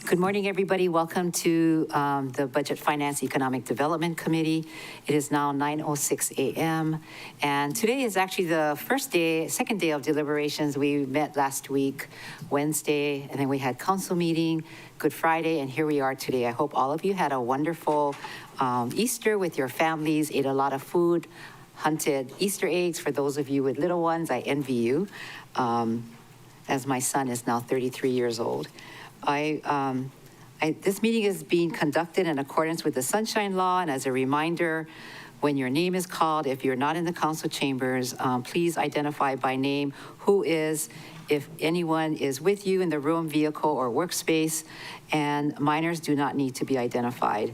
Good morning, everybody. Welcome to the Budget Finance Economic Development Committee. It is now 9:06 a.m. And today is actually the second day of deliberations. We met last week, Wednesday, and then we had council meeting, Good Friday, and here we are today. I hope all of you had a wonderful Easter with your families, ate a lot of food, hunted Easter eggs. For those of you with little ones, I envy you, as my son is now 33 years old. This meeting is being conducted in accordance with the Sunshine Law, and as a reminder, when your name is called, if you're not in the council chambers, please identify by name who is, if anyone is with you in the room, vehicle, or workspace, and minors do not need to be identified.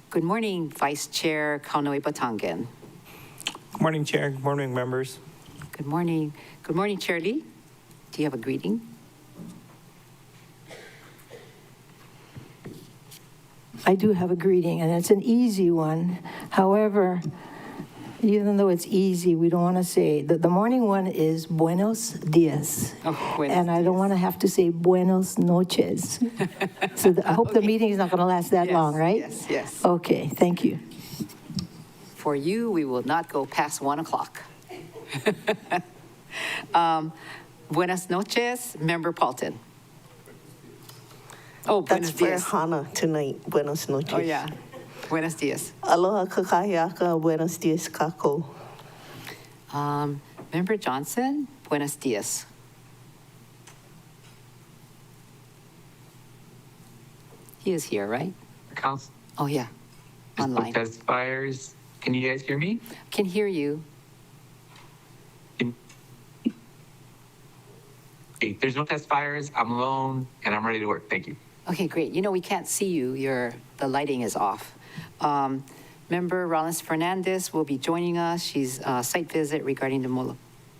Good morning, Vice Chair Kaunoe Batangan. Good morning, Chair. Good morning, members. Good morning. Good morning, Chair Lee. Do you have a greeting? I do have a greeting, and it's an easy one. However, even though it's easy, we don't want to say that the morning one is buenos dias. Oh, buenos and I don't want to have to say buenos noches. So I hope the meeting is not going to last that long, right? Yes, yes. Okay, thank you. For you, we will not go past 1 o'clock. Buenas noches, Member Paulton. Oh, buenos That's for dias. Hannah tonight. Buenos noches. Oh, yeah. Buenos dias. Aloha kakahiaka. Buenos dias kako. Member Johnson, buenos dias. He is here, right? Council Oh, yeah. Online. testifiers. Can you guys hear me? Can hear you. Hey, there's no testifiers. I'm alone and I'm ready to work. Thank you. Okay, great. You know, we can't see you. The lighting is off. Member Rollins Fernandez will be joining us. She's site visit regarding the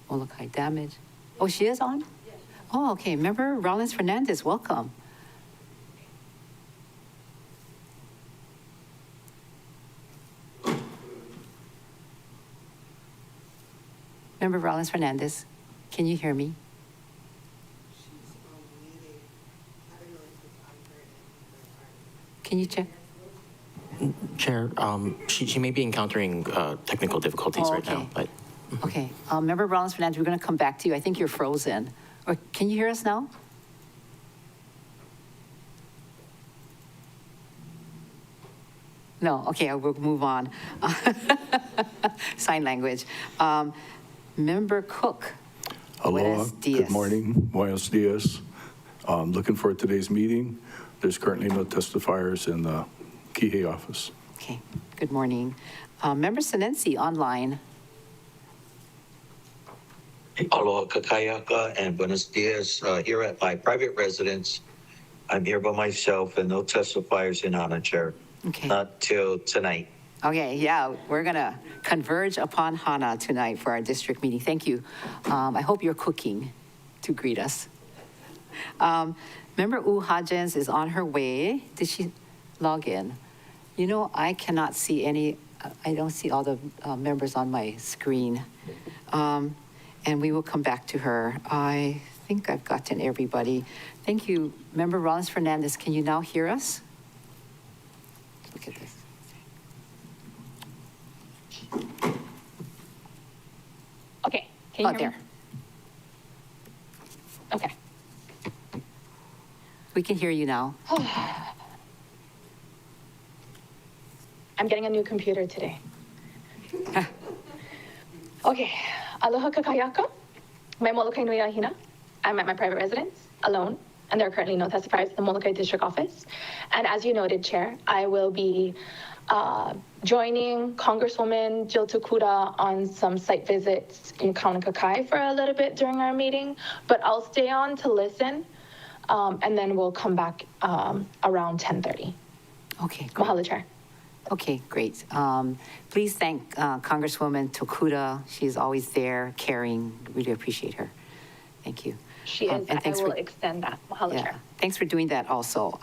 Molokai damage. Oh, she is on? Yes. Oh, okay. Member Rollins Fernandez, welcome. Member Rollins Fernandez, can you hear me? Can you check? Chair, she may be encountering technical difficulties right now, but. Okay, Member Rollins Fernandez, we're going to come back to you. I think you're frozen. Or can you hear us now? No, okay, we'll move on. Sign language. Member Cook. Aloha, Buenos dias. good morning, buenos dias. Looking forward to today's meeting. There's currently no testifiers in the Kihei office. Okay, good morning. Member Sinensi online. Aloha kakayaka and buenos dias. Here at my private residence, I'm here by myself and no testifiers in honor, Chair. Okay. Not till tonight. Okay, yeah, we're going to converge upon Hana tonight for our district meeting. Thank you. I hope you're cooking to greet us. Member U Hajens is on her way. Did she log in? You know, I cannot see any, I don't see all the members on my screen. And we will come back to her. I think I've gotten everybody. Thank you. Member Rollins Fernandez, can you now hear us? Look at this. Okay, can you hear there. me? Okay. We can hear you now. I'm getting a new computer today. Okay, aloha kakayaka. Mai Molokai nui ahina. I'm at my private residence, alone, and there are currently no testifiers at the Molokai District Office. And as you noted, Chair, I will be joining Congresswoman Jill Tokuda on some site visits in Kaunakakai for a little bit during our meeting, but I'll stay on to listen, and then we'll come back around 10:30. Okay, great. Mahalo, Chair. Okay, great. Please thank Congresswoman Tokuda. She's always there, caring. Really appreciate her. Thank you. She is. And I thanks will for, extend that. Mahalo, yeah, Chair. thanks for doing that also.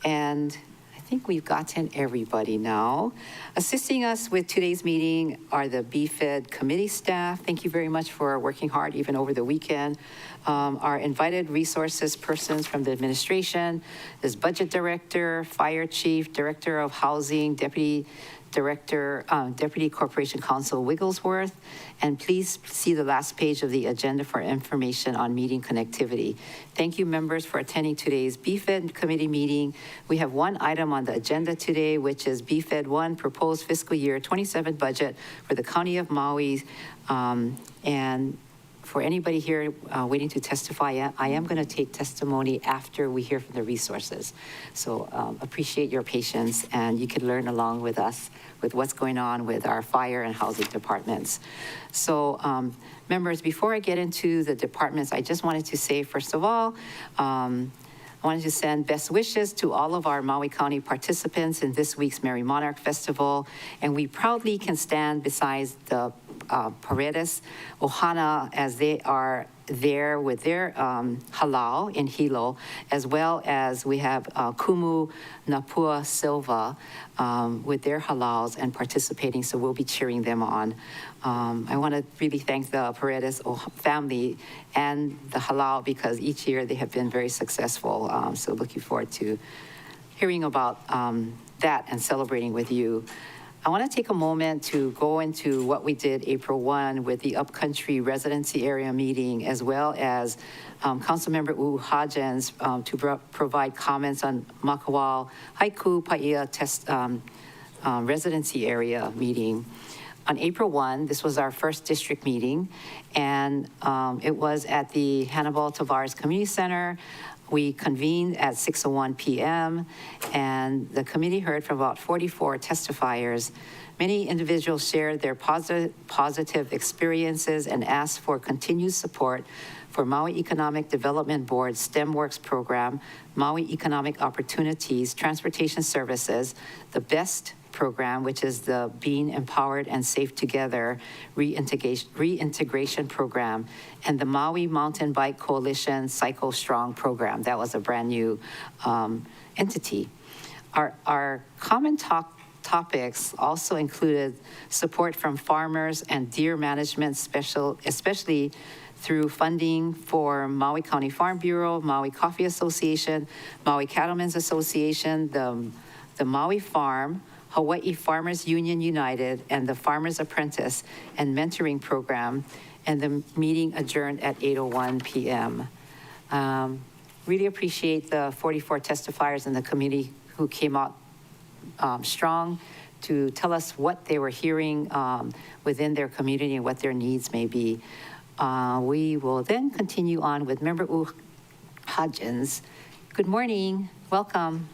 And I think we've gotten everybody now. Assisting us with today's meeting are the BFED committee staff. Thank you very much for working hard even over the weekend. Our invited resources persons from the administration is Budget Director, Fire Chief, Director of Housing, Deputy Corporation Counsel Wigglesworth, and please see the last page of the agenda for information on meeting connectivity. Thank you, members, for attending today's BFED committee meeting. We have one item on the agenda today, which is BFED 1, proposed fiscal year 27 budget for the County of Maui. And for anybody here waiting to testify, I am going to take testimony after we hear from the resources. So appreciate your patience, and you can learn along with us with what's going on with our fire and housing departments. So members, before I get into the departments, I just wanted to say, first of all, I wanted to send best wishes to all of our Maui County participants in this week's Merry Monarch Festival, and we proudly can stand beside the Paredes Ohana as they are there with their halal in Hilo, as well as we have Kumu Napua Silva with their halals and participating, so we'll be cheering them on. I want to really thank the Paredes family and the halal because each year they have been very successful, so looking forward to hearing about that and celebrating with you. I want to take a moment to go into what we did April 1 with the Upcountry Residency Area meeting, as well as Councilmember Hodgins to provide comments on Makawao Haiku Paia Residency Area meeting. On April 1, this was our first district meeting, and it was at the Hannibal Tavares Community Center. We convened at 6:01 p.m., and the committee heard from about 44 testifiers. Many individuals shared their positive experiences and asked for continued support for Maui Economic Development Board's STEM Works program, Maui Economic Opportunities, Transportation Services, the BEST program, which is the Being Empowered and Safe Together reintegration program, and the Maui Mountain Bike Coalition Cycle Strong program. That was a brand new entity. Our common topics also included support from farmers and deer management especially through funding for Maui County Farm Bureau, Maui Coffee Association, Maui Cattlemen's Association, the Maui Farm, Hawaii Farmers Union United, and the Farmers Apprentice and Mentoring Program, and the meeting adjourned at 8:01 p.m. Really appreciate the 44 testifiers in the committee who came out strong to tell us what they were hearing within their community and what their needs may be. We will then continue on with Member Hodgins. Good morning, welcome.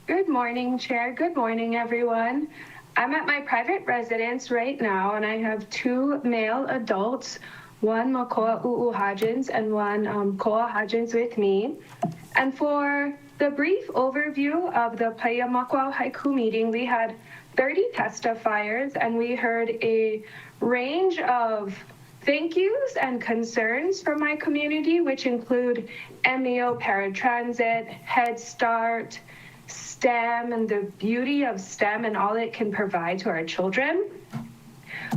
Good morning, Chair. Good morning, everyone. I'm at my private residence right now, and I have two male adults, one Makoa U'u Hodgins and one Koa Hodgins with me. And for the brief overview of the Paia Makawao Haiku meeting, we had 30 testifiers, and we heard a range of thank yous and concerns from my community, which include MEO Paratransit, Head Start, STEM, and the beauty of STEM and all it can provide to our children.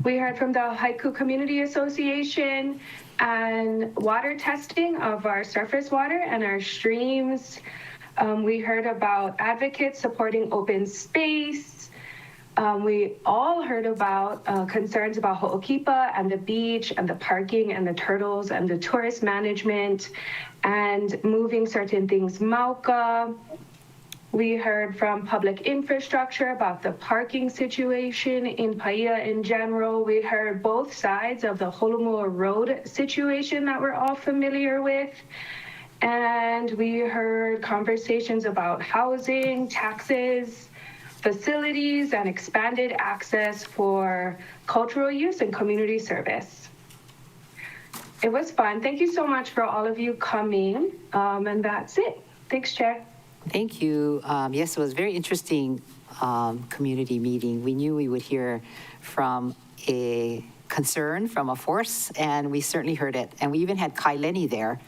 We heard from the Haiku Community Association and water testing of our surface water and our streams. We heard about advocates supporting open space. We all heard about concerns about Ho'okipa and the beach and the parking and the turtles and the tourist management and moving certain things Mauka. We heard from public infrastructure about the parking situation in Paia in general. We heard both sides of the Holomua Road situation that we're all familiar with. And we heard conversations about housing, taxes, facilities, and expanded access for cultural use and community service. It was fun. Thank you so much for all of you coming. And that's it. Thanks, Chair. Thank you. Yes, it was a very interesting community meeting. We knew we would hear from a concern from a force, and we certainly heard it. And we even had Kai Lenny there,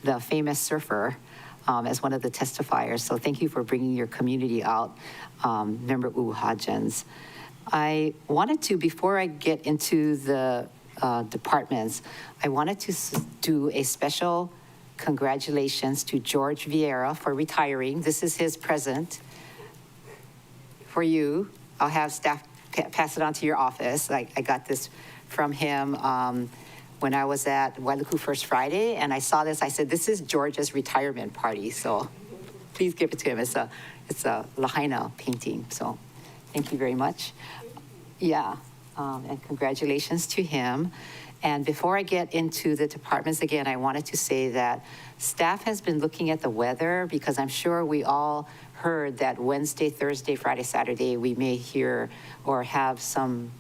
the famous surfer, as one of the testifiers. So thank you for bringing your community out, Member Hodgins. I wanted to, before I get into the departments, I wanted to do a special congratulations to George Vieira for retiring. This is his present for you. I'll have staff pass it on to your office. I got this from him when I was at Wailuku First Friday, and I saw this. I said, this is George's retirement party, so please give it to him. It's a Lahaina painting, so thank you very much. Yeah, and congratulations to him. And before I get into the departments again, I wanted to say that staff has been looking at the weather because I'm sure we all heard that Wednesday, Thursday, Friday, Saturday, we may hear or have some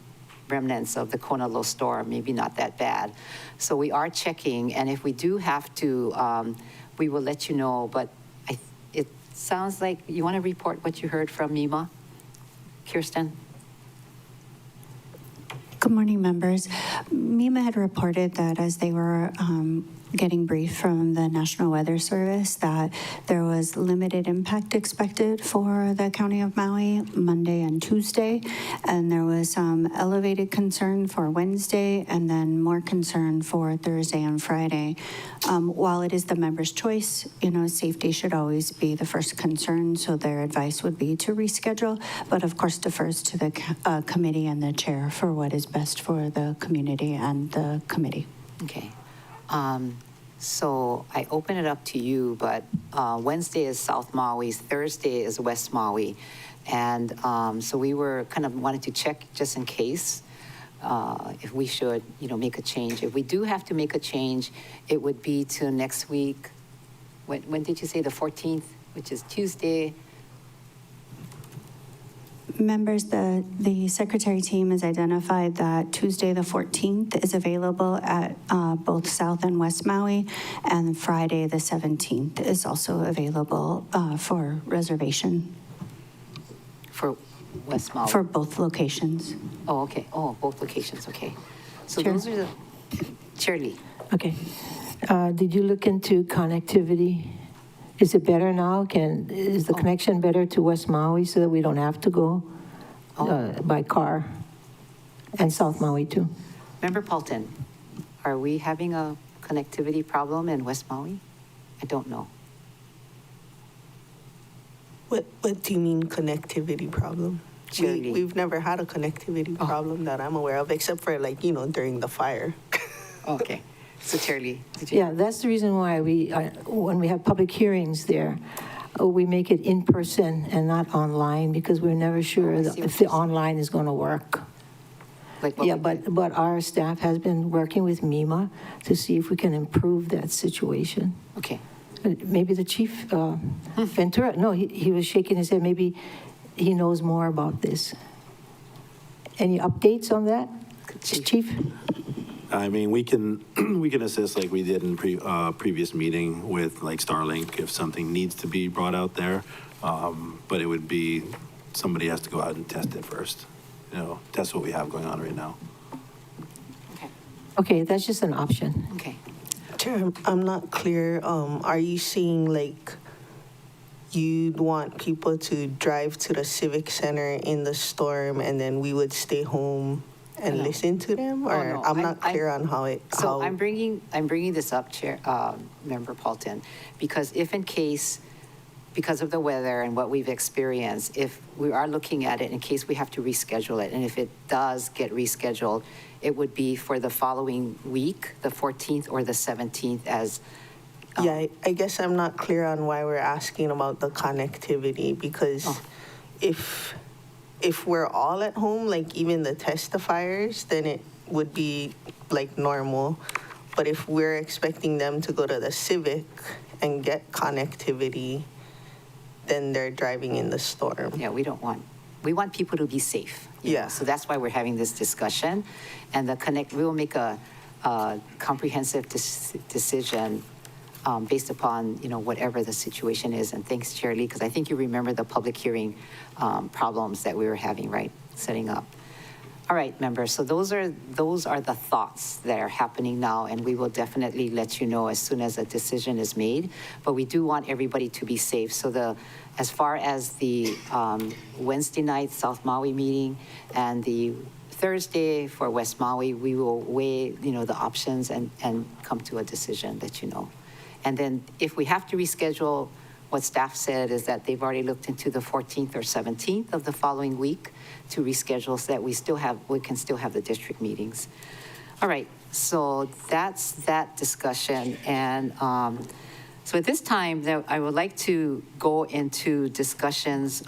remnants of the Kona low storm, maybe not that bad. So we are checking, and if we do have to, we will let you know. But it sounds like you want to report what you heard from MEMA, Kirsten? Good morning, members. MEMA had reported that as they were getting briefed from the National Weather Service that there was limited impact expected for the County of Maui Monday and Tuesday, and there was some elevated concern for Wednesday and then more concern for Thursday and Friday. While it is the member's choice, safety should always be the first concern, so their advice would be to reschedule, but of course defers to the committee and the chair for what is best for the community and the committee. Okay. So I open it up to you, but Wednesday is South Maui, Thursday is West Maui. And so we were kind of wanted to check just in case if we should, make a change. If we do have to make a change, it would be to next week. When did you say the 14th, which is Tuesday? Members, the secretary team has identified that Tuesday the 14th is available at both South and West Maui, and Friday the 17th is also available for reservation. For West Maui? For both locations. Oh, okay. Oh, both locations, okay. So Chair. those are the, Chair Lee. Okay. Did you look into connectivity? Is it better now? Is the connection better to West Maui so that we don't have to go by car? And South Maui too. Member Paulton, are we having a connectivity problem in West Maui? I don't know. What do you mean connectivity problem? Charity. We've never had a connectivity problem that I'm aware of, except for during the fire. Okay. So Chair Lee, did you? Yeah, that's the reason why when we have public hearings there, we make it in person and not online because we're never sure if the online is going to work. Like what Yeah, we did. but our staff has been working with MEMA to see if we can improve that situation. Okay. Maybe the chief, Ventura, no, he was shaking his head. Maybe he knows more about this. Any updates on that, Chief? I mean, we can assist like we did in previous meeting with like Starlink if something needs to be brought out there. But it would be somebody has to go out and test it first. Test what we have going on right now. Okay. Okay, that's just an option. Okay. Chair, I'm not clear. Are you saying you'd want people to drive to the Civic Center in the storm and then we would stay home and No. listen to them? Or no, I'm not clear on how it. So I'm bringing this up, Chair, Member Paulton, because if in case, because of the weather and what we've experienced, if we are looking at it in case we have to reschedule it, and if it does get rescheduled, it would be for the following week, the 14th or the 17th as. Yeah, I guess I'm not clear on why we're asking about the connectivity because if we're all at home, even the testifiers, then it would be normal. But if we're expecting them to go to the Civic and get connectivity, then they're driving in the storm. Yeah, we want people to be safe. Yeah. So that's why we're having this discussion. And we will make a comprehensive decision based upon, whatever the situation is. And thanks, Chair Lee, because I think you remember the public hearing problems that we were having, right, setting up. All right, members, so those are the thoughts that are happening now, and we will definitely let you know as soon as a decision is made. But we do want everybody to be safe. So as far as the Wednesday night South Maui meeting and the Thursday for West Maui, we will weigh, the options and come to a decision, let you know. And then if we have to reschedule, what staff said is that they've already looked into the 14th or 17th of the following week to reschedule so that we can still have the district meetings. All right, so that's that discussion. And so at this time, I would like to go into discussions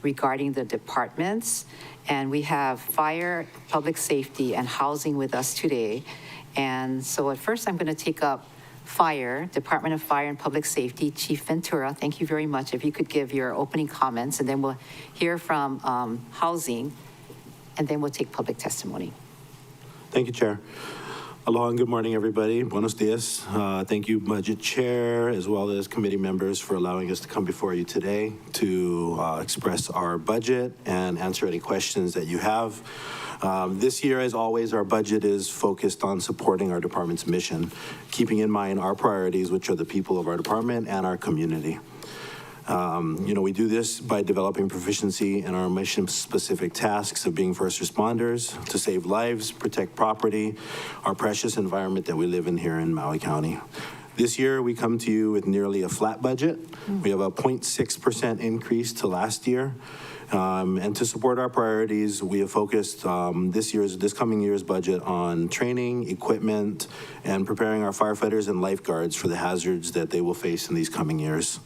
regarding the departments. And we have fire, public safety, and housing with us today. And so at first, I'm going to take up Fire, Department of Fire and Public Safety, Chief Ventura. Thank you very much. If you could give your opening comments, and then we'll hear from Housing, and then we'll take public testimony. Thank you, Chair. Aloha and good morning, everybody. Buenos dias. Thank you, Budget Chair, as well as committee members for allowing us to come before you today to express our budget and answer any questions that you have. This year, as always, our budget is focused on supporting our department's mission, keeping in mind our priorities, which are the people of our department and our community. We do this by developing proficiency in our mission-specific tasks of being first responders to save lives, protect property, our precious environment that we live in here in Maui County. This year, we come to you with nearly a flat budget. We have a 0.6% increase to last year. And to support our priorities, we have focused this coming year's budget on training, equipment, and preparing our firefighters and lifeguards for the hazards that they will face in these coming years.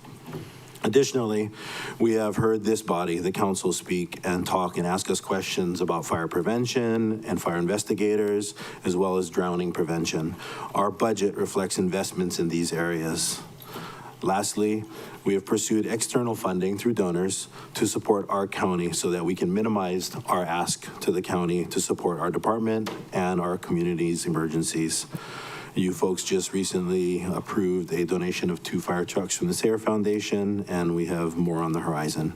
Additionally, we have heard this body, the council, speak and talk and ask us questions about fire prevention and fire investigators, as well as drowning prevention. Our budget reflects investments in these areas. Lastly, we have pursued external funding through donors to support our county so that we can minimize our ask to the county to support our department and our community's emergencies. You folks just recently approved a donation of 2 fire trucks from the Sayre Foundation, and we have more on the horizon.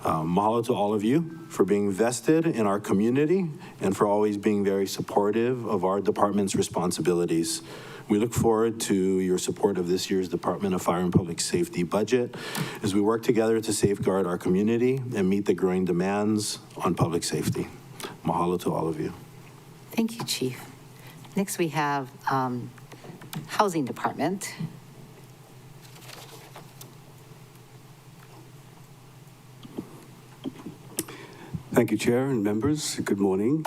Mahalo to all of you for being vested in our community and for always being very supportive of our department's responsibilities. We look forward to your support of this year's Department of Fire and Public Safety budget as we work together to safeguard our community and meet the growing demands on public safety. Mahalo to all of you. Thank you, Chief. Next, we have Housing Department. Thank you, Chair and members. Good morning.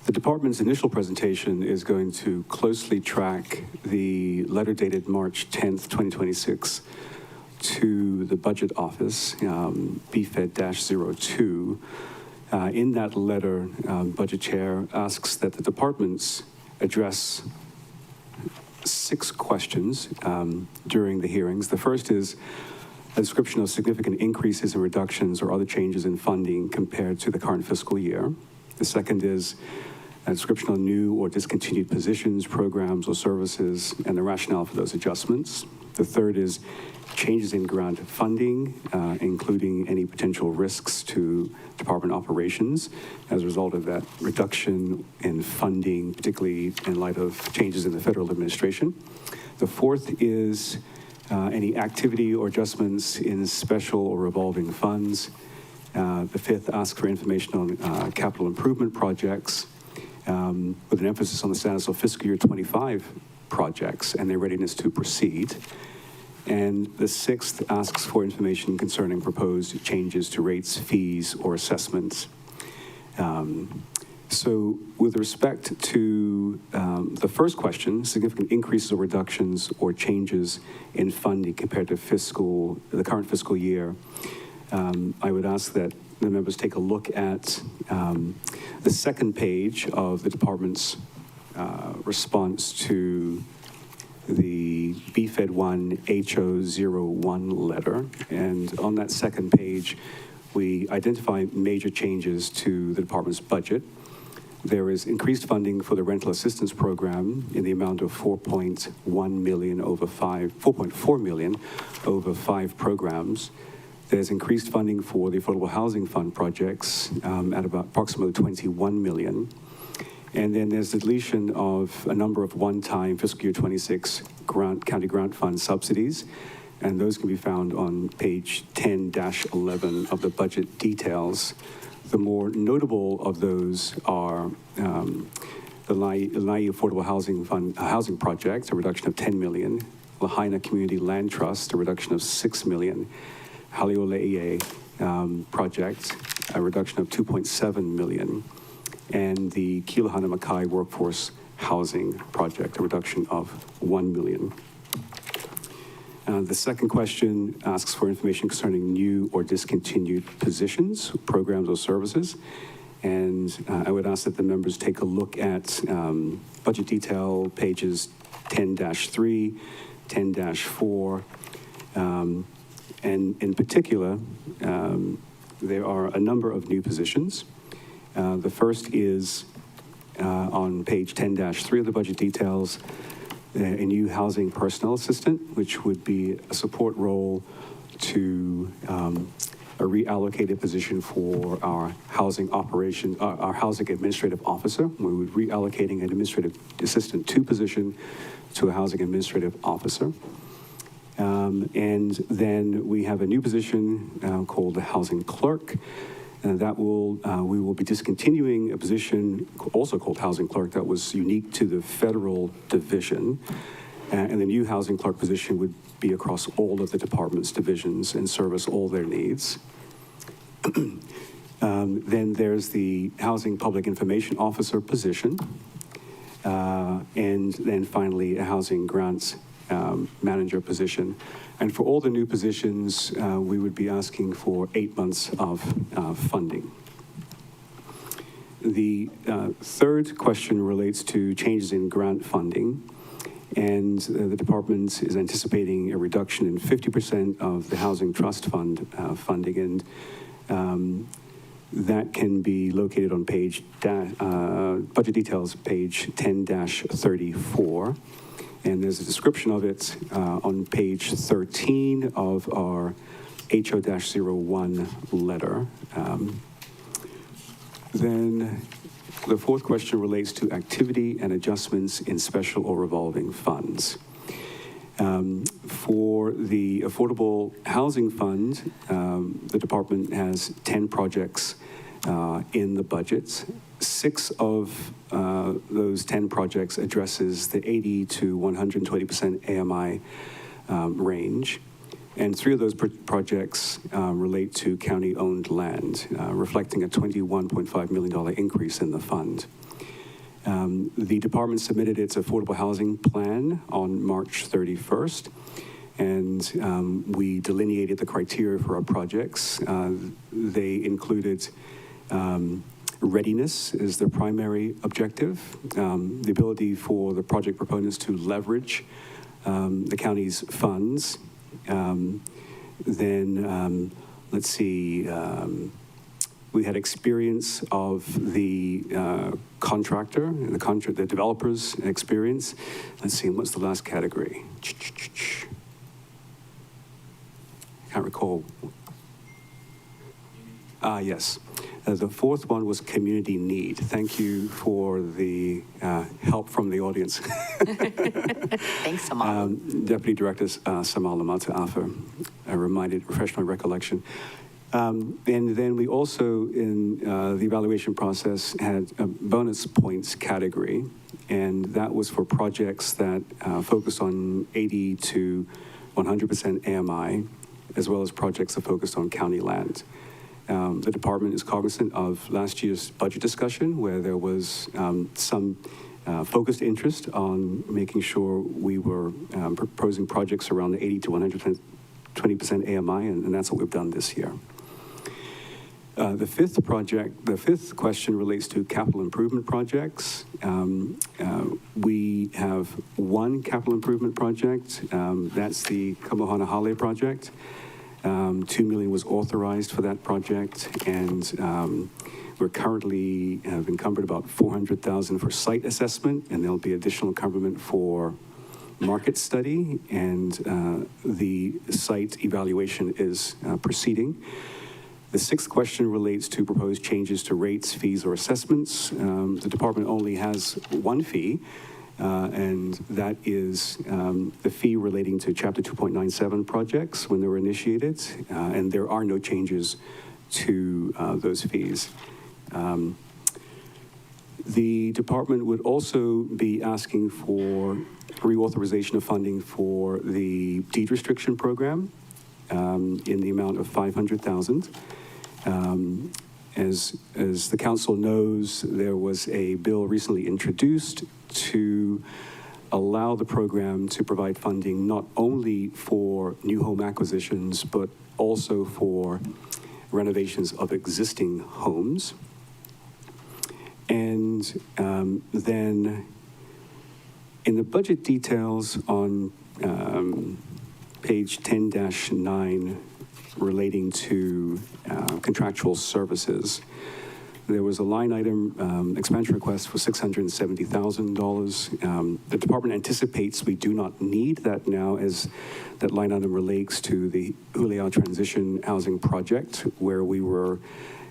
The department's initial presentation is going to closely track the letter dated March 10th, 2026 to the Budget Office, BFED-02. In that letter, Budget Chair asks that the departments address 6 questions during the hearings. The first is a description of significant increases and reductions or other changes in funding compared to the current fiscal year. The second is a description of new or discontinued positions, programs, or services, and the rationale for those adjustments. The third is changes in grant funding, including any potential risks to department operations as a result of that reduction in funding, particularly in light of changes in the federal administration. The fourth is any activity or adjustments in special or revolving funds. The fifth asks for information on capital improvement projects with an emphasis on the status of fiscal year 25 projects and their readiness to proceed. And the sixth asks for information concerning proposed changes to rates, fees, or assessments. So with respect to the first question, significant increases or reductions or changes in funding compared to the current fiscal year, I would ask that the members take a look at the second page of the department's response to the BFED 1 HO01 letter. And on that second page, we identify major changes to the department's budget. There is increased funding for the rental assistance program in the amount of $4.4 million over 5 programs. There's increased funding for the Affordable Housing Fund projects at about approximately 21 million. And then there's the deletion of a number of one-time fiscal year 26 county grant fund subsidies, and those can be found on page 10-11 of the budget details. The more notable of those are the Lanai Affordable Housing Fund housing project, a reduction of 10 million, Lahaina Community Land Trust, a reduction of 6 million, Haleole'e project, a reduction of 2.7 million, and the Kilahana Makai Workforce Housing Project, a reduction of 1 million. The second question asks for information concerning new or discontinued positions, programs, or services. And I would ask that the members take a look at budget detail pages 10-3, 10-4, and in particular, there are a number of new positions. The first is on page 10-3 of the budget details, a new housing personnel assistant, which would be a support role to a reallocated position for our housing operation, our housing administrative officer. We would be reallocating an administrative assistant 2 position to a housing administrative officer. And then we have a new position called the housing clerk. And that will, we will be discontinuing a position also called housing clerk that was unique to the federal division. And the new housing clerk position would be across all of the department's divisions and service all their needs. Then there's the housing public information officer position. And then finally, a housing grants manager position. And for all the new positions, we would be asking for 8 months of funding. The third question relates to changes in grant funding. And the department is anticipating a reduction in 50% of the Housing Trust Fund funding. And that can be located on page, budget details, page 10-34. And there's a description of it on page 13 of our HO-01 letter. Then the fourth question relates to activity and adjustments in special or revolving funds. For the Affordable Housing Fund, the department has 10 projects in the budget. 6 of those 10 projects addresses the 80 to 120% AMI range. And 3 of those projects relate to county-owned land, reflecting a $21.5 million increase in the fund. The department submitted its affordable housing plan on March 31st, and we delineated the criteria for our projects. They included readiness is the primary objective, the ability for the project proponents to leverage the county's funds. Then, let's see, we had experience of the contractor, the developer's experience. Let's see, what's the last category? Can't recall. Yes. The fourth one was community need. Thank you for the help from the audience. Thanks, Samal. Deputy Director Samal Lamata-Afa refreshed my recollection. And then we also, in the evaluation process, had a bonus points category, and that was for projects that focused on 80 to 100% AMI, as well as projects that focused on county land. The department is cognizant of last year's budget discussion, where there was some focused interest on making sure we were proposing projects around the 80 to 120% AMI, and that's what we've done this year. The fifth question relates to capital improvement projects. We have one capital improvement project. That's the Kamohana Hale project. $2 million was authorized for that project, and we're currently have encumbered about $400,000 for site assessment, and there'll be additional encumberment for market study, and the site evaluation is proceeding. The sixth question relates to proposed changes to rates, fees, or assessments. The department only has one fee, and that is the fee relating to Chapter 2.97 projects when they were initiated, and there are no changes to those fees. The department would also be asking for reauthorization of funding for the deed restriction program in the amount of $500,000. As the council knows, there was a bill recently introduced to allow the program to provide funding not only for new home acquisitions, but also for renovations of existing homes. And then in the budget details on page 10-9 relating to contractual services, there was a line item expenditure request for $670,000. The department anticipates we do not need that now, as that line item relates to the Hulao Transition Housing Project, where we were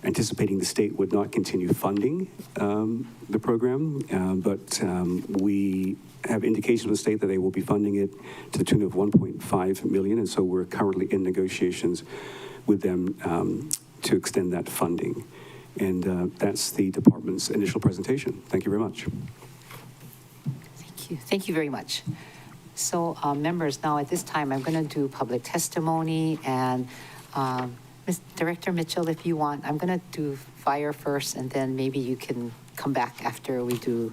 anticipating the state would not continue funding the program, but we have indication from the state that they will be funding it to the tune of $1.5 million, and so we're currently in negotiations with them to extend that funding. And that's the department's initial presentation. Thank you very much. Thank you. Thank you very much. So members, now at this time, I'm going to do public testimony, and Ms. Director Mitchell, if you want, I'm going to do fire first, and then maybe you can come back after we do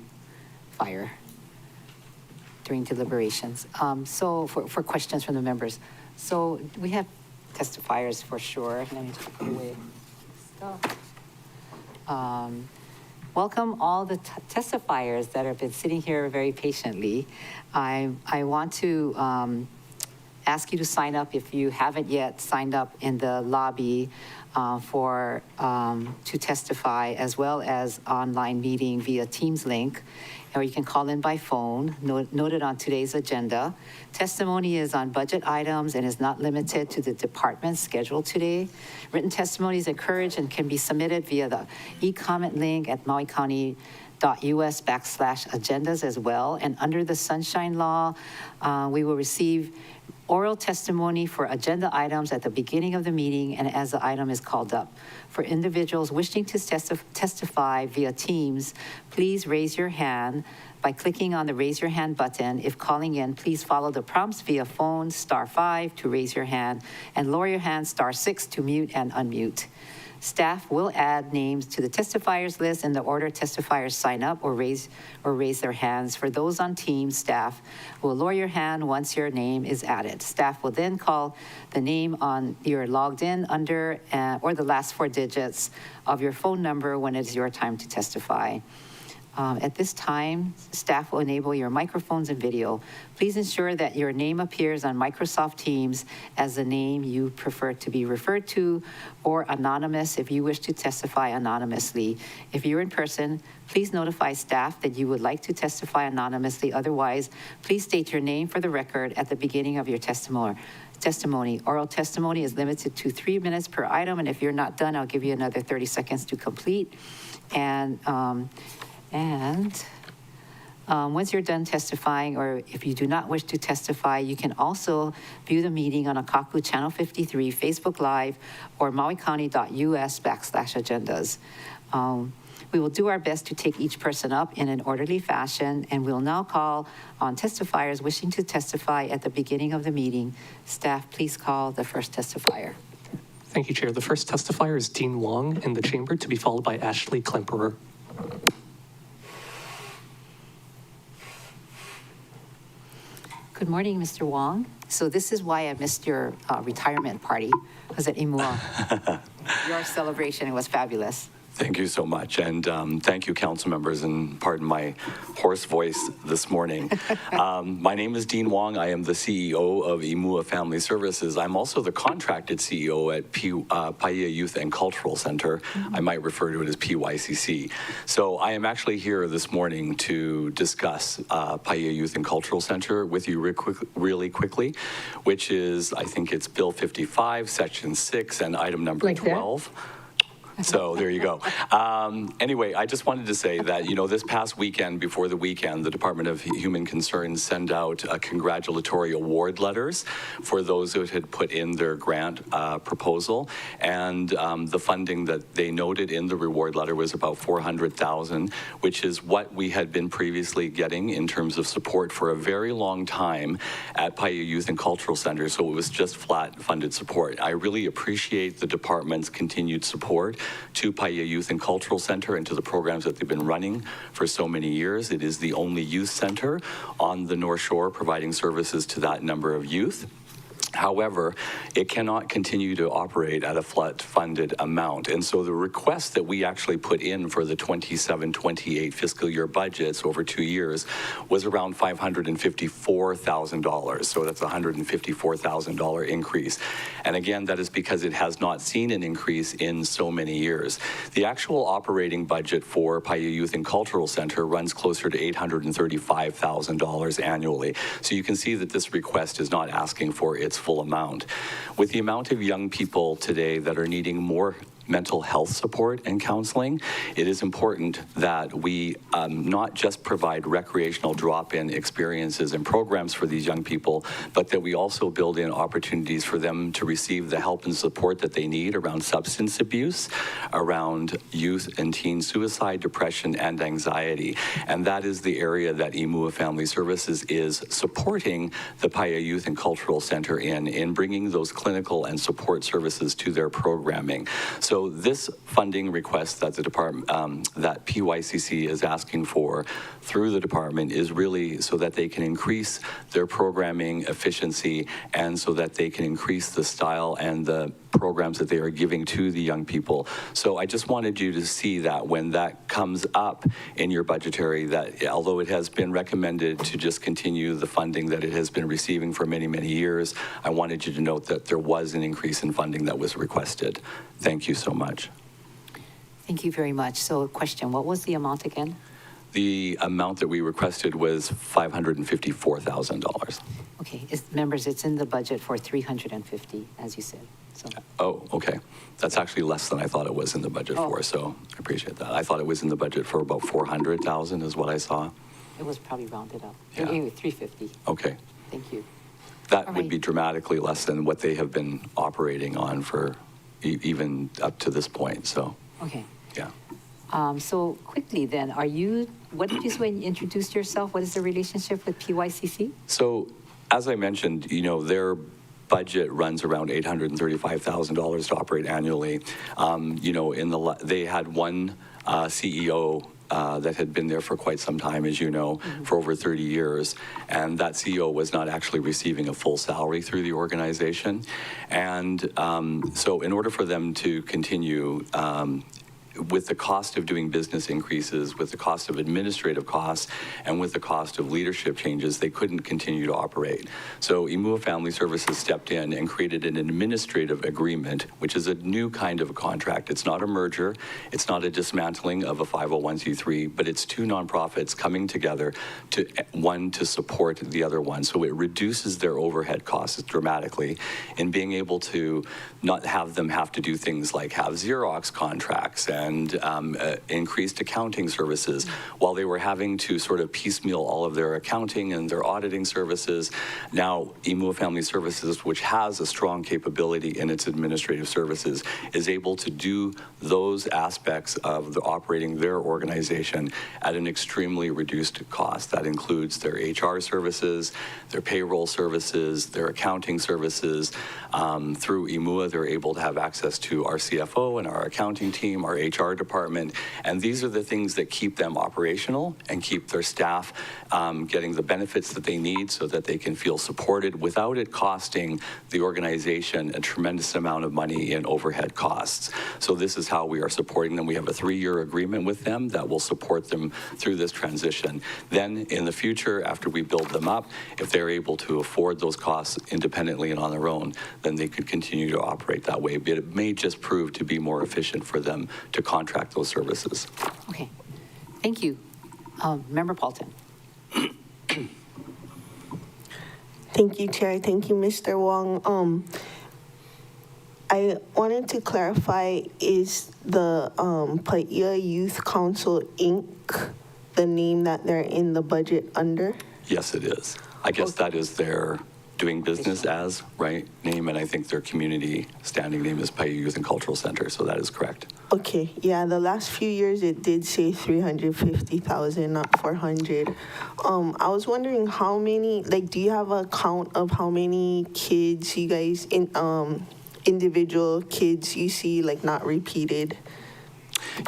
fire during deliberations. So for questions from the members. So we have testifiers for sure. Let me take away stuff. Welcome all the testifiers that have been sitting here very patiently. I want to ask you to sign up if you haven't yet signed up in the lobby to testify, as well as online meeting via Teams link, or you can call in by phone, noted on today's agenda. Testimony is on budget items and is not limited to the department's schedule today. Written testimony is encouraged and can be submitted via the e-comment link at mauicounty.us/agendas as well. And under the Sunshine Law, we will receive oral testimony for agenda items at the beginning of the meeting and as the item is called up. For individuals wishing to testify via Teams, please raise your hand by clicking on the raise your hand button. If calling in, please follow the prompts via phone, *5 to raise your hand, and lower your hand, *6 to mute and unmute. Staff will add names to the testifiers list in the order testifiers sign up or raise their hands. For those on Teams, staff will lower your hand once your name is added. Staff will then call the name on you're logged in under or the last 4 digits of your phone number when it's your time to testify. At this time, staff will enable your microphones and video. Please ensure that your name appears on Microsoft Teams as the name you prefer to be referred to, or anonymous if you wish to testify anonymously. If you're in person, please notify staff that you would like to testify anonymously. Otherwise, please state your name for the record at the beginning of your testimony. Oral testimony is limited to 3 minutes per item, and if you're not done, I'll give you another 30 seconds to complete. Once you're done testifying, or if you do not wish to testify, you can also view the meeting on Akaku Channel 53, Facebook Live, or mauicounty.us/agendas. We will do our best to take each person up in an orderly fashion, and we'll now call on testifiers wishing to testify at the beginning of the meeting. Staff, please call the first testifier. Thank you, Chair. The first testifier is Dean Wong in the chamber, to be followed by Ashley Klemperer. Good morning, Mr. Wong. So this is why I missed your retirement party. It was at Imua. Your celebration, it was fabulous. Thank you so much, and thank you, council members, and pardon my hoarse voice this morning. My name is Dean Wong. I am the CEO of Imua Family Services. I'm also the contracted CEO at Paia Youth and Cultural Center. I might refer to it as PYCC. So I am actually here this morning to discuss Paia Youth and Cultural Center with you really quickly, which is, I think it's Bill 55, Section 6, and item number Like that? 12. So there you go. Anyway, I just wanted to say that, this past weekend, before the weekend, the Department of Human Concerns sent out congratulatory award letters for those who had put in their grant proposal. And the funding that they noted in the reward letter was about $400,000, which is what we had been previously getting in terms of support for a very long time at Paia Youth and Cultural Center. So it was just flat funded support. I really appreciate the department's continued support to Paia Youth and Cultural Center and to the programs that they've been running for so many years. It is the only youth center on the North Shore providing services to that number of youth. However, it cannot continue to operate at a flat-funded amount. And so the request that we actually put in for the 27-28 fiscal year budgets over 2 years was around $554,000. So that's a $154,000 increase. And again, that is because it has not seen an increase in so many years. The actual operating budget for Paia Youth and Cultural Center runs closer to $835,000 annually. So you can see that this request is not asking for its full amount. With the amount of young people today that are needing more mental health support and counseling, it is important that we not just provide recreational drop-in experiences and programs for these young people, but that we also build in opportunities for them to receive the help and support that they need around substance abuse, around youth and teen suicide, depression, and anxiety. And that is the area that Imua Family Services is supporting the Paia Youth and Cultural Center in bringing those clinical and support services to their programming. So this funding request that the department, that PYCC is asking for through the department is really so that they can increase their programming efficiency and so that they can increase the style and the programs that they are giving to the young people. So I just wanted you to see that when that comes up in your budgetary, that although it has been recommended to just continue the funding that it has been receiving for many, many years, I wanted you to note that there was an increase in funding that was requested. Thank you so much. Thank you very much. So question, what was the amount again? The amount that we requested was $554,000. Okay, members, it's in the budget for 350, as you said. So. Oh, okay. That's actually less than I thought it was in the budget for, so I appreciate that. I thought it was in the budget for about 400,000 is what I saw. It was probably rounded up. Yeah. Anyway, 350. Okay. Thank you. That would be dramatically less than what they have been operating on for even up to this point, so. Okay. Yeah. So quickly then, what did you say when you introduced yourself? What is the relationship with PYCC? So as I mentioned, their budget runs around $835,000 to operate annually. They had one CEO that had been there for quite some time, as you know, for over 30 years. And that CEO was not actually receiving a full salary through the organization. And so in order for them to continue, with the cost of doing business increases, with the cost of administrative costs, and with the cost of leadership changes, they couldn't continue to operate. So Imua Family Services stepped in and created an administrative agreement, which is a new kind of a contract. It's not a merger. It's not a dismantling of a 501c3, but it's two nonprofits coming together to support the other one. So it reduces their overhead costs dramatically in being able to not have them have to do things like have Xerox contracts and increased accounting services while they were having to sort of piecemeal all of their accounting and their auditing services. Now, Imua Family Services, which has a strong capability in its administrative services, is able to do those aspects of operating their organization at an extremely reduced cost. That includes their HR services, their payroll services, their accounting services. Through Imua, they're able to have access to our CFO and our accounting team, our HR HR department. And these are the things that keep them operational and keep their staff getting the benefits that they need so that they can feel supported without it costing the organization a tremendous amount of money in overhead costs. So this is how we are supporting them. We have a 3-year agreement with them that will support them through this transition. Then in the future, after we build them up, if they're able to afford those costs independently and on their own, then they could continue to operate that way. But it may just prove to be more efficient for them to contract those services. Okay, thank you. Member Paulton. Thank you, Chair. Thank you, Mr. Wong. I wanted to clarify, is the Paia Youth Council, Inc. the name that they're in the budget under? Yes, it is. I guess that is their doing business as, right, name, and I think their community standing name is Paia Youth and Cultural Center, so that is correct. Okay, yeah, the last few years it did say 350,000, not 400. I was wondering how many, like, do you have a count of how many kids you guys, individual kids you see, like, not repeated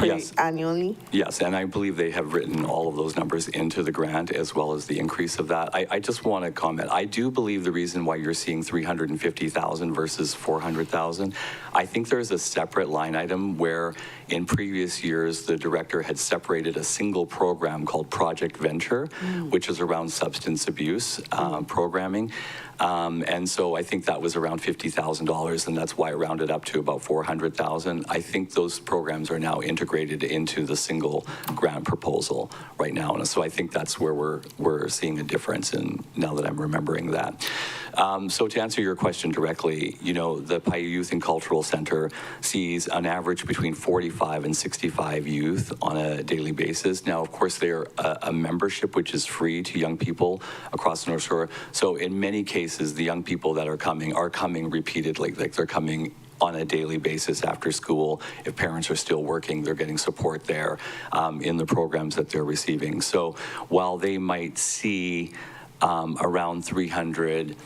Yes. annually? Yes, and I believe they have written all of those numbers into the grant as well as the increase of that. I just want to comment. I do believe the reason why you're seeing 350,000 versus 400,000, I think there's a separate line item where in previous years the director had separated a single program called Project Venture, which is around substance abuse programming. And so I think that was around $50,000, and that's why I rounded up to about 400,000. I think those programs are now integrated into the single grant proposal right now, and so I think that's where we're seeing a difference in now that I'm remembering that. So to answer your question directly, you know, the Paia Youth and Cultural Center sees on average between 45 and 65 youth on a daily basis. Now, of course, they're a membership which is free to young people across the North Shore. So in many cases, the young people that are coming repeatedly, like they're coming on a daily basis after school. If parents are still working, they're getting support there in the programs that they're receiving. So while they might see around 300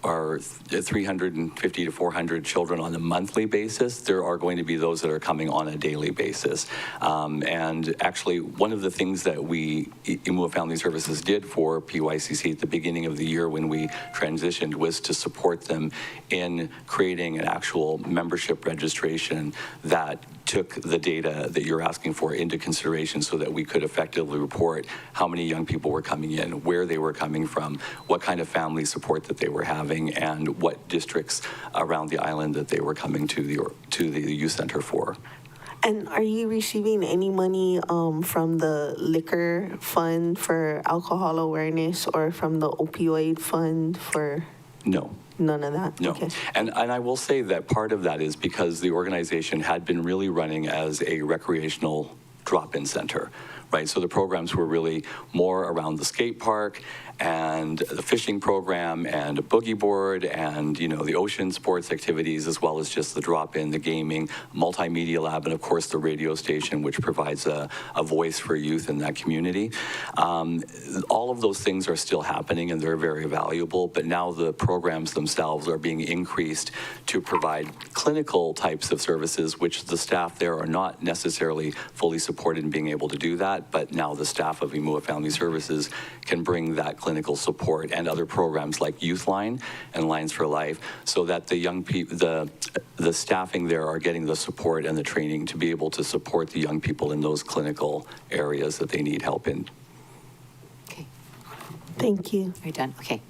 or 350 to 400 children on a monthly basis, there are going to be those that are coming on a daily basis. And actually, one of the things that we, Imua Family Services, did for PYCC at the beginning of the year when we transitioned was to support them in creating an actual membership registration that took the data that you're asking for into consideration so that we could effectively report how many young people were coming in, where they were coming from, what kind of family support that they were having, and what districts around the island that they were coming to the youth center for. And are you receiving any money from the liquor fund for alcohol awareness or from the opioid fund for? No. None of that? No. Okay. And I will say that part of that is because the organization had been really running as a recreational drop-in center, right? So the programs were really more around the skate park and the fishing program and a boogie board and, you know, the ocean sports activities, as well as just the drop-in, the gaming, multimedia lab, and of course the radio station, which provides a voice for youth in that community. All of those things are still happening and they're very valuable, but now the programs themselves are being increased to provide clinical types of services, which the staff there are not necessarily fully supported in being able to do that, but now the staff of Imua Family Services can bring that clinical support and other programs like Youth Line and Lines for Life, so that the young people, the staffing there are getting the support and the training to be able to support the young people in those clinical areas that they need help in. Okay. Thank you. We're done. Okay.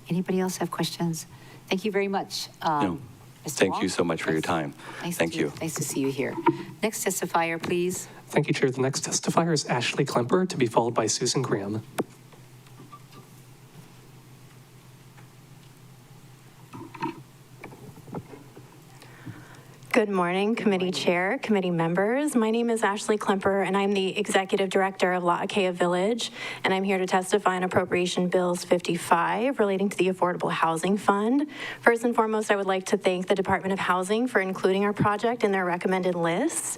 Anybody else have questions? Thank you very much. No. Mr. Thank Wong? you so much for your time. Thank you. Nice to see you here. Next testifier, please. Thank you, Chair. The next testifier is Ashley Klemper, to be followed by Susan Graham. Good morning, committee chair, committee members. My name is Ashley Klemper, and I'm the executive director of La'akea Village, and I'm here to testify on Appropriation Bills 55 relating to the Affordable Housing Fund. First and foremost, I would like to thank the Department of Housing for including our project in their recommended lists.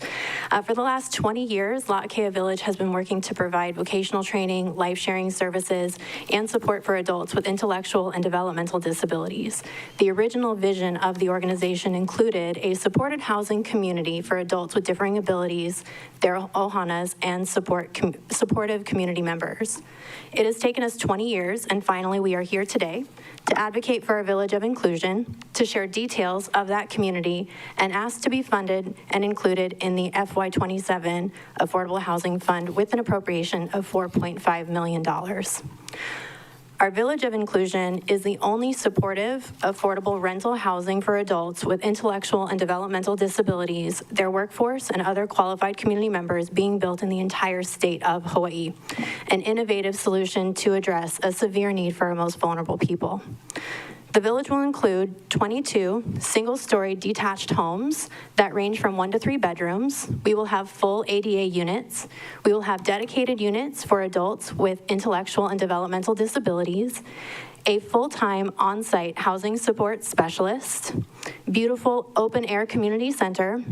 For the last 20 years, La'akea Village has been working to provide vocational training, life-sharing services, and support for adults with intellectual and developmental disabilities. The original vision of the organization included a supportive supported housing community for adults with differing abilities, their ohanas, and supportive community members. It has taken us 20 years, and finally we are here today to advocate for our Village of Inclusion, to share details of that community, and ask to be funded and included in the FY27 Affordable Housing Fund with an appropriation of $4.5 million. Our Village of Inclusion is the only supportive, affordable rental housing for adults with intellectual and developmental disabilities, their workforce, and other qualified community members being built in the entire state of Hawaii, an innovative solution to address a severe need for our most vulnerable people. The village will include 22 single-story detached homes that range from 1 to 3 bedrooms. We will have full ADA units. We will have dedicated units for adults with intellectual and developmental disabilities, a full-time on-site housing support specialist, beautiful open-air community center,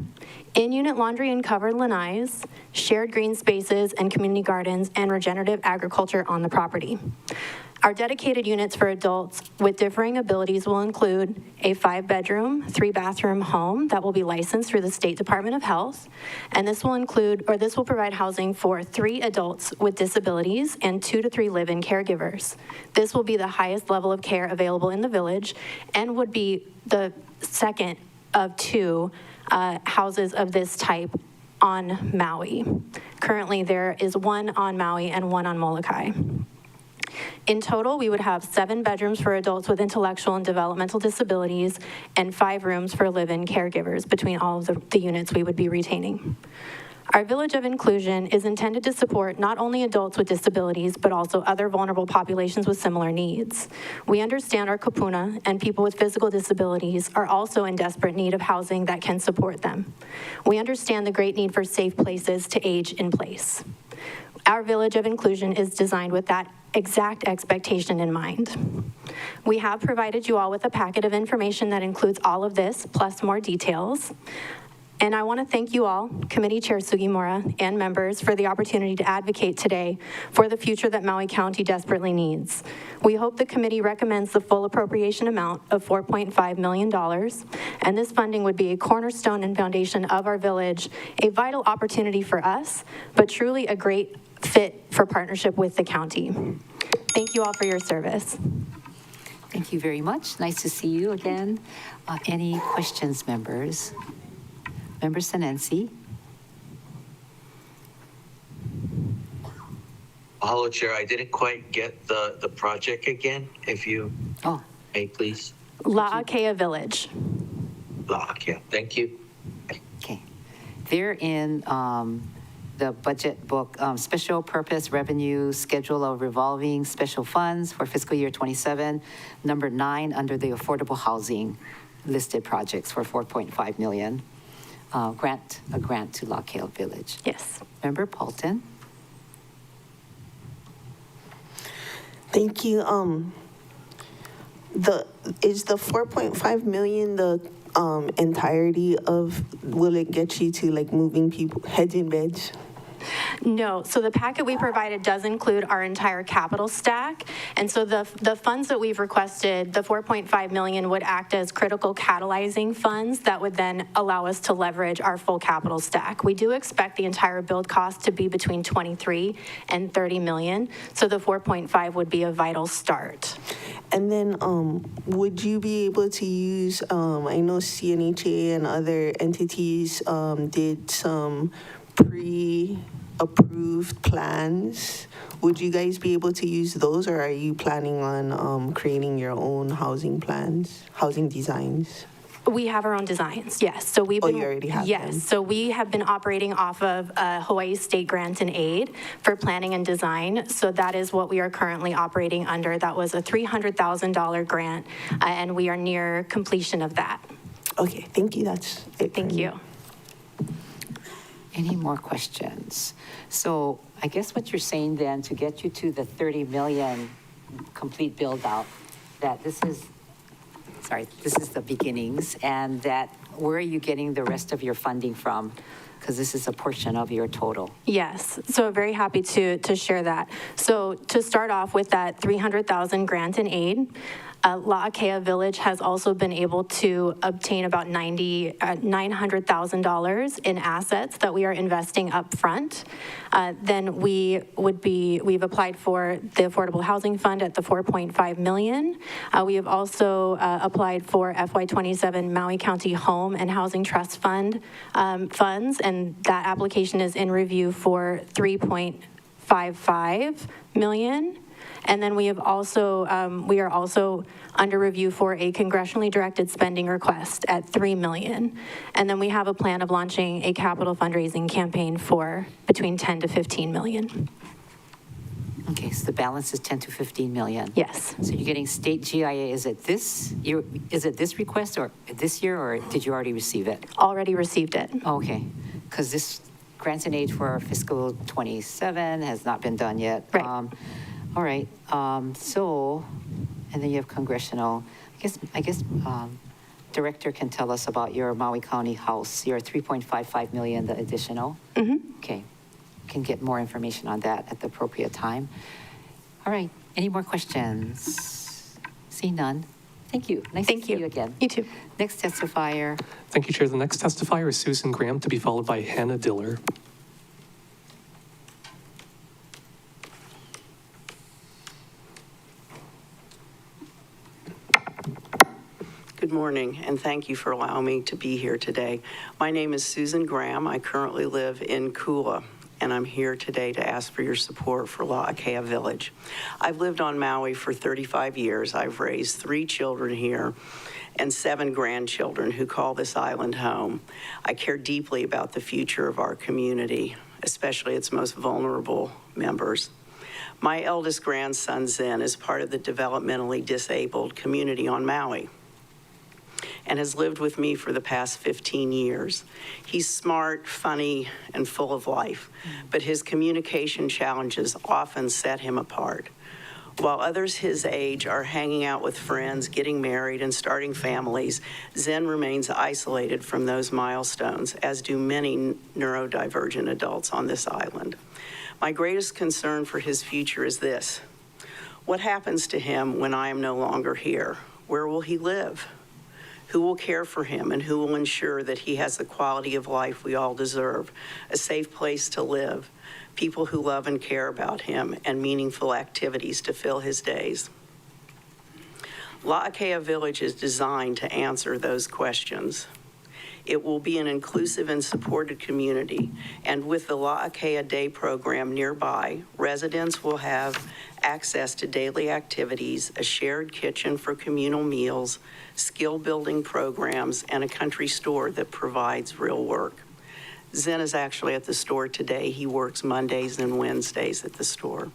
in-unit laundry and covered lanais, shared green spaces and community gardens, and regenerative agriculture on the property. Our dedicated units for adults with differing abilities will include a 5-bedroom, 3-bathroom home that will be licensed through the State Department of Health, and this will provide housing for 3 adults with disabilities and 2 to 3 live-in caregivers. This will be the highest level of care available in the village and would be the second of 2 houses of this type on Maui. Currently, there is 1 on Maui and 1 on Molokai. In total, we would have 7 bedrooms for adults with intellectual and developmental disabilities and 5 rooms for live-in caregivers between all of the units we would be retaining. Our Village of Inclusion is intended to support not only adults with disabilities, but also other vulnerable populations with similar needs. We understand our kupuna and people with physical disabilities are also in desperate need of housing that can support them. We understand the great need for safe places to age in place. Our Village of Inclusion is designed with that exact expectation in mind. We have provided you all with a packet of information that includes all of this, plus more details. And I want to thank you all, Committee Chair Sugimura and members, for the opportunity to advocate today for the future that Maui County desperately needs. We hope the committee recommends the full appropriation amount of $4.5 million, and this funding would be a cornerstone and foundation of our village, a vital opportunity for us, but truly a great fit for partnership with the county. Thank you all for your service. Thank you very much. Nice to see you again. Any questions, members? Member Senensi? Mahalo, Chair. I didn't quite get the project again, if you may, please. La'akea Village. La'akea. Thank you. Okay. They're in the budget book, Special Purpose Revenue Schedule of Revolving Special Funds for fiscal year 27, number 9 under the affordable housing listed projects for $4.5 million. A grant to La'akea Village. Yes. Member Paulton? Thank you. Is the 4.5 million the entirety of, will it get you to like moving people, heads in beds? No, so the packet we provided does include our entire capital stack. And so the funds that we've requested, the 4.5 million would act as critical catalyzing funds that would then allow us to leverage our full capital stack. We do expect the entire build cost to be between 23 and 30 million. So the 4.5 would be a vital start. And then would you be able to use, I know CNHA and other entities did some pre-approved plans. Would you guys be able to use those, or are you planning on creating your own housing plans, housing designs? We have our own designs, yes. So we've been, you already have yes. them? So we have been operating off of Hawaii State Grant and Aid for planning and design. So that is what we are currently operating under. That was a $300,000 grant, and we are near completion of that. Okay, thank you. That's it. Thank you. Any more questions? So I guess what you're saying then, to get you to the 30 million complete build out, that this is the beginnings, and that where are you getting the rest of your funding from? Because this is a portion of your total. Yes, so very happy to share that. So to start off with that 300,000 grant and aid, La'akea Village has also been able to obtain about $900,000 in assets that we are investing up front. Then we've applied for the Affordable Housing Fund at the $4.5 million. We have also applied for FY27 Maui County Home and Housing Trust Fund funds, and that application is in review for $3.55 million. And then we are also under review for a congressionally directed spending request at $3 million. And then we have a plan of launching a capital fundraising campaign for between 10 to 15 million. Okay, so the balance is 10 to 15 million. Yes. So you're getting state GIA, is it this year, is it this request or this year, or did you already receive it? Already received it. Okay, because this grants and aid for fiscal 27 has not been done yet. Right. All right, so, and then you have congressional, I guess Director can tell us about your Maui County House, your 3.55 million, the additional. Okay, can get more information on that at the appropriate time. All right, any more questions? See none. Thank you. Nice to see you again. You too. Next testifier. Thank you, Chair. The next testifier is Susan Graham, to be followed by Hannah Diller. Good morning, and thank you for allowing me to be here today. My name is Susan Graham. I currently live in Kula, and I'm here today to ask for your support for La'akea Village. I've lived on Maui for 35 years. I've raised 3 children here and 7 grandchildren who call this island home. I care deeply about the future of our community, especially its most vulnerable members. My eldest grandson, Zen, is part of the developmentally disabled community on Maui and has lived with me for the past 15 years. He's smart, funny, and full of life, but his communication challenges often set him apart. While others his age are hanging out with friends, getting married, and starting families, Zen remains isolated from those milestones, as do many neurodivergent adults on this island. My greatest concern for his future is this: what happens to him when I am no longer here? Where will he live? Who will care for him, and who will ensure that he has the quality of life we all deserve, a safe place to live, people who love and care about him, and meaningful activities to fill his days? La'akea Village is designed to answer those questions. It will be an inclusive and supported community, and with the La'akea Day program nearby, residents will have access to daily activities, a shared kitchen for communal meals, skill-building programs, and a country store that provides real work. Zen is actually at the store today. He works Mondays and Wednesdays at the store.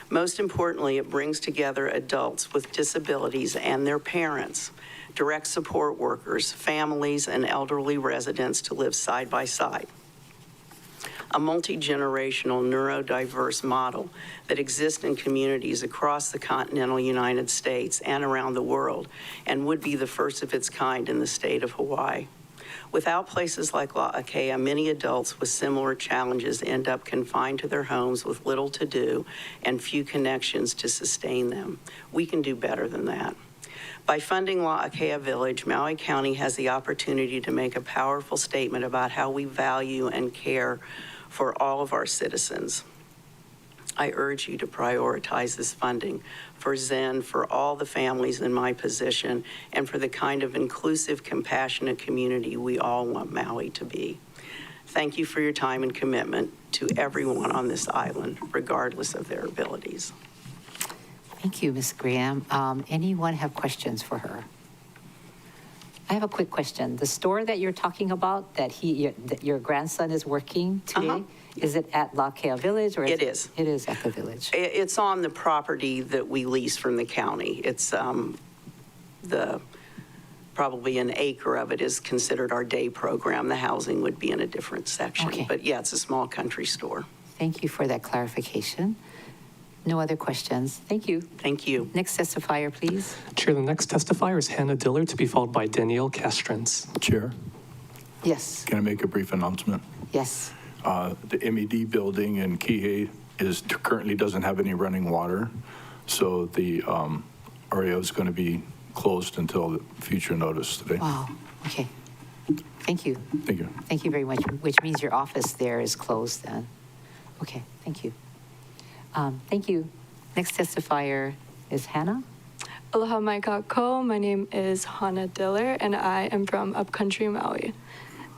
Most importantly, it brings together adults with disabilities and their parents, direct support workers, families, and elderly residents to live side by side. A multi-generational neurodiverse model that exists in communities across the continental United States and around the world, and would be the first of its kind in the state of Hawaii. Without places like La'akea, many adults with similar challenges end up confined to their homes with little to do and few connections to sustain them. We can do better than that. By funding La'akea Village, Maui County has the opportunity to make a powerful statement about how we value and care for all of our citizens. I urge you to prioritize this funding for Zen, for all the families in my position, and for the kind of inclusive, compassionate community we all want Maui to be. Thank you for your time and commitment to everyone on this island, regardless of their abilities. Thank you, Ms. Graham. Anyone have questions for her? I have a quick question. The store that you're talking about, that your grandson is working today, is it at La'akea Village, or It is. It is at the village. It's on the property that we lease from the county. It's probably an acre of it is considered our day program. The housing would be in a different section. Okay. But yeah, it's a small country store. Thank you for that clarification. No other questions. Thank you. Thank you. Next testifier, please. Chair, the next testifier is Hannah Diller, to be followed by Danielle Castrens. Chair, Yes. can I make a brief announcement? Yes. The MED building in Kihei currently doesn't have any running water, so the REO is going to be closed until the future notice today. Wow, okay. Thank you. Thank you. Thank you very much, which means your office there is closed then. Okay, thank you. Thank you. Next testifier is Hannah. Aloha mai kako. My name is Hannah Diller, and I am from Upcountry, Maui.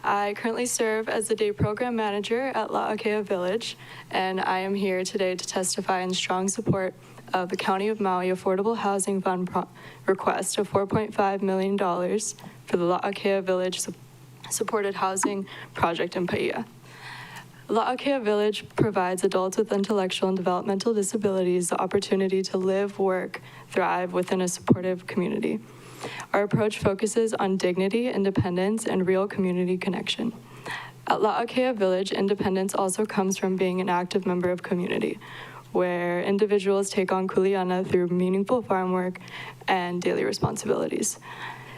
I currently serve as the day program manager at La'akea Village, and I am here today to testify in strong support of the County of Maui Affordable Housing Fund request of $4.5 million for the La'akea Village supported housing project in Paia. La'akea Village provides adults with intellectual and developmental disabilities the opportunity to live, work, thrive within a supportive community. Our approach focuses on dignity, independence, and real community connection. At La'akea Village, independence also comes from being an active member of community, where individuals take on kuleana through meaningful farm work and daily responsibilities.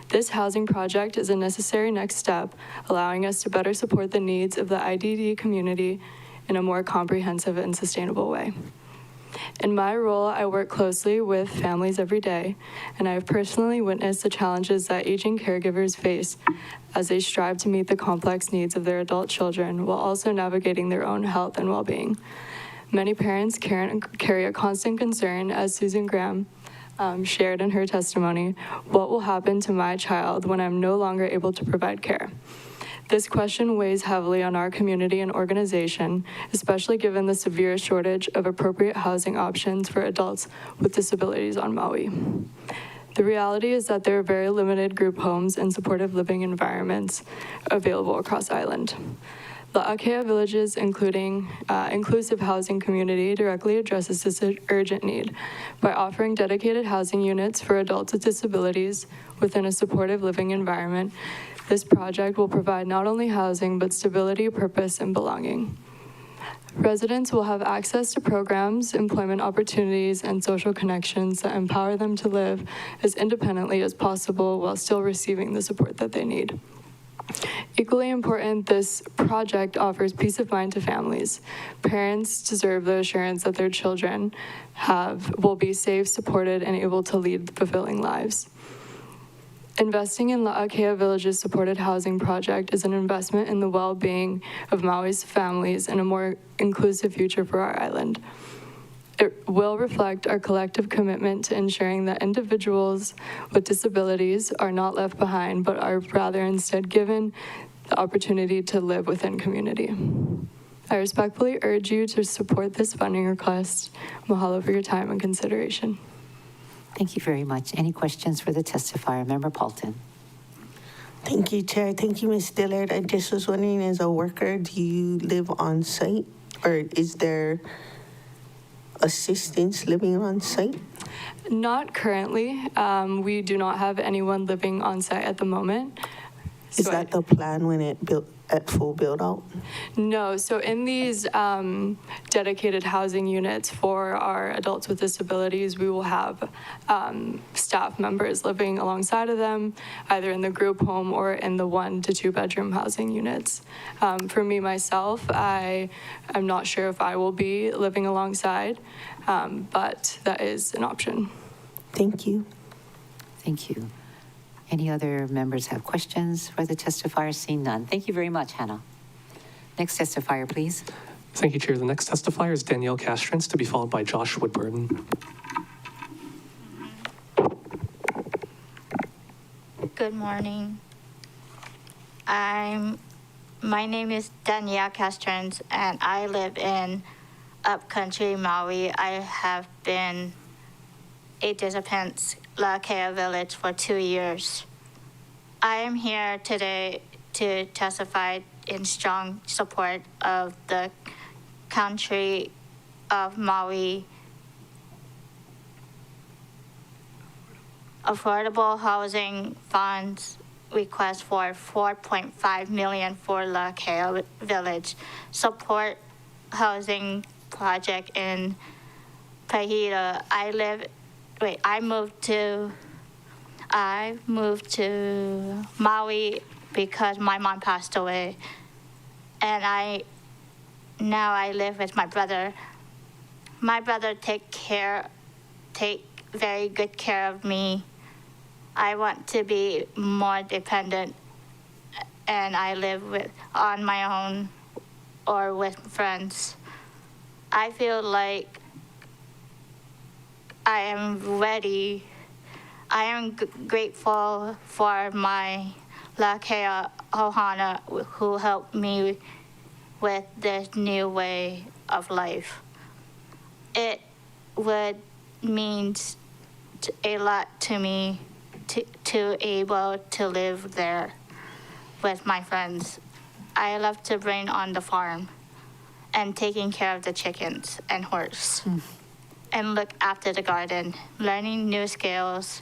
This housing project is a necessary next step, allowing us to better support the needs of the IDD community in a more comprehensive and sustainable way. In my role, I work closely with families every day, and I have personally witnessed the challenges that aging caregivers face as they strive to meet the complex needs of their adult children while also navigating their own health and well-being. Many parents carry a constant concern, as Susan Graham shared in her testimony, what will happen to my child when I'm no longer able to provide care? This question weighs heavily on our community and organization, especially given the severe shortage of appropriate housing options for adults with disabilities on Maui. The reality is that there are very limited group homes and supportive living environments available across island. La'akea Village's inclusive housing community directly addresses this urgent need by offering dedicated housing units for adults with disabilities within a supportive living environment. This project will provide not only housing, but stability, purpose, and belonging. Residents will have access to programs, employment opportunities, and social connections that empower them to live as independently as possible while still receiving the support that they need. Equally important, this project offers peace of mind to families. Parents deserve the assurance that their children will be safe, supported, and able to lead fulfilling lives. Investing in La'akea Village's supported housing project is an investment in the well-being of Maui's families and a more inclusive future for our island. It will reflect our collective commitment to ensuring that individuals with disabilities are not left behind, but are rather instead given the opportunity to live within community. I respectfully urge you to support this funding request. Mahalo for your time and consideration. Thank you very much. Any questions for the testifier? Member Paulton. Thank you, Chair. Thank you, Ms. Dillard. I just was wondering, as a worker, do you live on site, or is there assistance living on site? Not currently. We do not have anyone living on site at the moment. Is that the plan when it built at full build out? No. So in these dedicated housing units for our adults with disabilities, we will have staff members living alongside of them, either in the group home or in the 1 to 2 bedroom housing units. For me, myself, I'm not sure if I will be living alongside, but that is an option. Thank you. Thank you. Any other members have questions for the testifier? Seeing none. Thank you very much, Hannah. Next testifier, please. Thank you, Chair. The next testifier is Danielle Castrance, to be followed by Josh Woodburn. Good morning. My name is Danielle Castrance, and I live in Upcountry, Maui. I have been a participant La'akea Village for 2 years. I am here today to testify in strong support of the Country of Maui Affordable Housing Fund's request for $4.5 million for La'akea Village support housing project in Paia. I moved to Maui because my mom passed away, and now I live with my brother. My brother take very good care of me I want to be more dependent, and I live on my own or with friends. I feel like I am ready. I am grateful for my Lakea Ohana who helped me with this new way of life. It would mean a lot to me to able to live there with my friends. I love to bring on the farm and taking care of the chickens and horse and look after the garden. Learning new skills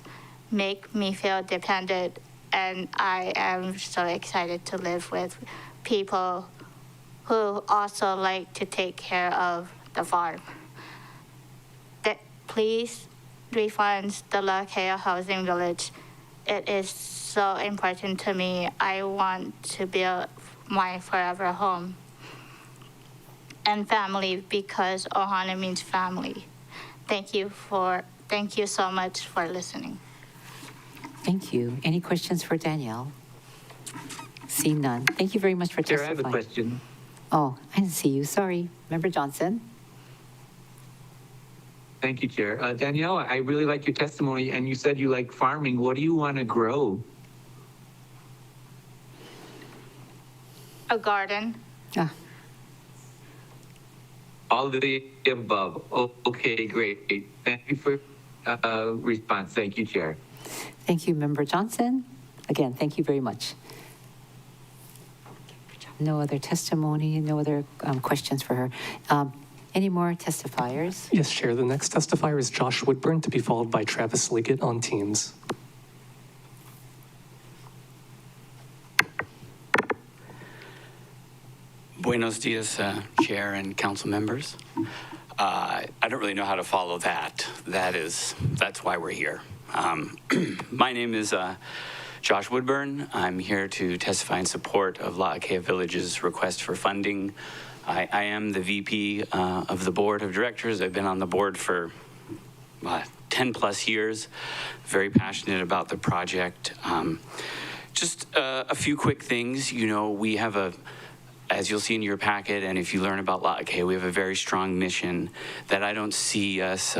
make me feel dependent, and I am so excited to live with people who also like to take care of the farm. Please refund the Lakea Housing Village. It is so important to me. I want to build my forever home and family, because Ohana means family. Thank you so much for listening. Thank you. Any questions for Danielle? Seeing none. Thank you very much for Chair, I testifying. have a question. Oh, I didn't see you. Sorry. Member Johnson? Thank you, Chair. Danielle, I really like your testimony, and you said you like farming. What do you want to grow? A garden. Ah. All of the above. Oh, okay, great. Thank you for response. Thank you, Chair. Thank you, Member Johnson. Again, thank you very much. No other testimony, no other questions for her. Any more testifiers? Yes, Chair. The next testifier is Josh Woodburn, to be followed by Travis Liggett on Teams. Buenos dias, Chair and council members. I don't really know how to follow that. That's why we're here. My name is Josh Woodburn. I'm here to testify in support of La'akea Village's request for funding. I am the VP of the Board of Directors. I've been on the board for 10 plus years, very passionate about the project. Just a few quick things. You know, we have as you'll see in your packet, and if you learn about La'akea, we have a very strong mission that I don't see us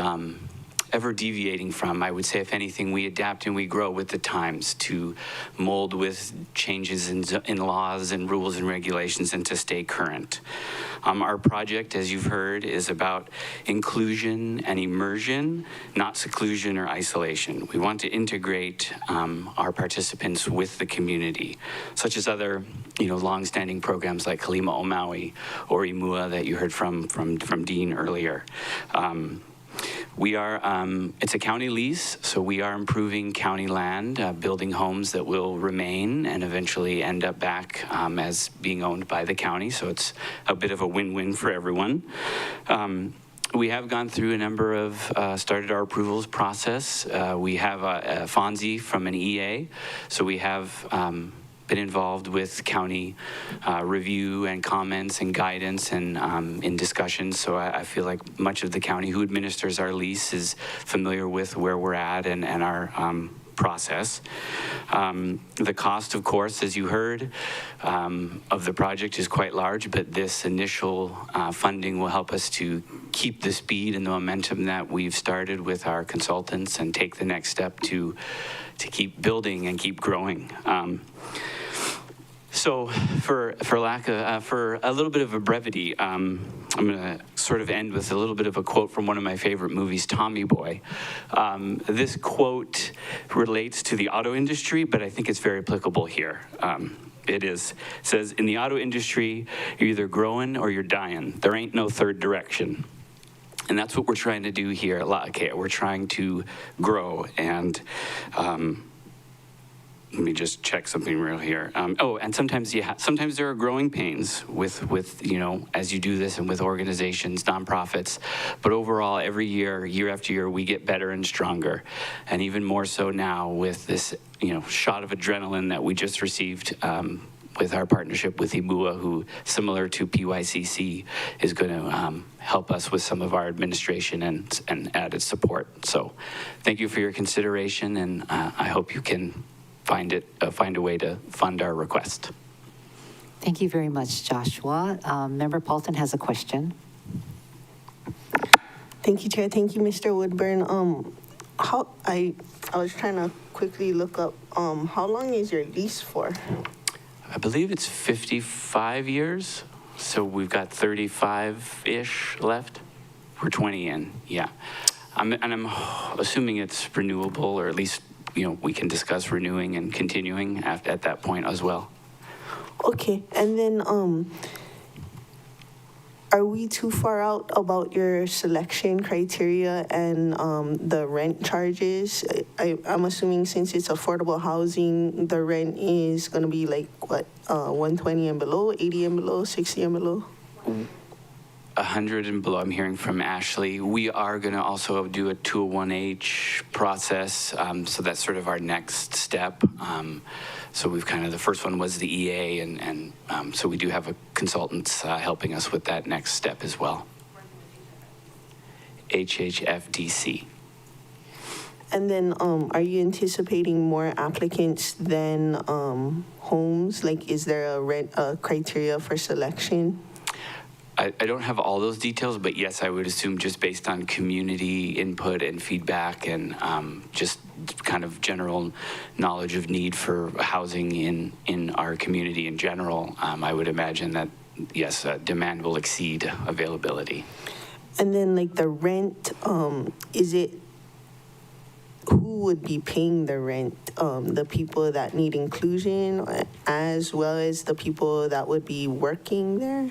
ever deviating from. I would say, if anything, we adapt and we grow with the times to mold with changes in laws and rules and regulations and to stay current. Our project, as you've heard, is about inclusion and immersion, not seclusion or isolation. We want to integrate our participants with the community, such as other, longstanding programs like Kalima o Maui or Imua that you heard from Dean earlier. It's a county lease, so we are improving county land, building homes that will remain and eventually end up back as being owned by the county, so it's a bit of a win-win for everyone. We have gone through a number of, started our approvals process. We have a FONSI from an EA, so we have been involved with county review and comments and guidance and in discussions. So I feel like much of the county who administers our lease is familiar with where we're at and our process. The cost, of course, as you heard, of the project is quite large, but this initial funding will help us to keep the speed and the momentum that we've started with our consultants and take the next step to keep building and keep growing. So for a little bit of a brevity, I'm going to sort of end with a little bit of a quote from one of my favorite movies, Tommy Boy. This quote relates to the auto industry, but I think it's very applicable here. It says, in the auto industry, you're either growing or you're dying. There ain't no third direction. And that's what we're trying to do here at La'akea. We're trying to grow and let me just check something real here. And sometimes there are growing pains with as you do this and with organizations, nonprofits. But overall, every year after year, we get better and stronger. And even more so now with this, shot of adrenaline that we just received with our partnership with IMUA, who, similar to PYCC, is going to help us with some of our administration and added support. So thank you for your consideration, and I hope you can find a way to fund our request. Thank you very much, Joshua. Member Paulton has a question. Thank you, Chair. Thank you, Mr. Woodburn. I was trying to quickly look up, how long is your lease for? I believe it's 55 years, so we've got 35-ish left. We're 20 in, yeah. I'm assuming it's renewable, or at least, we can discuss renewing and continuing at that point as well. Okay, and then are we too far out about your selection criteria and the rent charges? I'm assuming since it's affordable housing, the rent is going to be like, what, 120 and below, 80 and below, 60 and below? 100 and below, I'm hearing from Ashley. We are going to also do a 201H process, so that's sort of our next step. So we've the first one was the EA, and so we do have a consultants helping us with that next step as well. HHFDC. And then are you anticipating more applicants than homes? Like, is there a criteria for selection? I don't have all those details, but yes, I would assume just based on community input and feedback and just kind of general knowledge of need for housing in our community in general, I would imagine that, yes, demand will exceed availability. And then, like, the rent, is it, who would be paying the rent? The people that need inclusion as well as the people that would be working there?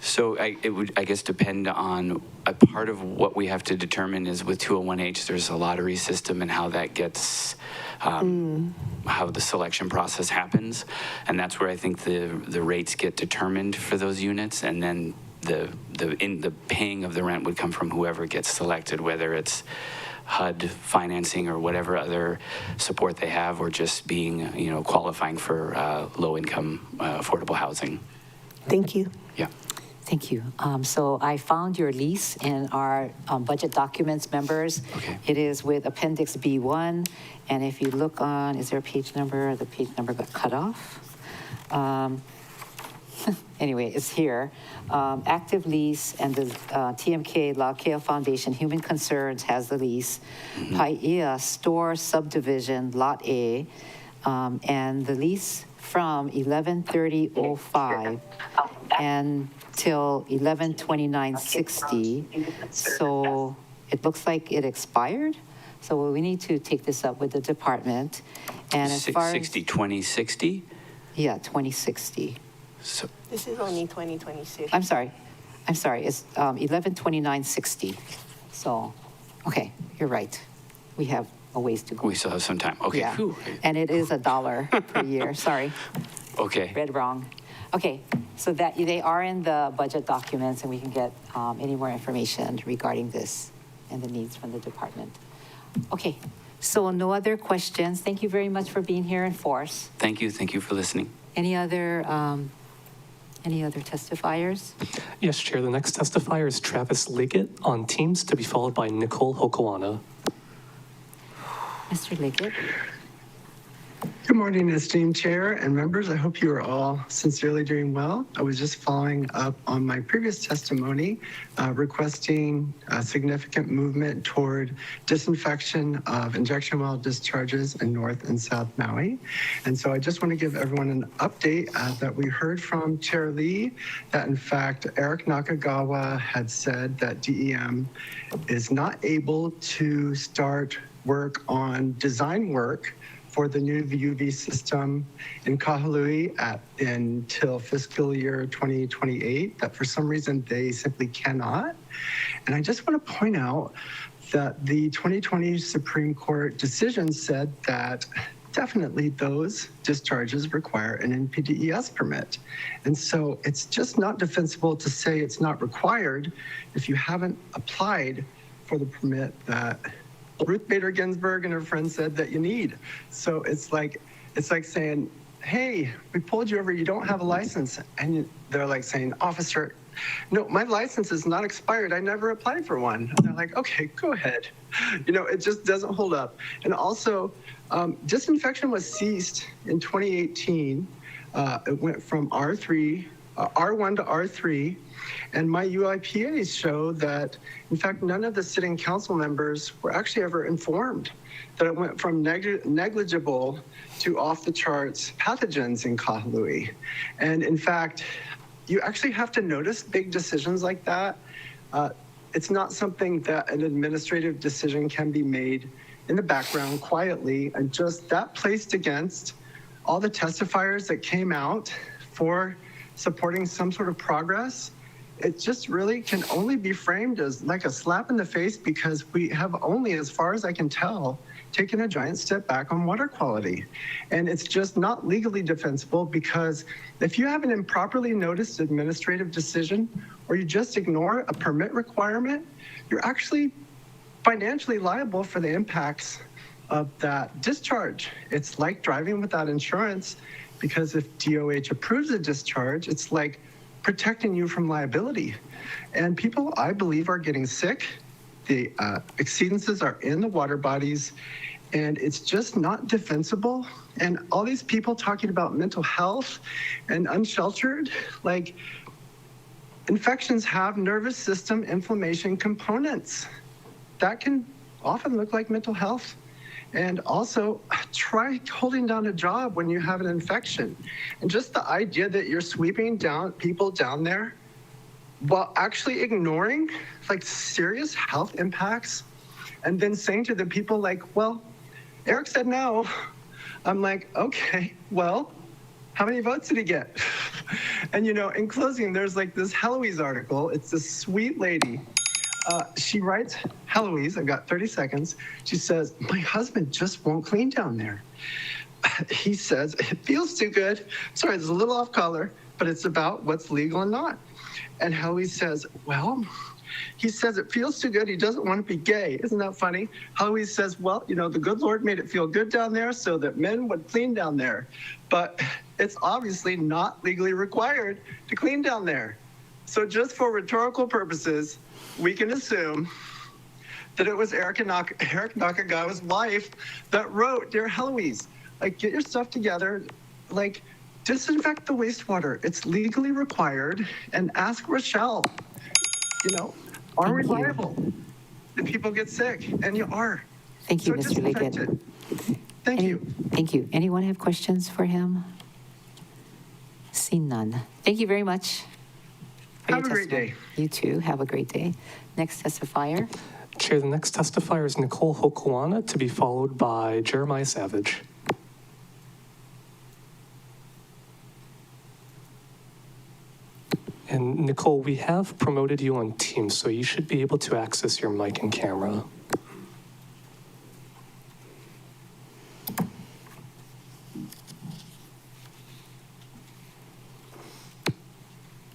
So it would, I guess, depend on a part of what we have to determine is with 201H, there's a lottery system and how that gets, how the selection process happens. And that's where I think the rates get determined for those units. And then the paying of the rent would come from whoever gets selected, whether it's HUD financing or whatever other support they have, or just being, qualifying for low-income affordable housing. Thank you. Yeah. Thank you. So I found your lease in our budget documents, members. Okay. It is with Appendix B1. And if you look on, is there a page number? The page number got cut off. Anyway, it's here. Active lease, and the TMK Laukea Foundation Human Concerns has the lease. Paia Store Subdivision, Lot A, and the lease from 11/30/05 and till 11/29/60. So it looks like it expired. So we need to take this up with the department. And as far as 2060? Yeah, 2060. So this is only 2026. I'm sorry. It's 11/29/60. So, okay, you're right. We have a ways to go. We still have some time. Okay. Yeah. Whew. And it is $1 per year. Sorry. Okay. Read wrong. Okay, so that they are in the budget documents, and we can get any more information regarding this and the needs from the department. Okay, so no other questions. Thank you very much for being here in force. Thank you. Thank you for listening. Any other testifiers? Yes, Chair. The next testifier is Travis Liggett on Teams, to be followed by Nicole Hokoana. Mr. Liggett. Good morning, esteemed chair and members. I hope you are all sincerely doing well. I was just following up on my previous testimony, requesting a significant movement toward disinfection of injection well discharges in North and South Maui. And so I just want to give everyone an update that we heard from Chair Lee that, in fact, Eric Nakagawa had said that DEM is not able to start work on design work for the new UV system in Kahului until fiscal year 2028, that for some reason they simply cannot. And I just want to point out that the 2020 Supreme Court decision said that definitely those discharges require an NPDES permit. And so it's just not defensible to say it's not required if you haven't applied for the permit that Ruth Bader Ginsburg and her friends said that you need. So it's like saying hey, we pulled you over, you don't have a license. And they're like saying, officer, no, my license is not expired. I never applied for one. And they're like, okay, go ahead. It just doesn't hold up. And also, disinfection was ceased in 2018. It went from R1 to R3. And my UIPAs show that, in fact, none of the sitting council members were actually ever informed that it went from negligible to off the charts pathogens in Kahului. And in fact, you actually have to notice big decisions like that. It's not something that an administrative decision can be made in the background quietly, and just that placed against all the testifiers that came out for supporting some sort of progress. It just really can only be framed as like a slap in the face, because we have only, as far as I can tell, taken a giant step back on water quality. And it's just not legally defensible, because if you have an improperly noticed administrative decision, or you just ignore a permit requirement, you're actually financially liable for the impacts of that discharge. It's like driving without insurance, because if DOH approves a discharge, it's like protecting you from liability. And people, I believe, are getting sick. The exceedances are in the water bodies, and it's just not defensible. And all these people talking about mental health and unsheltered, like, infections have nervous system inflammation components. That can often look like mental health. And also, try holding down a job when you have an infection. And just the idea that you're sweeping down people down there while actually ignoring like serious health impacts, and then saying to the people like, well, Eric said no. I'm like, okay, well, how many votes did he get? And in closing, there's like this Heloise article. It's this sweet lady. She writes, Heloise, I've got 30 seconds. She says, my husband just won't clean down there. He says, it feels too good. Sorry, it's a little off color, but it's about what's legal and not. And Heloise says, well, he says it feels too good. He doesn't want to be gay. Isn't that funny? Heloise says, well, the good Lord made it feel good down there so that men would clean down there. But it's obviously not legally required to clean down there. So just for rhetorical purposes, we can assume that it was Eric Nakagawa's wife that wrote, Dear Heloise, like, get your stuff together, like, disinfect the wastewater. It's legally required, and ask Rochelle, are we liable if people get sick? And you are. Thank you, So Mr. disinfect Liggett. it. Thank you. Thank you. Anyone have questions for him? Seen none. Thank you very much. Have a great day. You too. Have a great day. Next testifier. Chair, the next testifier is Nicole Hokuana, to be followed by Jeremiah Savage. And Nicole, we have promoted you on Teams, so you should be able to access your mic and camera.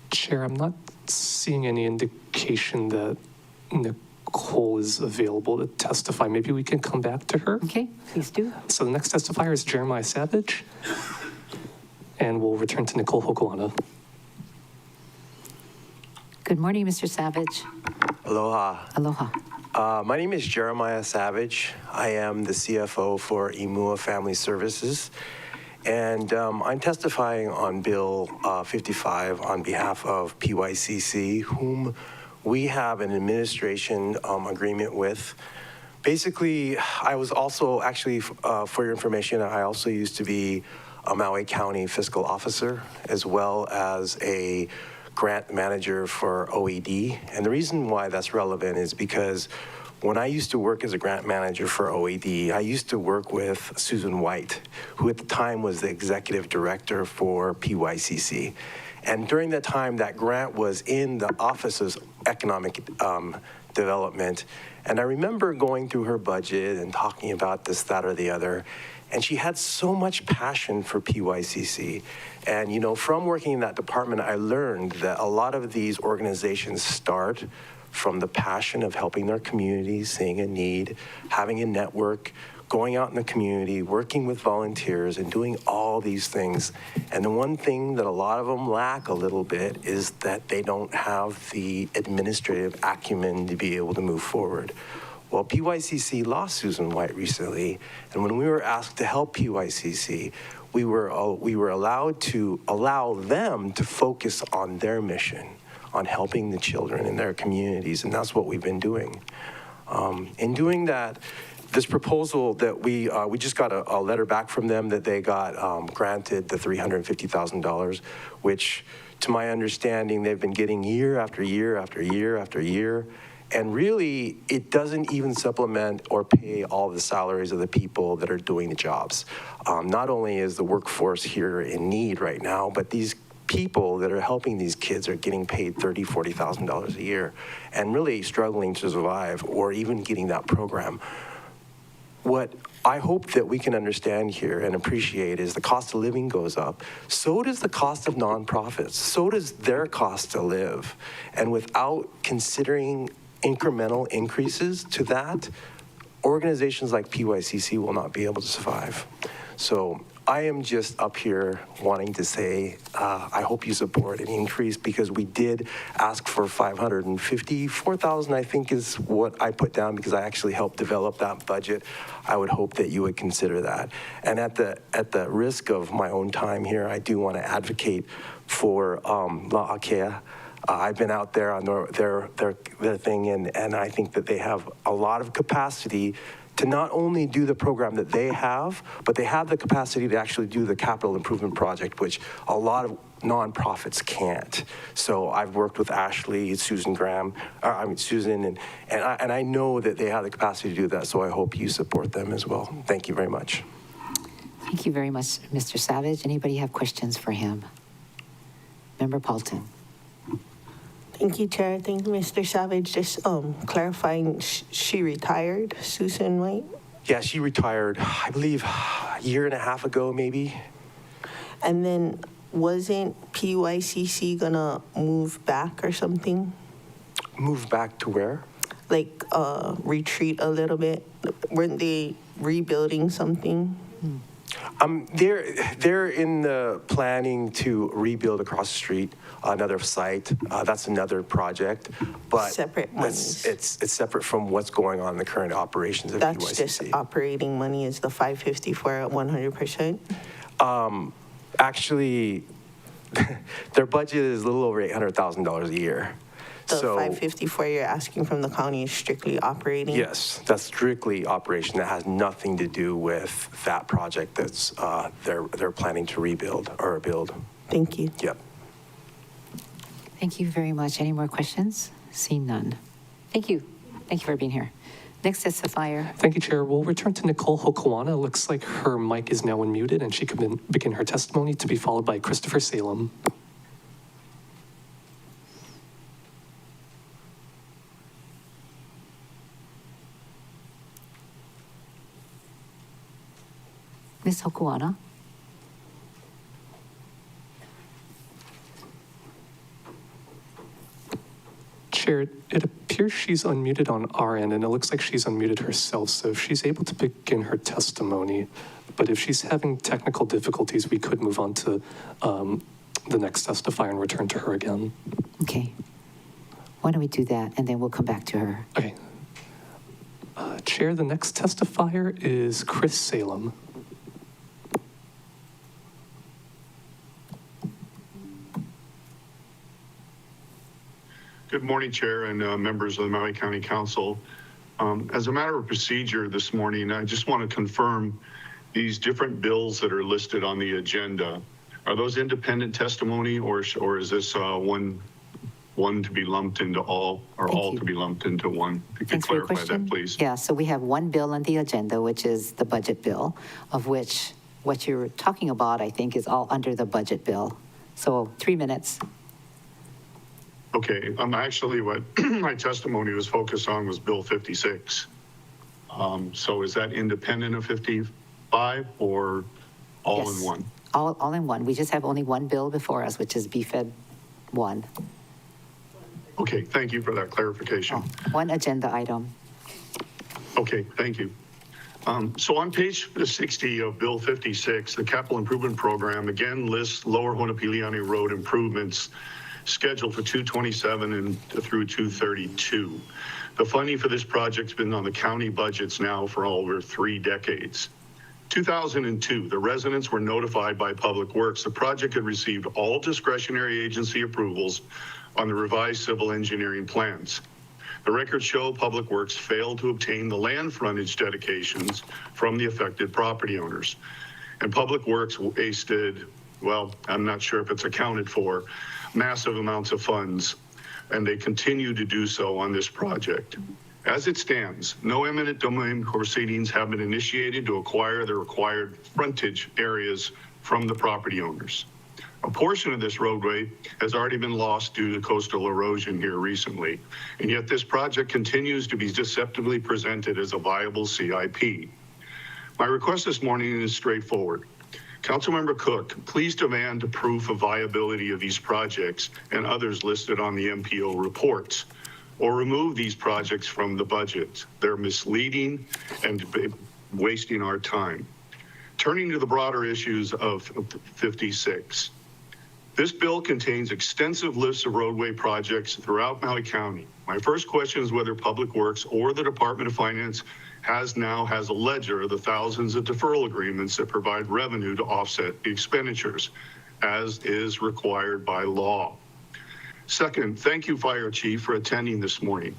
Chair, I'm not seeing any indication that Nicole is available to testify. Maybe we can come back to her. Okay, please do. So the next testifier is Jeremiah Savage, and we'll return to Nicole Hokuana. Good morning, Mr. Savage. Aloha. Aloha. My name is Jeremiah Savage. I am the CFO for Imua Family Services. And I'm testifying on Bill 55 on behalf of PYCC, whom we have an administration agreement with. Basically, I was also actually, for your information, I also used to be a Maui County fiscal officer, as well as a grant manager for OED. And the reason why that's relevant is because when I used to work as a grant manager for OED, I used to work with Susan White, who at the time was the executive director for PYCC. And during that time, that grant was in the Office of Economic Development. And I remember going through her budget and talking about this, that, or the other. And she had so much passion for PYCC. And, from working in that department, I learned that a lot of these organizations start from the passion of helping their communities, seeing a need, having a network, going out in the community, working with volunteers, and doing all these things. And the one thing that a lot of them lack a little bit is that they don't have the administrative acumen to be able to move forward. Well, PYCC lost Susan White recently, and when we were asked to help PYCC, we were allowed to allow them to focus on their mission, on helping the children in their communities, and that's what we've been doing. In doing that, this proposal that we just got a letter back from them that they got granted the $350,000, which, to my understanding, they've been getting year after year after year after year. And really, it doesn't even supplement or pay all the salaries of the people that are doing the jobs. Not only is the workforce here in need right now, but these people that are helping these kids are getting paid $30,000, $40,000 a year and really struggling to survive or even getting that program. What I hope that we can understand here and appreciate is the cost of living goes up. So does the cost of nonprofits. So does their cost to live. And without considering incremental increases to that, organizations like PYCC will not be able to survive. So I am just up here wanting to say, I hope you support an increase, because we did ask for $554,000, I think is what I put down, because I actually helped develop that budget. I would hope that you would consider that. And at the risk of my own time here, I do want to advocate for La'akea. I've been out there on their thing, and I think that they have a lot of capacity to not only do the program that they have, but they have the capacity to actually do the capital improvement project, which a lot of nonprofits can't. So I've worked with Ashley, Susan, and I know that they have the capacity to do that, so I hope you support them as well. Thank you very much. Thank you very much, Mr. Savage. Anybody have questions for him? Member Paulton. Thank you, Chair. Thank you, Mr. Savage. Just clarifying, she retired, Susan White? Yeah, she retired, I believe, a year and a half ago, maybe. And then wasn't PYCC gonna move back or something? Move back to where? Like retreat a little bit? Weren't they rebuilding something? They're in the planning to rebuild across the street another site. That's another project, but separate monies. It's separate from what's going on in the current operations of That's PYCC. just operating money is the 554 at 100%? Actually, their budget is a little over $800,000 a year. The 554 you're asking from the county is strictly operating? Yes, that's strictly operation. That has nothing to do with that project that's they're planning to rebuild or build. Thank you. Yep. Thank you very much. Any more questions? Seeing none. Thank you. Thank you for being here. Next testifier. Thank you, Chair. We'll return to Nicole Hokawana. Looks like her mic is now unmuted and she can begin her testimony, to be followed by Christopher Salem. Ms. Hokawana. Chair, it appears she's unmuted on our end, and it looks like she's unmuted herself, so if she's able to begin her testimony, but if she's having technical difficulties, we could move on to the next testifier and return to her again. Okay. Why don't we do that, and then we'll come back to her. Okay. Chair, the next testifier is Chris Salem. Good morning, Chair and members of the Maui County Council. As a matter of procedure this morning, I just want to confirm these different bills that are listed on the agenda. Are those independent testimony, or is this one to be lumped into all, or all to be lumped into one? If you could clarify that, please. Yeah, so we have one bill on the agenda, which is the budget bill, of which what you're talking about, I think, is all under the budget bill. So 3 minutes. Okay, actually what my testimony was focused on was Bill 56. So is that independent of 55 or all Yes. in one? All in one. We just have only one bill before us, which is BFED 1. Okay, thank you for that clarification. One agenda item. Okay, thank you. So on page 60 of Bill 56, the capital improvement program again lists Lower Honopiliani Road improvements scheduled for 227 and through 232. The funding for this project's been on the county budgets now for over 3 decades. 2002, the residents were notified by Public Works the project had received all discretionary agency approvals on the revised civil engineering plans. The records show Public Works failed to obtain the land frontage dedications from the affected property owners. And Public Works wasted, well, I'm not sure if it's accounted for, massive amounts of funds, and they continue to do so on this project. As it stands, no eminent domain proceedings have been initiated to acquire the required frontage areas from the property owners. A portion of this roadway has already been lost due to coastal erosion here recently, and yet this project continues to be deceptively presented as a viable CIP. My request this morning is straightforward. Councilmember Cook, please demand a proof of viability of these projects and others listed on the MPO reports, or remove these projects from the budget. They're misleading and wasting our time. Turning to the broader issues of 56. This bill contains extensive lists of roadway projects throughout Maui County. My first question is whether Public Works or the Department of Finance has a ledger of the thousands of deferral agreements that provide revenue to offset the expenditures, as is required by law. Second, thank you, Fire Chief, for attending this morning.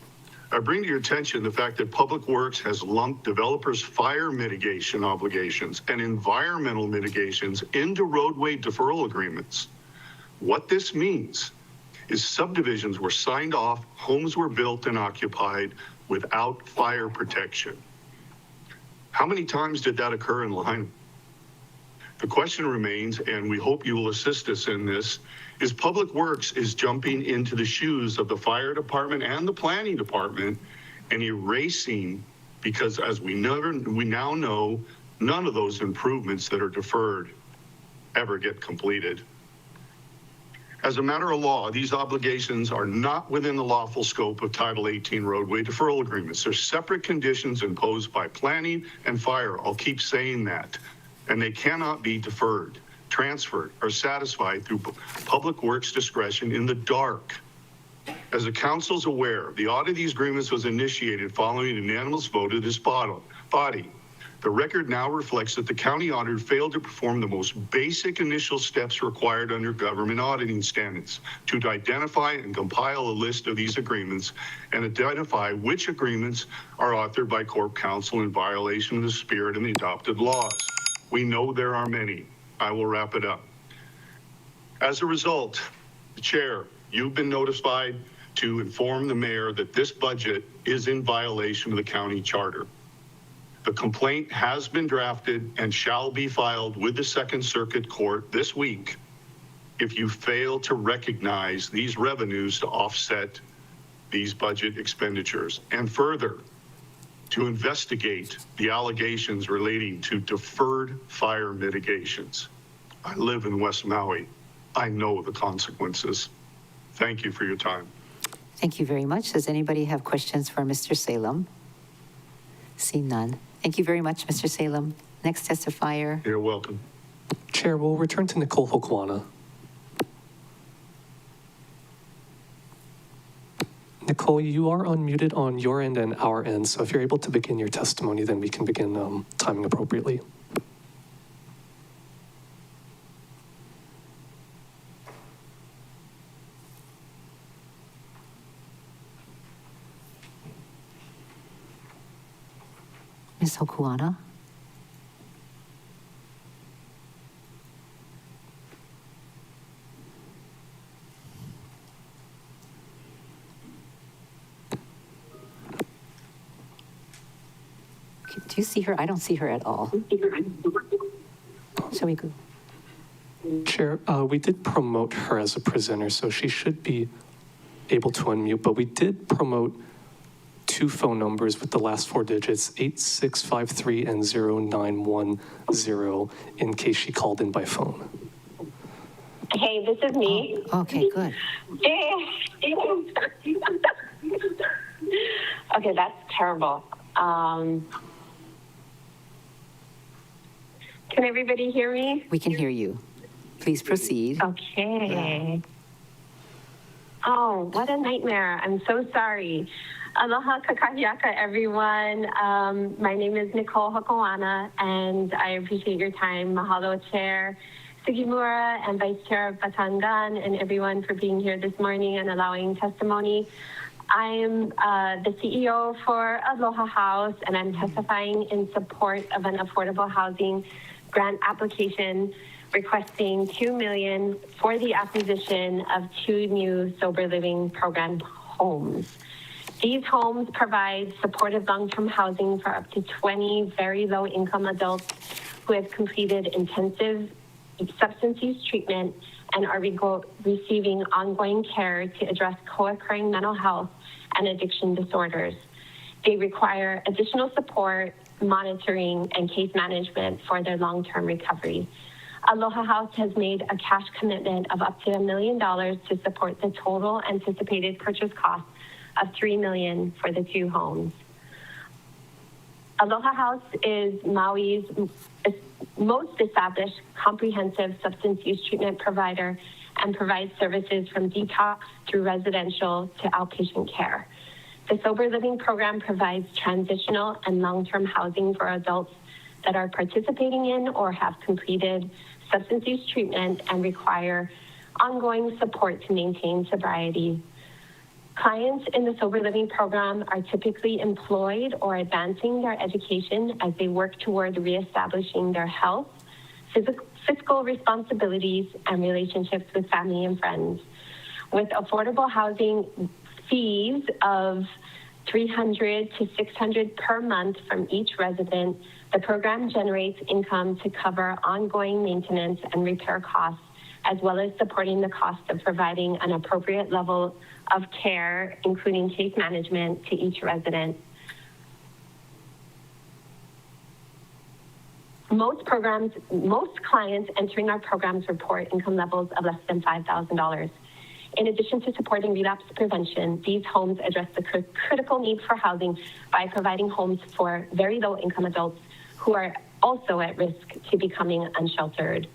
I bring to your attention the fact that Public Works has lumped developers' fire mitigation obligations and environmental mitigations into roadway deferral agreements. What this means is subdivisions were signed off, homes were built and occupied without fire protection. How many times did that occur in Lahaina? The question remains, and we hope you will assist us in this, is Public Works is jumping into the shoes of the fire department and the planning department and erasing, because as we now know, none of those improvements that are deferred ever get completed. As a matter of law, these obligations are not within the lawful scope of Title 18 roadway deferral agreements. They're separate conditions imposed by planning and fire. I'll keep saying that. And they cannot be deferred, transferred, or satisfied through Public Works discretion in the dark. As the council's aware, the audit of these agreements was initiated following an unanimous vote of this body. The record now reflects that the county auditor failed to perform the most basic initial steps required under government auditing standards to identify and compile a list of these agreements and identify which agreements are authored by Corp Council in violation of the spirit and the adopted laws. We know there are many. I will wrap it up. As a result, the chair, you've been notified to inform the mayor that this budget is in violation of the county charter. The complaint has been drafted and shall be filed with the Second Circuit Court this week if you fail to recognize these revenues to offset these budget expenditures, and further, to investigate the allegations relating to deferred fire mitigations. I live in West Maui. I know the consequences. Thank you for your time. Thank you very much. Does anybody have questions for Mr. Salem? See none. Thank you very much, Mr. Salem. Next testifier. You're welcome. Chair, we'll return to Nicole Hokuana. Nicole, you are unmuted on your end and our end, so if you're able to begin your testimony, then we can begin timing appropriately. Ms. Hokuana? Do you see her? I don't see her at all. Shall we go? Chair, we did promote her as a presenter, so she should be able to unmute, but we did promote 2 phone numbers with the last 4 digits, 8653 and 0910, in case she called in by phone. Hey, this is me. Oh, okay, good. Okay, that's terrible. Can everybody hear me? We can hear you. Please proceed. Okay. Oh, what a nightmare. I'm so sorry. Aloha kakahiaka, everyone. My name is Nicole Hokoana, and I appreciate your time. Mahalo, Chair Sugimura and Vice Chair Batangan, and everyone for being here this morning and allowing testimony. I am the CEO for Aloha House, and I'm testifying in support of an affordable housing grant application requesting $2 million for the acquisition of 2 new sober living program homes. These homes provide supportive long-term housing for up to 20 very low-income adults who have completed intensive substance use treatment and are receiving ongoing care to address co-occurring mental health and addiction disorders. They require additional support, monitoring, and case management for their long-term recovery. Aloha House has made a cash commitment of up to $1 million to support the total anticipated purchase cost of $3 million for the 2 homes. Aloha House is Maui's most established comprehensive substance use treatment provider and provides services from detox through residential to outpatient care. The Sober Living program provides transitional and long-term housing for adults that are participating in or have completed substance use treatment and require ongoing support to maintain sobriety. Clients in the Sober Living program are typically employed or advancing their education as they work toward reestablishing their health, fiscal responsibilities, and relationships with family and friends. With affordable housing fees of $300 to $600 per month from each resident, the program generates income to cover ongoing maintenance and repair costs, as well as supporting the cost of providing an appropriate level of care, including case management, to each resident. Most clients entering our programs report income levels of less than $5,000. In addition to supporting relapse prevention, these homes address the critical need for housing by providing homes for very low-income adults who are also at risk to becoming unsheltered.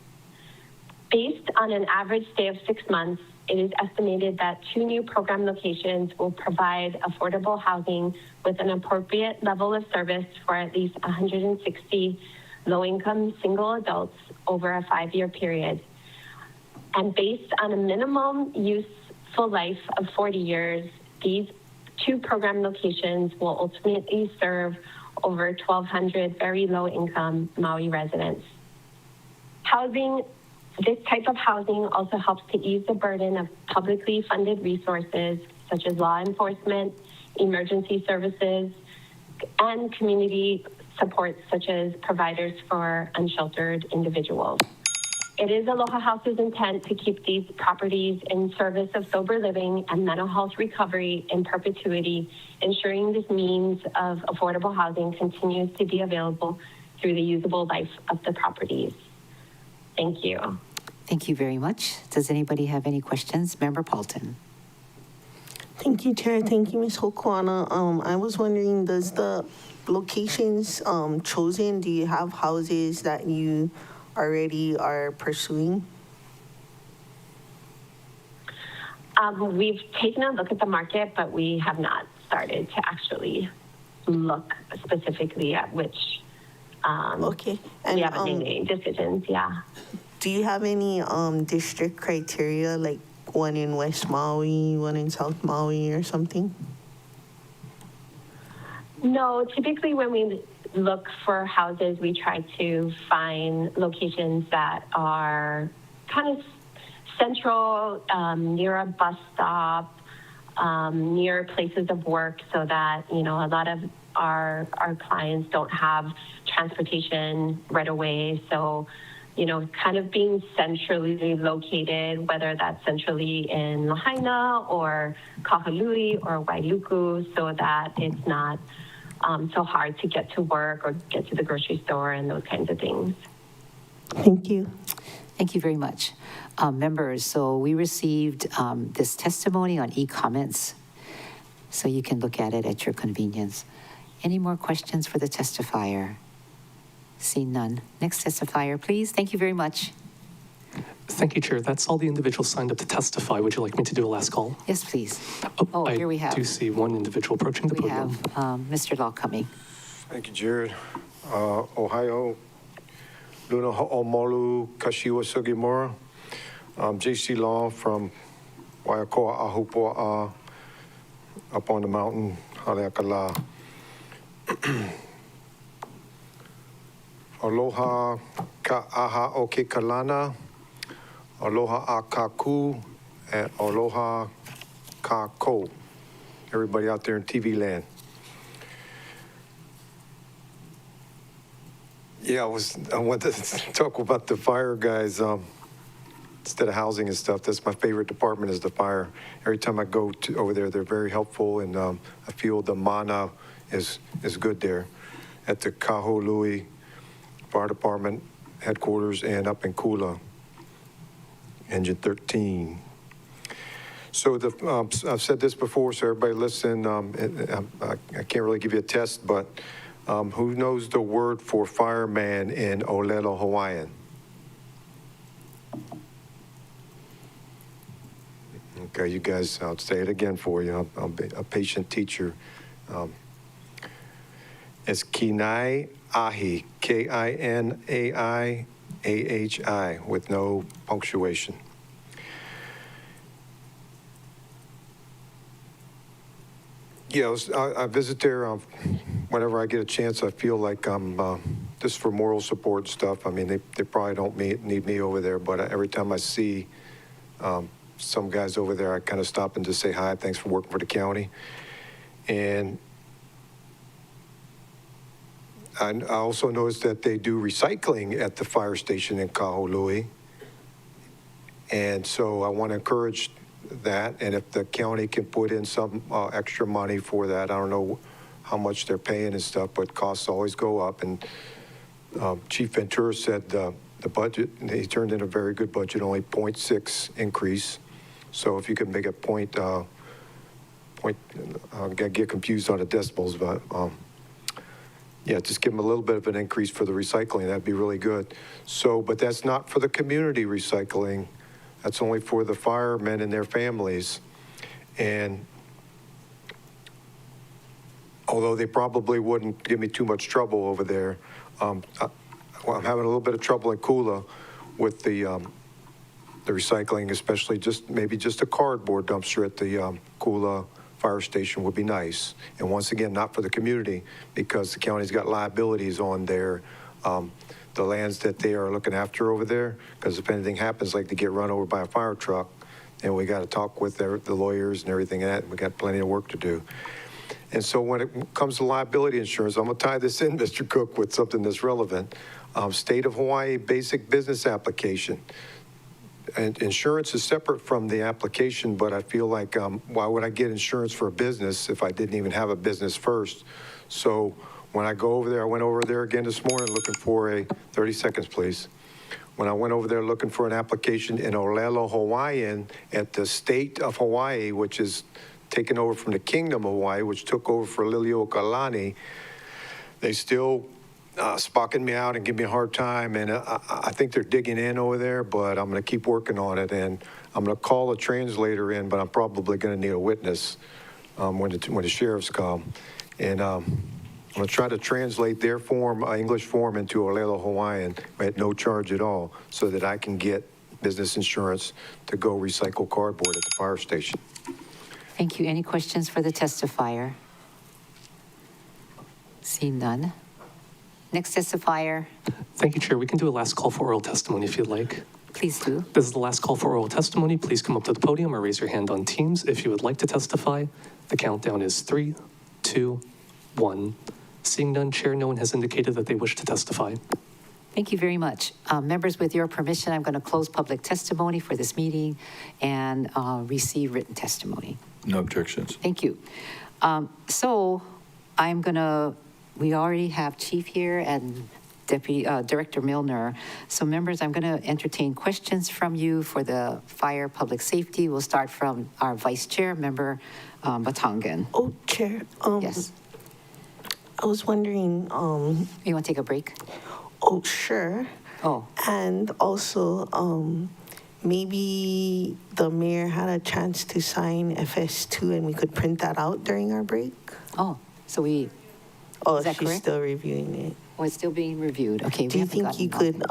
Based on an average stay of 6 months, it is estimated that 2 new program locations will provide affordable housing with an appropriate level of service for at least 160 low-income single adults over a 5-year period. And based on a minimum useful life of 40 years, these 2 program locations will ultimately serve over 1,200 very low-income Maui residents. This type of housing also helps to ease the burden of publicly funded resources such as law enforcement, emergency services, and community support such as providers for unsheltered individuals. It is Aloha House's intent to keep these properties in service of sober living and mental health recovery in perpetuity, ensuring this means of affordable housing continues to be available through the usable life of the properties. Thank you. Thank you very much. Does anybody have any questions? Member Paulton. Thank you, Chair. Thank you, Ms. Hokoana. I was wondering, does the locations chosen, do you have houses that you already are pursuing? We've taken a look at the market, but we have not started to actually look specifically at which. Okay. And, we haven't made any decisions, yeah. Do you have any district criteria, like one in West Maui, one in South Maui or something? No, typically when we look for houses, we try to find locations that are kind of central, near a bus stop, near places of work, so that, you know, a lot of our clients don't have transportation right away. So, you know, kind of being centrally located, whether that's centrally in Lahaina or Kahului or Wailuku, so that it's not so hard to get to work or get to the grocery store and those kinds of things. Thank you. Thank you very much. Members, so we received this testimony on e-comments, so you can look at it at your convenience. Any more questions for the testifier? Seeing none. Next testifier, please. Thank you very much. Thank you, Chair. That's all the individuals signed up to testify. Would you like me to do a last call? Yes, please. Oh, here we have. I do see one individual approaching the We podium. have Mr. Law coming. Thank you, Jared. Ohio, Luna Ho'omolu, Kashiwa Sugimura. JC Law from Waiakoa Ahupua'a, up on the mountain, Haleakala. Aloha ka'aha o ke kalana, aloha a kaku, and aloha kako. Everybody out there in TV land. Yeah, I wanted to talk about the fire guys. Instead of housing and stuff, that's my favorite department is the fire. Every time I go over there, they're very helpful, and I feel the mana is good there at the Kahului Fire Department headquarters and up in Kula, Engine 13. So I've said this before, so everybody listen. I can't really give you a test, but who knows the word for fireman in Olelo Hawaiian? Okay, you guys, I'll say it again for you. I'll be a patient teacher. It's Kinai Ahi, K-I-N-A-I-A-H-I, with no punctuation. Yeah, I visit there whenever I get a chance. I feel like I'm just for moral support stuff. I mean, they probably don't need me over there, but every time I see some guys over there, I kind of stop and just say hi, thanks for working for the county. And I also noticed that they do recycling at the fire station in Kahului. And so I want to encourage that. And if the county can put in some extra money for that, I don't know how much they're paying and stuff, but costs always go up. And Chief Ventura said the budget, he turned in a very good budget, only 0.6 increase. So if you could make a point, I get confused on the decibels, but yeah, just give them a little bit of an increase for the recycling. That'd be really good. So, but that's not for the community recycling. That's only for the firemen and their families. And although they probably wouldn't give me too much trouble over there, I'm having a little bit of trouble in Kula with the recycling, especially maybe just a cardboard dumpster at the Kula fire station would be nice. And once again, not for the community, because the county's got liabilities on their the lands that they are looking after over there, because if anything happens, like they get run over by a fire truck, then we got to talk with the lawyers and everything, and we got plenty of work to do. And so when it comes to liability insurance, I'm going to tie this in, Mr. Cook, with something that's relevant. State of Hawaii basic business application. And insurance is separate from the application, but I feel like why would I get insurance for a business if I didn't even have a business first? So when I go over there, I went over there again this morning looking for 30 seconds, please. When I went over there looking for an application in Olelo, Hawaiian at the state of Hawaii, which is taken over from the Kingdom of Hawaii, which took over for Liliuokalani, they still spocking me out and give me a hard time, and I think they're digging in over there, but I'm going to keep working on it, and I'm going to call a translator in, but I'm probably going to need a witness when the sheriffs come, and I'm going to try to translate their form, English form, into Olelo Hawaiian at no charge at all, so that I can get business insurance to go recycle cardboard at the fire station. Thank you. Any questions for the testifier? Seeing none. Next testifier. Thank you, Chair. We can do a last call for oral testimony if you'd like. Please do. This is the last call for oral testimony. Please come up to the podium or raise your hand on Teams if you would like to testify. The countdown is 3, 2, 1. Seeing none, Chair, no one has indicated that they wish to testify. Thank you very much. Members, with your permission, I'm going to close public testimony for this meeting and receive written testimony. No objections. Thank you. So I'm going to, we already have Chief here and Deputy Director Milner. So members, I'm going to entertain questions from you for the fire public safety. We'll start from our Vice Chair, Member Batangan. Oh, Chair. Yes. I was wondering. You want to take a break? Oh, sure. Oh, And also, maybe the mayor had a chance to sign FS2 and we could print that out during our break. oh, so we, Oh, Is that she's correct? still reviewing it. oh, it's still being reviewed. Okay. Do you think you could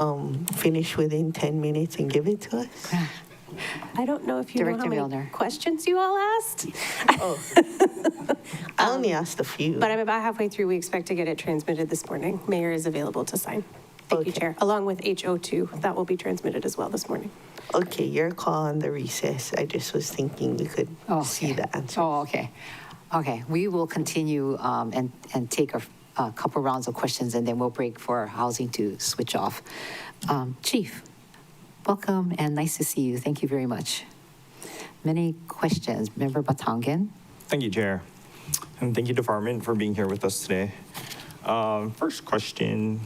finish within 10 minutes and give it to us? I don't know if you Director know how many Milner. questions you all asked. Oh, I only asked a few. But I'm about halfway through. We expect to get it transmitted this morning. Mayor is available to sign. Thank you, Chair. Along with HO2, that will be transmitted as well this morning. Okay, your call on the recess. I just was thinking we could see the answer. Oh, okay. Okay, we will continue and take a couple rounds of questions, and then we'll break for housing to switch off. Chief, welcome and nice to see you. Thank you very much. Many questions. Member Batangan? Thank you, Chair. And thank you, Department, for being here with us today. First question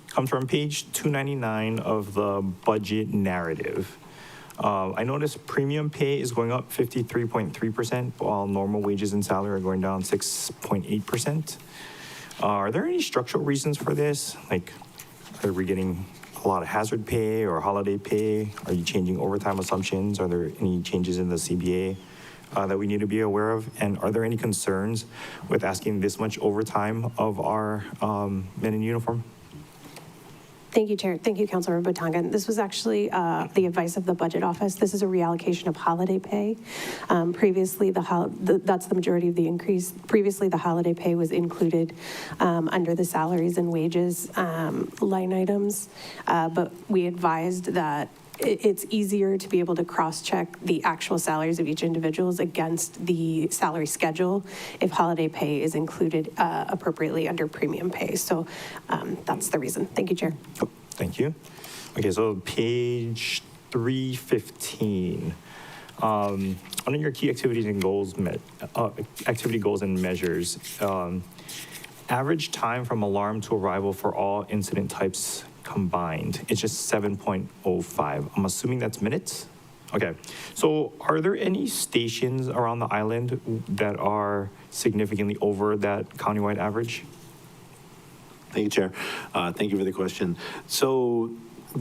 comes from page 299 of the budget narrative. I noticed premium pay is going up 53.3%, while normal wages and salary are going down 6.8%. Are there any structural reasons for this? Like, are we getting a lot of hazard pay or holiday pay? Are you changing overtime assumptions? Are there any changes in the CBA that we need to be aware of? And are there any concerns with asking this much overtime of our men in uniform? Thank you, Chair. Thank you, Councilmember Batangan. This was actually the advice of the Budget Office. This is a reallocation of holiday pay. Previously, that's the majority of the increase. Previously, the holiday pay was included under the salaries and wages line items, but we advised that it's easier to be able to cross-check the actual salaries of each individuals against the salary schedule if holiday pay is included appropriately under premium pay. So that's the reason. Thank you, Chair. Oh, thank you. Okay, so page 315. Under your key activities and goals, activity goals and measures, average time from alarm to arrival for all incident types combined, it's just 7.05. I'm assuming that's minutes? Okay, so are there any stations around the island that are significantly over that countywide average? Thank you, Chair. Thank you for the question. So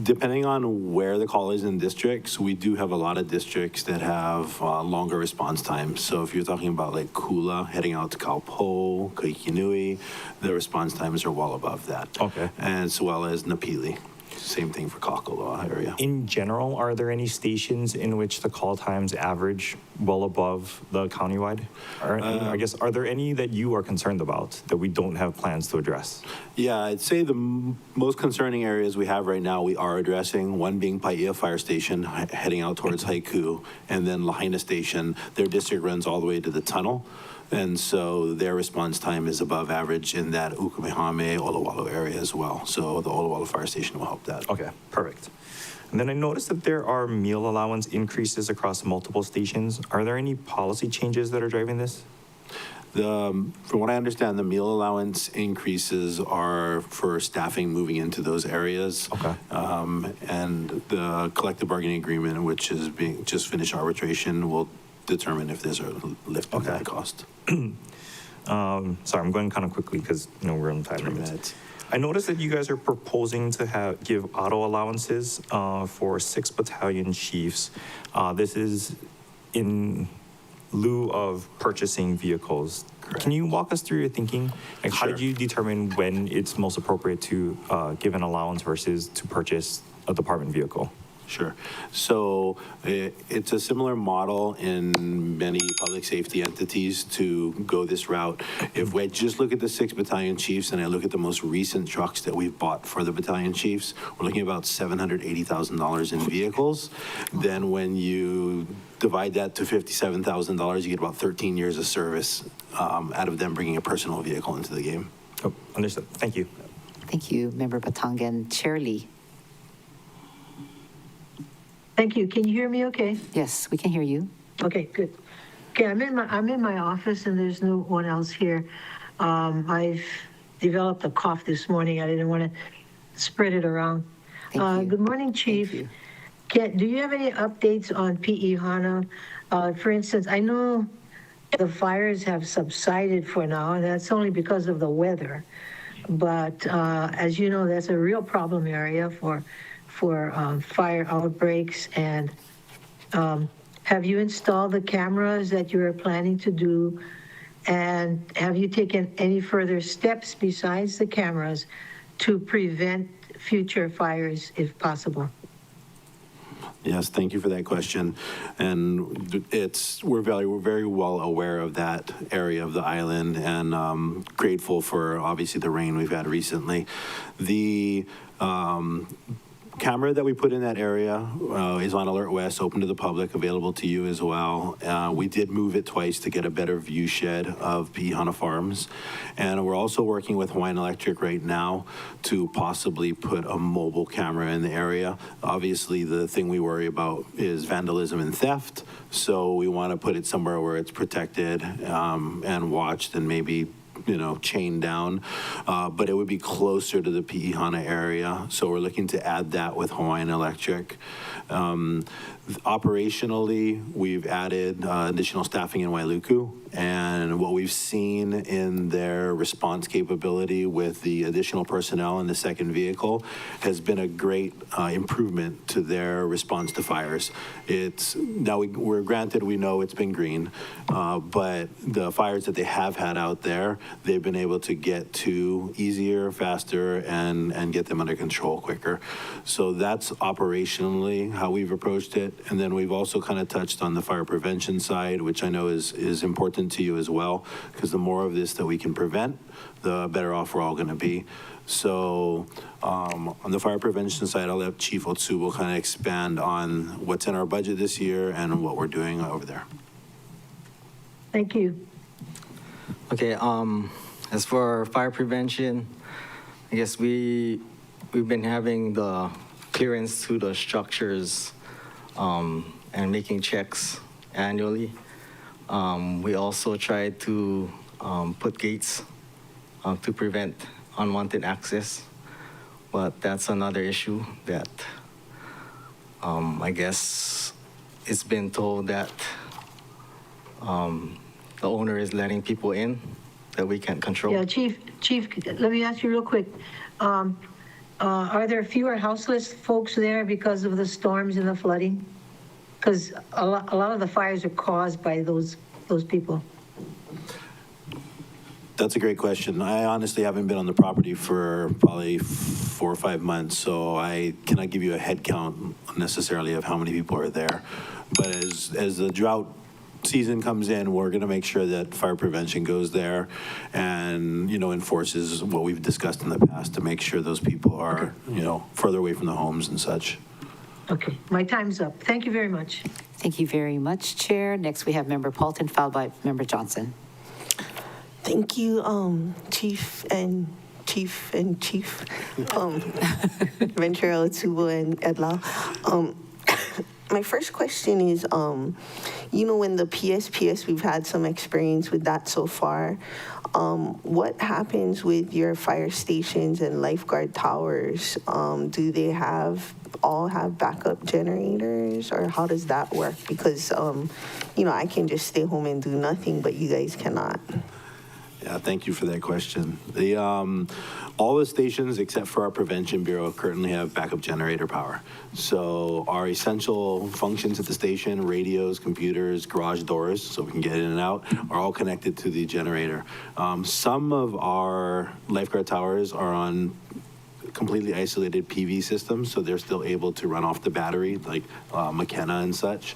depending on where the call is in districts, we do have a lot of districts that have longer response times. So if you're talking about like Kula, heading out to Kaupo, Kaikinui, the response times are well above that. Okay. As well as Napili. Same thing for Kakaloa area. In general, are there any stations in which the call times average well above the countywide? Or, I guess, are there any that you are concerned about that we don't have plans to address? Yeah, I'd say the most concerning areas we have right now we are addressing, one being Paia Fire Station, heading out towards Haiku, and then Lahaina Station. Their district runs all the way to the tunnel. And so their response time is above average in that Ukumehame, Olawalo area as well. So the Olawalo Fire Station will help that. Okay, perfect. And then I noticed that there are meal allowance increases across multiple stations. Are there any policy changes that are driving this? From what I understand, the meal allowance increases are for staffing moving into those areas. Okay. And the collective bargaining agreement, which is being just finished arbitration, will determine if there's a lift in that cost. Sorry, I'm going kind of quickly because we're on time limits. I noticed that you guys are proposing to give auto allowances for 6 battalion chiefs. This is in lieu of purchasing vehicles. Correct. Can you walk us through your thinking? Like, how did you determine when it's most appropriate to give an allowance versus to purchase a department vehicle? Sure. So it's a similar model in many public safety entities to go this route. If we just look at the 6 battalion chiefs and I look at the most recent trucks that we've bought for the battalion chiefs, we're looking at about $780,000 in vehicles. Then when you divide that to $57,000, you get about 13 years of service out of them bringing a personal vehicle into the game. Oh, understood. Thank you. Thank you, Member Batangan. Chair Lee. Thank you. Can you hear me okay? Yes, we can hear you. Okay, good. Okay, I'm in my office and there's no one else here. I've developed a cough this morning. I didn't want to spread it around. Good morning, Chief. Do you have any updates on PE Hana? For instance, I know the fires have subsided for now, and that's only because of the weather. But as you know, that's a real problem area for fire outbreaks. And have you installed the cameras that you are planning to do? And have you taken any further steps besides the cameras to prevent future fires if possible? Yes, thank you for that question. And we're very well aware of that area of the island, and grateful for obviously the rain we've had recently. The camera that we put in that area is on Alert West, open to the public, available to you as well. We did move it twice to get a better view shed of Pihana Farms. And we're also working with Hawaiian Electric right now to possibly put a mobile camera in the area. Obviously, the thing we worry about is vandalism and theft. So we want to put it somewhere where it's protected and watched, and maybe chained down, but it would be closer to the Pihana area. So we're looking to add that with Hawaiian Electric. Operationally, we've added additional staffing in Wailuku, and what we've seen in their response capability with the additional personnel in the second vehicle has been a great improvement to their response to fires. We're granted, we know it's been green, but the fires that they have had out there, they've been able to get to easier, faster, and get them under control quicker. So that's operationally how we've approached it. And then we've also kind of touched on the fire prevention side, which I know is important to you as well, because the more of this that we can prevent, the better off we're all going to be. So on the fire prevention side, I'll let Chief Otsubo kind of expand on what's in our budget this year and what we're doing over there. Thank you. Okay, as for fire prevention, I guess we've been having the clearance to the structures and making checks annually. We also try to put gates to prevent unwanted access, but that's another issue that I guess it's been told that the owner is letting people in that we can't control. Yeah, Chief, let me ask you real quick. Are there fewer houseless folks there because of the storms and the flooding? Because a lot of the fires are caused by those people. That's a great question. I honestly haven't been on the property for probably 4 or 5 months, so I cannot give you a head count necessarily of how many people are there. But as the drought season comes in, we're going to make sure that fire prevention goes there and, enforces what we've discussed in the past to make sure those people are, further away from the homes and such. Okay, my time's up. Thank you very much. Thank you very much, Chair. Next, we have Member Paulton, followed by Member Johnson. Thank you, Chief Ventura Otsubo and Edla. My first question is, when the PSPS, we've had some experience with that so far. What happens with your fire stations and lifeguard towers? Do they all have backup generators, or how does that work? Because, I can just stay home and do nothing, but you guys cannot. Yeah, thank you for that question. All the stations except for our Prevention Bureau currently have backup generator power. So our essential functions at the station, radios, computers, garage doors, so we can get in and out, are all connected to the generator. Some of our lifeguard towers are on completely isolated PV systems, so they're still able to run off the battery, like McKenna and such.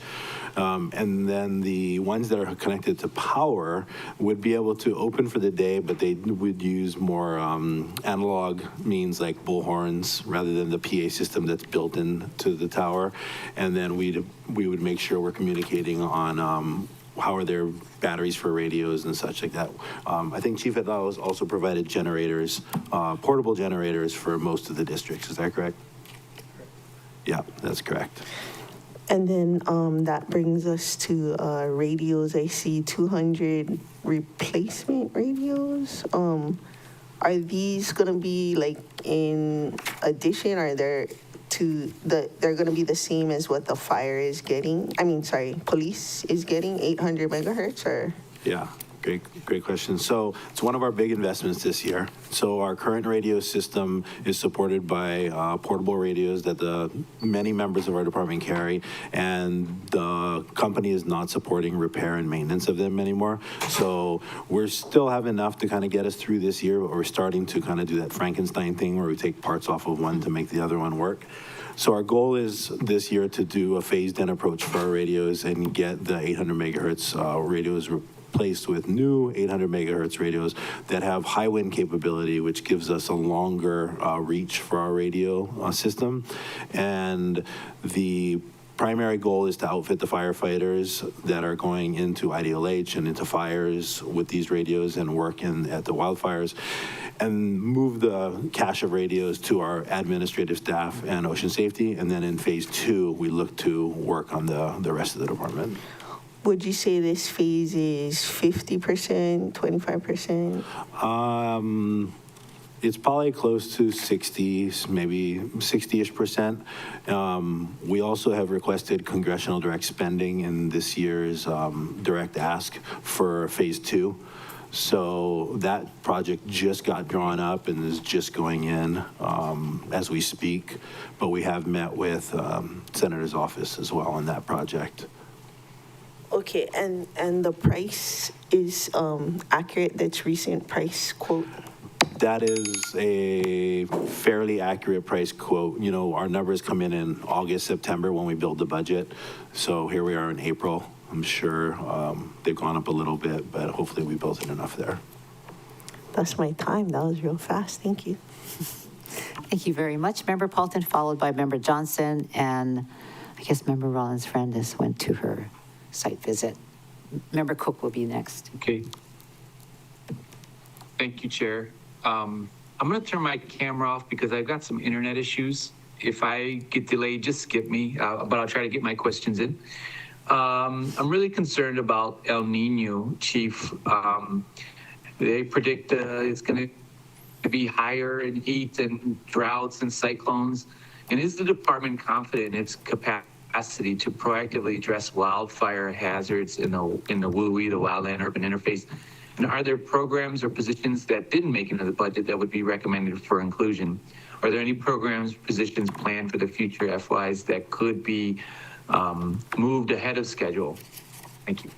And then the ones that are connected to power would be able to open for the day, but they would use more analog means like bullhorns rather than the PA system that's built into the tower. And then we would make sure we're communicating on how are their batteries for radios and such like that. I think Chief Edla has also provided generators, portable generators for most of the districts. Is that correct? Yeah, that's correct. And then that brings us to radios. I see 200 replacement radios. Are these going to be like in addition? Are they're going to be the same as what the fire is getting? Police is getting 800 megahertz or? Yeah. Great question. So it's one of our big investments this year. So our current radio system is supported by portable radios that many members of our department carry, and the company is not supporting repair and maintenance of them anymore. So we're still have enough to kind of get us through this year, but we're starting to kind of do that Frankenstein thing where we take parts off of one to make the other one work. So our goal is this year to do a phased-in approach for our radios and get the 800 megahertz radios replaced with new 800 megahertz radios that have high wind capability, which gives us a longer reach for our radio system. And the primary goal is to outfit the firefighters that are going into IDLH and into fires with these radios and work at the wildfires, and move the cache of radios to our administrative staff and ocean safety. And then in phase 2, we look to work on the rest of the department. Would you say this phase is 50%, 25%? It's probably close to 60, maybe 60-ish%. We also have requested congressional direct spending in this year's direct ask for phase 2. So that project just got drawn up and is just going in as we speak. But we have met with Senator's office as well on that project. Okay, and the price is accurate, that's recent price quote? That is a fairly accurate price quote. You know, our numbers come in August, September when we build the budget. So here we are in April. I'm sure they've gone up a little bit, but hopefully we built it enough there. That's my time. That was real fast. Thank you. Thank you very much, Member Paulton, followed by Member Johnson, and I guess Member Rollins Fernandez went to her site visit. Member Cook will be next. Okay. Thank you, Chair. I'm going to turn my camera off because I've got some internet issues. If I get delayed, just skip me, but I'll try to get my questions in. I'm really concerned about El Nino, Chief. They predict it's going to be higher in heat and droughts and cyclones. And is the department confident in its capacity to proactively address wildfire hazards in the WUI, the Wildland Urban Interface? And are there programs or positions that didn't make it into the budget that would be recommended for inclusion? Are there any programs, positions planned for the future FYs that could be moved ahead of schedule? Thank you.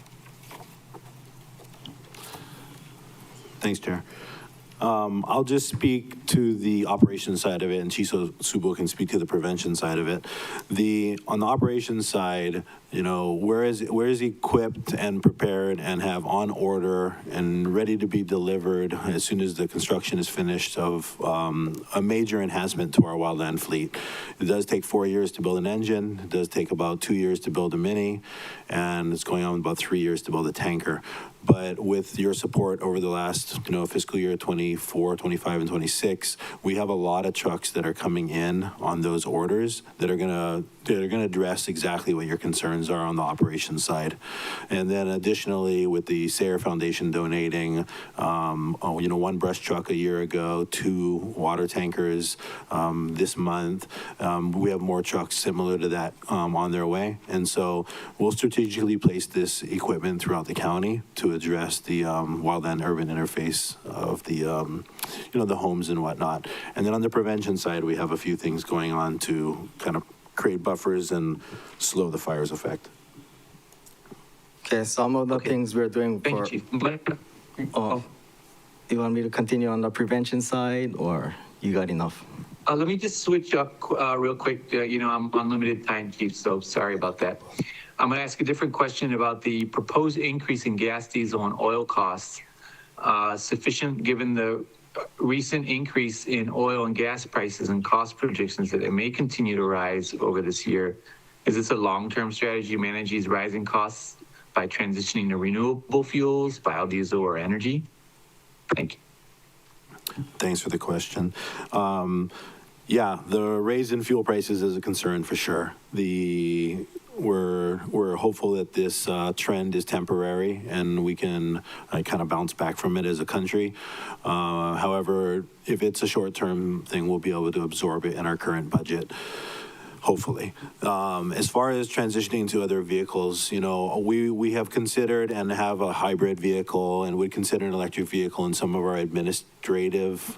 Thanks, Chair. I'll just speak to the operations side of it, and Chiso Subo can speak to the prevention side of it. On the operations side, you know, where is equipped and prepared and have on order and ready to be delivered as soon as the construction is finished of a major enhancement to our wildland fleet. It does take 4 years to build an engine. It does take about 2 years to build a mini, and it's going on about 3 years to build a tanker. But with your support over the last, fiscal year 24, 25, and 26, we have a lot of trucks that are coming in on those orders that are gonna address exactly what your concerns are on the operations side. And then additionally, with the Sayre Foundation donating, one brush truck a year ago, 2 water tankers this month, we have more trucks similar to that on their way. And so we'll strategically place this equipment throughout the county to address the wildland urban interface of the homes and whatnot. And then on the prevention side, we have a few things going on to kind of create buffers and slow the fire's effect. Okay, some of the things we're doing for... You want me to continue on the prevention side, or you got enough? Let me just switch up real quick. I'm on limited time, Chief, so sorry about that. I'm going to ask a different question about the proposed increase in gas, diesel, and oil costs. Sufficient given the recent increase in oil and gas prices and cost projections that it may continue to rise over this year. Is this a long-term strategy to manage these rising costs by transitioning to renewable fuels, biodiesel, or energy? Thank you. Thanks for the question. Yeah, the raise in fuel prices is a concern for sure. We're hopeful that this trend is temporary and we can kind of bounce back from it as a country. However, if it's a short-term thing, we'll be able to absorb it in our current budget. hopefully. As far as transitioning to other vehicles, you know, we have considered and have a hybrid vehicle and would consider an electric vehicle in some of our administrative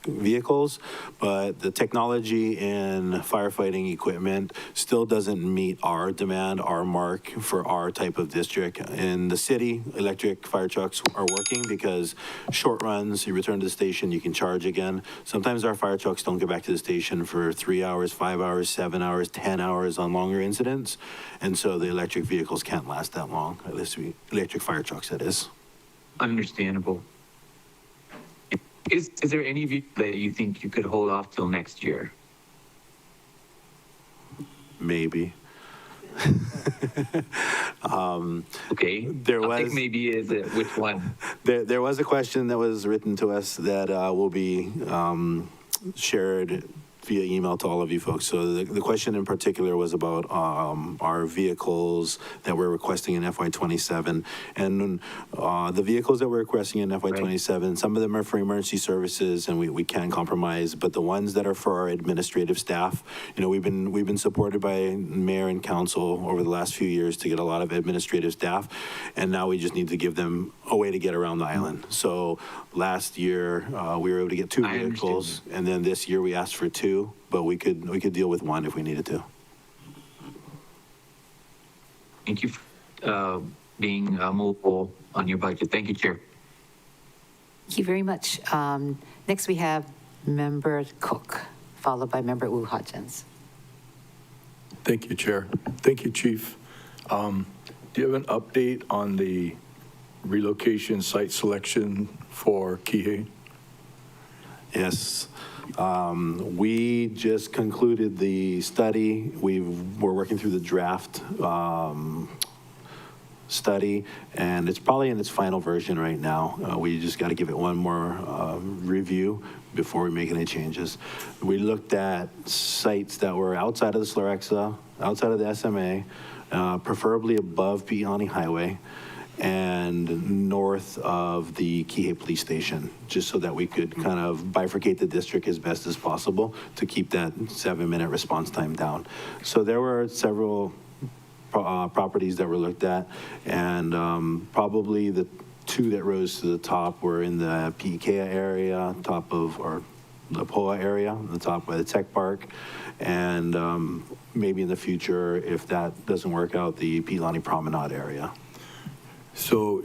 vehicles, but the technology in firefighting equipment still doesn't meet our demand, our mark for our type of district. In the city, electric fire trucks are working because short runs, you return to the station, you can charge again. Sometimes our fire trucks don't get back to the station for 3 hours, 5 hours, 7 hours, 10 hours on longer incidents. And so the electric vehicles can't last that long, at least electric fire trucks, that is. Understandable. Is there any view that you think you could hold off till next year? Maybe. Okay. I think maybe is it which one? There was a question that was written to us that will be shared via email to all of you folks. So the question in particular was about our vehicles that we're requesting in FY27. And the vehicles that we're requesting in FY27, some of them are for emergency services and we can compromise, but the ones that are for our administrative staff, you know, we've been supported by mayor and council over the last few years to get a lot of administrative staff, and now we just need to give them a way to get around the island. So last year we were able to get 2 vehicles, and then this year we asked for 2. But we could deal with 1 if we needed to. Thank you for being mobile on your budget. Thank you, Chair. Thank you very much. Next, we have Member Cook, followed by Member Wu Hodgins. Thank you, Chair. Thank you, Chief. Do you have an update on the relocation site selection for Kihei? Yes. We just concluded the study. We're working through the draft study, and it's probably in its final version right now. We just got to give it one more review before we make any changes. We looked at sites that were outside of the Slorexa, outside of the SMA, preferably above Pi'ani Highway, and north of the Kihei Police Station, just so that we could kind of bifurcate the district as best as possible to keep that 7-minute response time down. So there were several properties that were looked at, and probably the 2 that rose to the top were in the Pi'ikea area, or the Poa area, the top by the tech park, and maybe in the future, if that doesn't work out, the Pilani Promenade area. So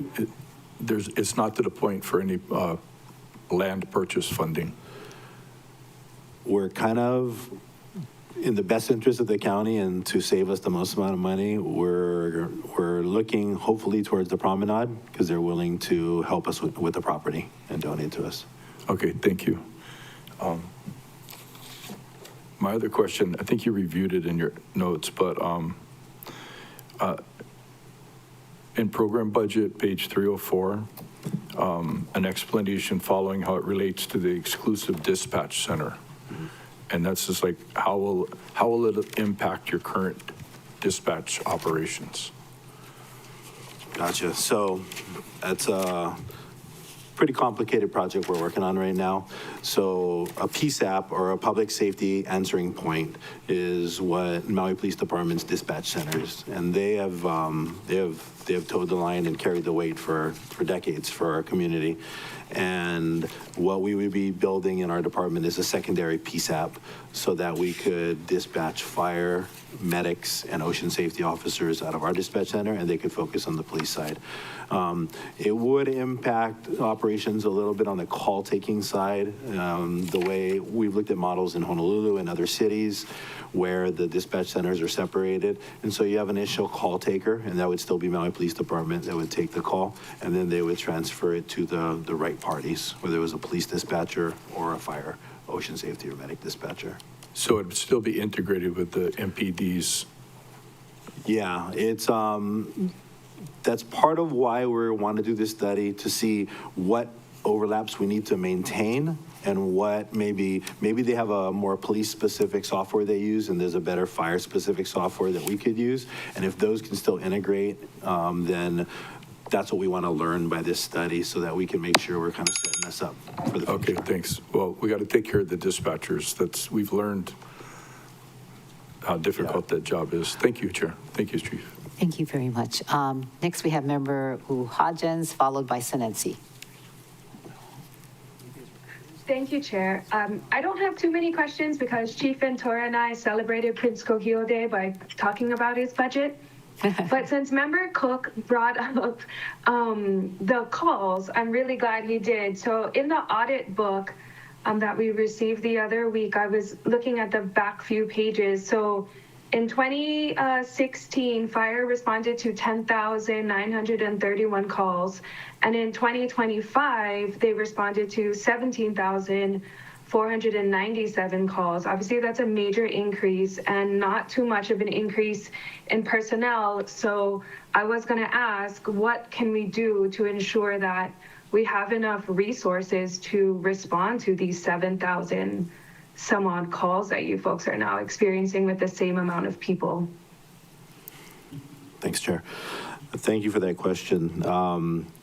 it's not to the point for any land purchase funding? We're kind of in the best interest of the county and to save us the most amount of money, we're looking hopefully towards the promenade because they're willing to help us with the property and donate to us. Okay, thank you. My other question, I think you reviewed it in your notes, but in program budget, page 304, an explanation following how it relates to the exclusive dispatch center. And that's just like, how will it impact your current dispatch operations? Gotcha. So that's a pretty complicated project we're working on right now. So a PSAP, or a public safety answering point, is what Maui Police Department's dispatch centers, and they have towed the line and carried the weight for decades for our community. And what we would be building in our department is a secondary PSAP so that we could dispatch fire, medics, and ocean safety officers out of our dispatch center, and they could focus on the police side. It would impact operations a little bit on the call-taking side, the way we've looked at models in Honolulu and other cities where the dispatch centers are separated. And so you have an initial call taker, and that would still be Maui Police Department that would take the call, and then they would transfer it to the right parties, whether it was a police dispatcher or a fire, ocean safety, or medic dispatcher. So it would still be integrated with the MPDs? Yeah, it's that's part of why we want to do this study, to see what overlaps we need to maintain and what maybe they have a more police-specific software they use and there's a better fire-specific software that we could use. And if those can still integrate, then that's what we want to learn by this study so that we can make sure we're kind of setting this up for the future. Okay, thanks. Well, we got to take care of the dispatchers. We've learned how difficult that job is. Thank you, Chair. Thank you, Chief. Thank you very much. Next, we have Member Hodgins, followed by Senensi. Thank you, Chair. I don't have too many questions because Chief Ventura and I celebrated Prince Kogyo Day by talking about his budget. But since Member Cook brought up the calls, I'm really glad he did. So in the audit book that we received the other week, I was looking at the back few pages. So in 2016, fire responded to 10,931 calls. And in 2025, they responded to 17,497 calls. Obviously, that's a major increase and not too much of an increase in personnel. So I was going to ask, what can we do to ensure that we have enough resources to respond to these 7,000 some odd calls that you folks are now experiencing with the same amount of people? Thanks, Chair. Thank you for that question.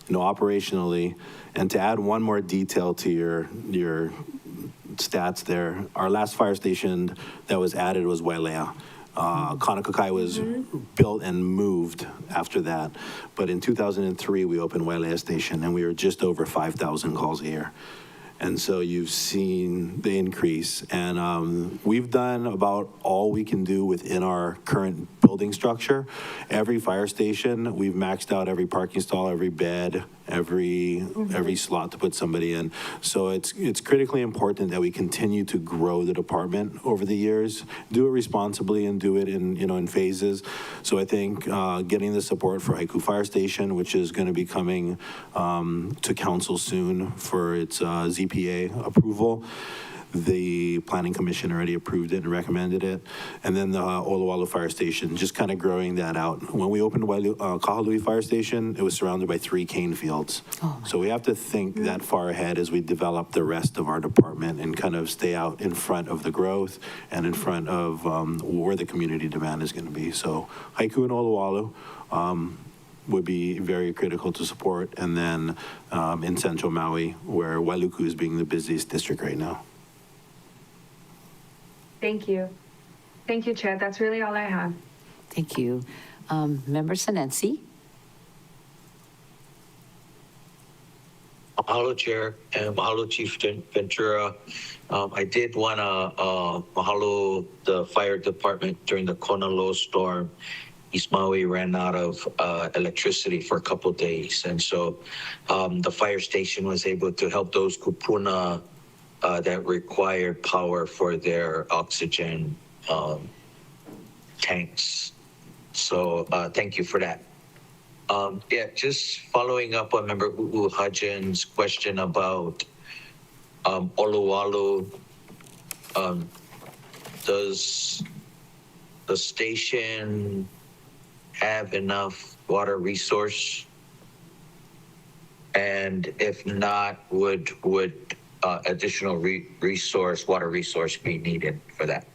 Operationally, and to add one more detail to your stats there, our last fire station that was added was Wailea. Kaunakakai was built and moved after that. But in 2003, we opened Wailea Station, and we were just over 5,000 calls a year. And so you've seen the increase. And we've done about all we can do within our current building structure. Every fire station, we've maxed out every parking stall, every bed, every slot to put somebody in. So it's critically important that we continue to grow the department over the years, do it responsibly and do it in phases. So I think getting the support for Haiku Fire Station, which is going to be coming to council soon for its ZPA approval. The Planning Commission already approved it and recommended it. And then the Olowalu Fire Station, just kind of growing that out. When we opened Kahalui Fire Station, it was surrounded by 3 cane fields. So we have to think that far ahead as we develop the rest of our department and kind of stay out in front of the growth and in front of where the community demand is going to be. So Haiku and Olowalu would be very critical to support. And then in Central Maui, where Wailuku is being the busiest district right now. Thank you. Thank you, Chair. That's really all I have. Thank you. Member Senensi. Mahalo, Chair, and mahalo, Chief Ventura. I did want to mahalo the fire department during the Kona low storm. East Maui ran out of electricity for a couple of days. And so the fire station was able to help those kupuna that required power for their oxygen tanks. So thank you for that. Just following up on Member Hodgins' question about Olowalu, does the station have enough water resource? And if not, would additional water resource be needed for that?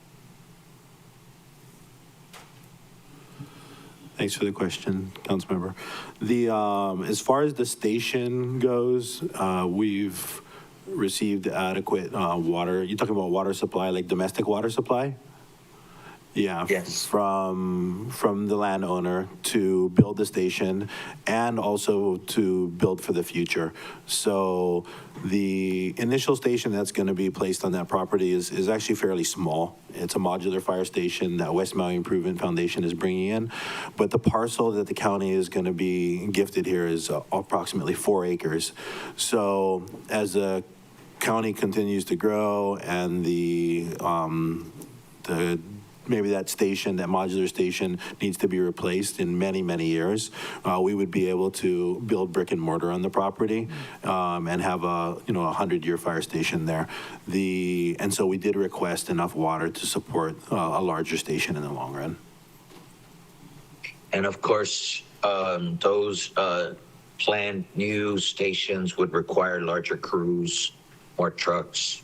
Thanks for the question, Councilmember. As far as the station goes, we've received adequate water. You're talking about water supply, like domestic water supply? Yeah, yes. From the landowner to build the station and also to build for the future. So the initial station that's going to be placed on that property is actually fairly small. It's a modular fire station that West Maui Improvement Foundation is bringing in. But the parcel that the county is going to be gifted here is approximately 4 acres. So as the county continues to grow and maybe that station, that modular station, needs to be replaced in many, many years, we would be able to build brick and mortar on the property and have a 100-year fire station there. And so we did request enough water to support a larger station in the long run. And of course, those planned new stations would require larger crews, more trucks.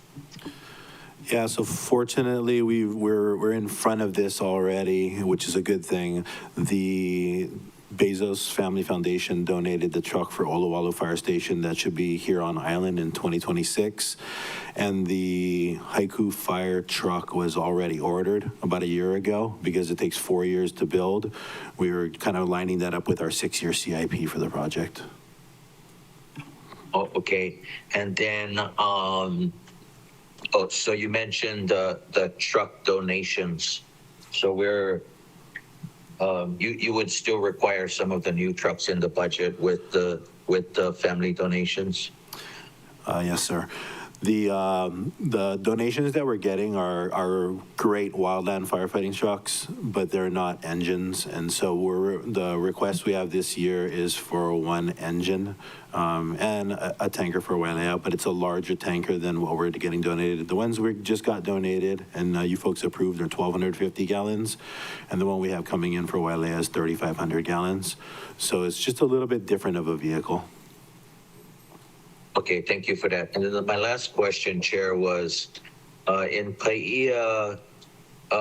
Yeah, so fortunately, we're in front of this already, which is a good thing. Bezos Family Foundation donated the truck for Oluwalu Fire Station that should be here on island in 2026. And the Haiku fire truck was already ordered about a year ago because it takes 4 years to build. We were kind of lining that up with our 6-year CIP for the project. Oh, okay. And then, so you mentioned the truck donations. So you would still require some of the new trucks in the budget with the family donations? Yes, sir. The donations that we're getting are great wildland firefighting trucks, but they're not engines. And so the request we have this year is for one engine and a tanker for Wailea, but it's a larger tanker than what we're getting donated. The ones we just got donated and you folks approved are 1,250 gallons. And the one we have coming in for Wailea is 3,500 gallons. So it's just a little bit different of a vehicle. Okay, thank you for that. And then my last question, Chair, was in Paia,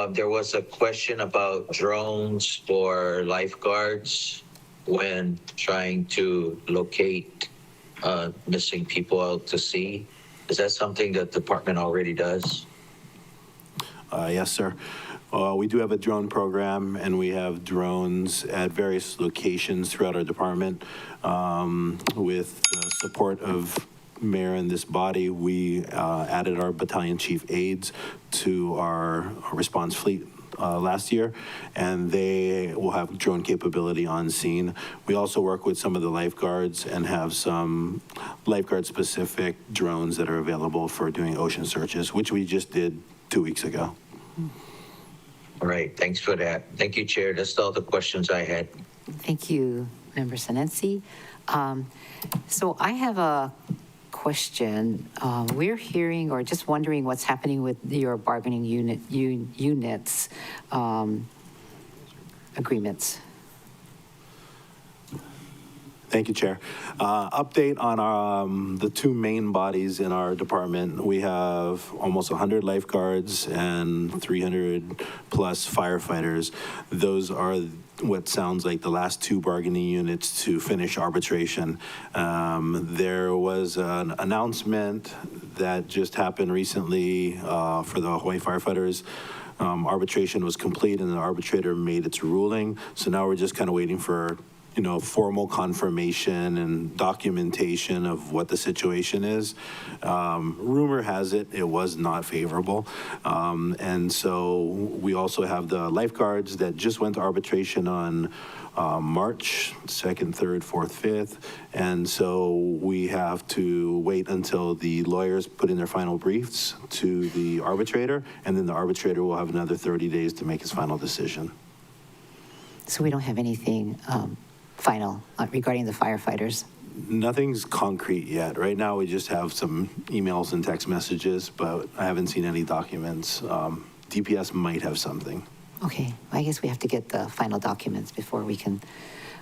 there was a question about drones for lifeguards when trying to locate missing people out to sea. Is that something that the department already does? Yes, sir. We do have a drone program, and we have drones at various locations throughout our department. With the support of Mayor and this body, we added our battalion chief aides to our response fleet last year, and they will have drone capability on scene. We also work with some of the lifeguards and have some lifeguard-specific drones that are available for doing ocean searches, which we just did 2 weeks ago. All right, thanks for that. Thank you, Chair. That's all the questions I had. Thank you, Member Senensi. So I have a question. We're hearing or just wondering what's happening with your bargaining units agreements. Thank you, Chair. Update on the two main bodies in our department. We have almost 100 lifeguards and 300 plus firefighters. Those are what sounds like the last two bargaining units to finish arbitration. There was an announcement that just happened recently for the Hawaii firefighters. Arbitration was complete and the arbitrator made its ruling. So now we're just kind of waiting for formal confirmation and documentation of what the situation is. Rumor has it, it was not favorable. And so we also have the lifeguards that just went to arbitration on March 2nd, 3rd, 4th, 5th. And so we have to wait until the lawyers put in their final briefs to the arbitrator, and then the arbitrator will have another 30 days to make his final decision. So we don't have anything final regarding the firefighters? Nothing's concrete yet. Right now, we just have some emails and text messages, but I haven't seen any documents. DPS might have something. Okay, I guess we have to get the final documents before we can.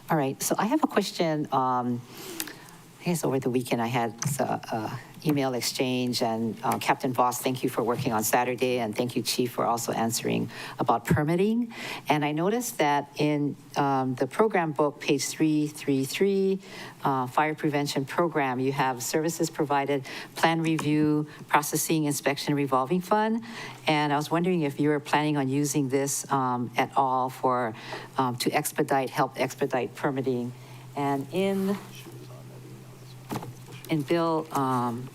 All right, so I have a question. I guess over the weekend I had email exchange, and Captain Voss, thank you for working on Saturday, and thank you, Chief, for also answering about permitting. And I noticed that in the program book, page 333, Fire Prevention Program, you have services provided, plan review, processing, inspection, revolving fund. And I was wondering if you were planning on using this at all for to help expedite permitting. And in Bill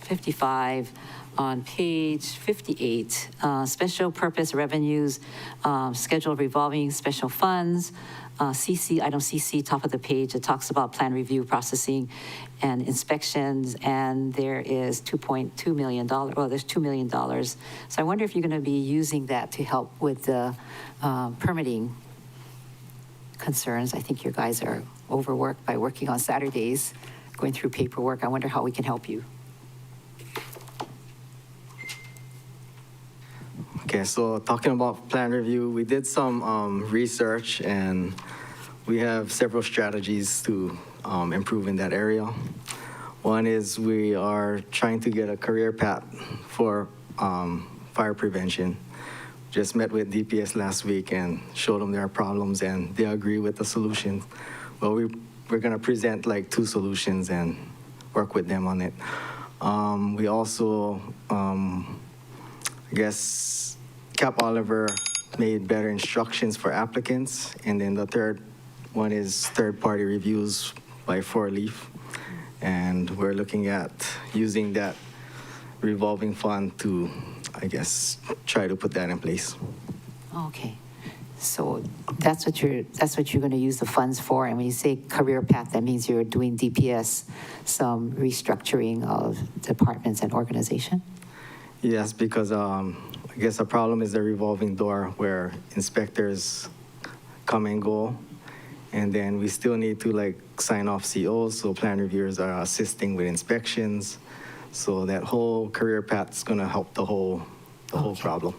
55, on page 58, special purpose revenues, scheduled revolving special funds, CC, item CC, top of the page, it talks about plan review, processing, and inspections, and there is $2.2 million, well, there's $2 million. So I wonder if you're going to be using that to help with the permitting concerns. I think your guys are overworked by working on Saturdays, going through paperwork. I wonder how we can help you. Okay, so talking about plan review, we did some research and we have several strategies to improve in that area. One is we are trying to get a career path for fire prevention. Just met with DPS last week and showed them their problems, and they agree with the solution. well, we're going to present like 2 solutions and work with them on it. We also, I guess, Cap Oliver made better instructions for applicants. And then the third one is third-party reviews by 4-Leaf. And we're looking at using that revolving fund to, I guess, try to put that in place. Okay. So that's what you're going to use the funds for. And when you say career path, that means you're doing DPS, some restructuring of departments and organization? Yes, because I guess the problem is the revolving door where inspectors come and go. And then we still need to like sign off COs, so plan reviewers are assisting with inspections. So that whole career path is going to help the whole problem.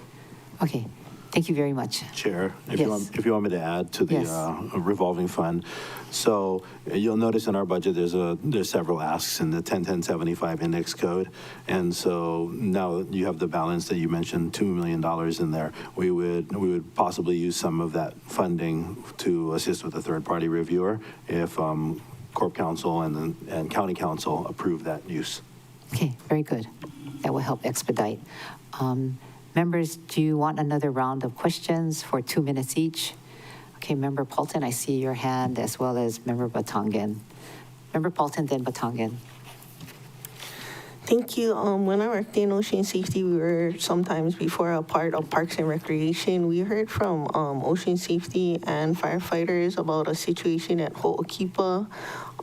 Okay. Thank you very much. Chair, if Yes. you want me to add to the Yes. revolving fund. So you'll notice in our budget, there's several asks in the 101075 index code. And so now you have the balance that you mentioned, $2 million in there. We would possibly use some of that funding to assist with a third-party reviewer if Corp Council and County Council approve that use. Okay, very good. That will help expedite. Members, do you want another round of questions for 2 minutes each? Okay, Member Paulton, I see your hand, as well as Member Batangan. Member Paulton, then Batangan. Thank you. When I worked in ocean safety, we were sometimes before a part of Parks and Recreation. We heard from ocean safety and firefighters about a situation at Ho'okipa,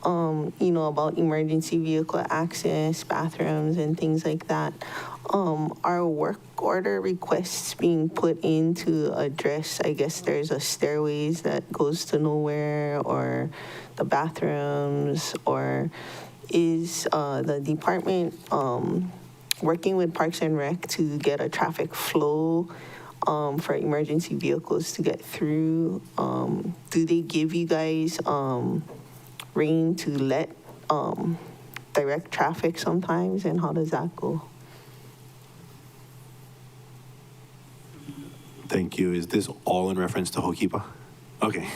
about emergency vehicle access, bathrooms, and things like that. Are work order requests being put in to address, I guess there's a stairways that goes to nowhere, or the bathrooms, or is the department working with Parks and Rec to get a traffic flow for emergency vehicles to get through? Do they give you guys rain to let direct traffic sometimes, and how does that go? Thank you. Is this all in reference to Ho'okipa? Okay.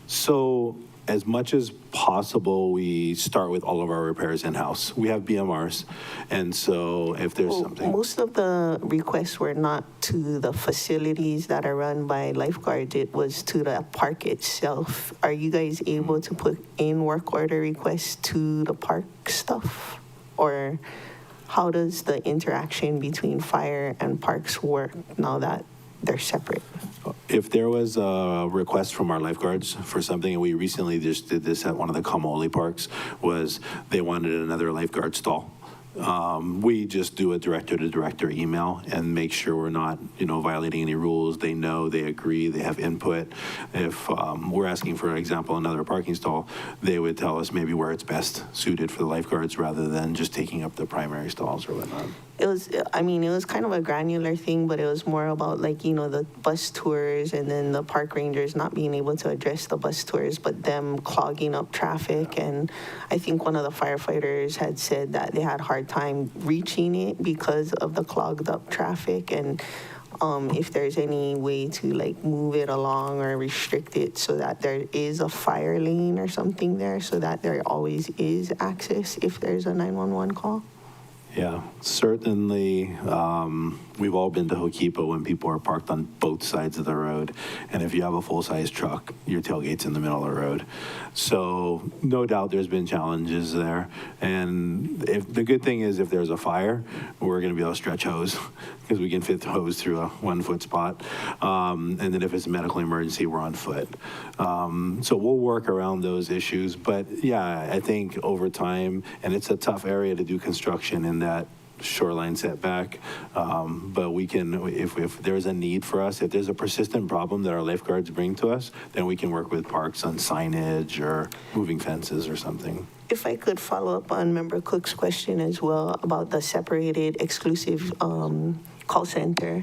So as much as possible, we start with all of our repairs in-house. We have BMRs, and so if there's something... Most of the requests were not to the facilities that are run by lifeguards. It was to the park itself. Are you guys able to put in work order requests to the park stuff? Or how does the interaction between fire and parks work now that they're separate? If there was a request from our lifeguards for something, and we recently just did this at one of the Kama'ole parks, was they wanted another lifeguard stall. We just do a director-to-director email and make sure we're not, violating any rules. They know, they agree, they have input. If we're asking, for example, another parking stall, they would tell us maybe where it's best suited for the lifeguards rather than just taking up the primary stalls or whatnot. It was kind of a granular thing, but it was more about the bus tours and then the park rangers not being able to address the bus tours, but them clogging up traffic. And I think one of the firefighters had said that they had a hard time reaching it because of the clogged up traffic. And if there's any way to move it along or restrict it so that there is a fire lane or something there, so that there always is access if there's a 911 call. Yeah, certainly. We've all been to Ho'okipa when people are parked on both sides of the road. And if you have a full-size truck, your tailgate's in the middle of the road. So no doubt there's been challenges there. And the good thing is if there's a fire, we're going to be able to stretch hose because we can fit the hose through a 1-foot spot. And then if it's a medical emergency, we're on foot. So we'll work around those issues. But yeah, I think over time, and it's a tough area to do construction in that shoreline setback, but we can, if there's a need for us, if there's a persistent problem that our lifeguards bring to us, then we can work with parks on signage or moving fences or something. If I could follow up on Member Cook's question as well about the separated exclusive call center.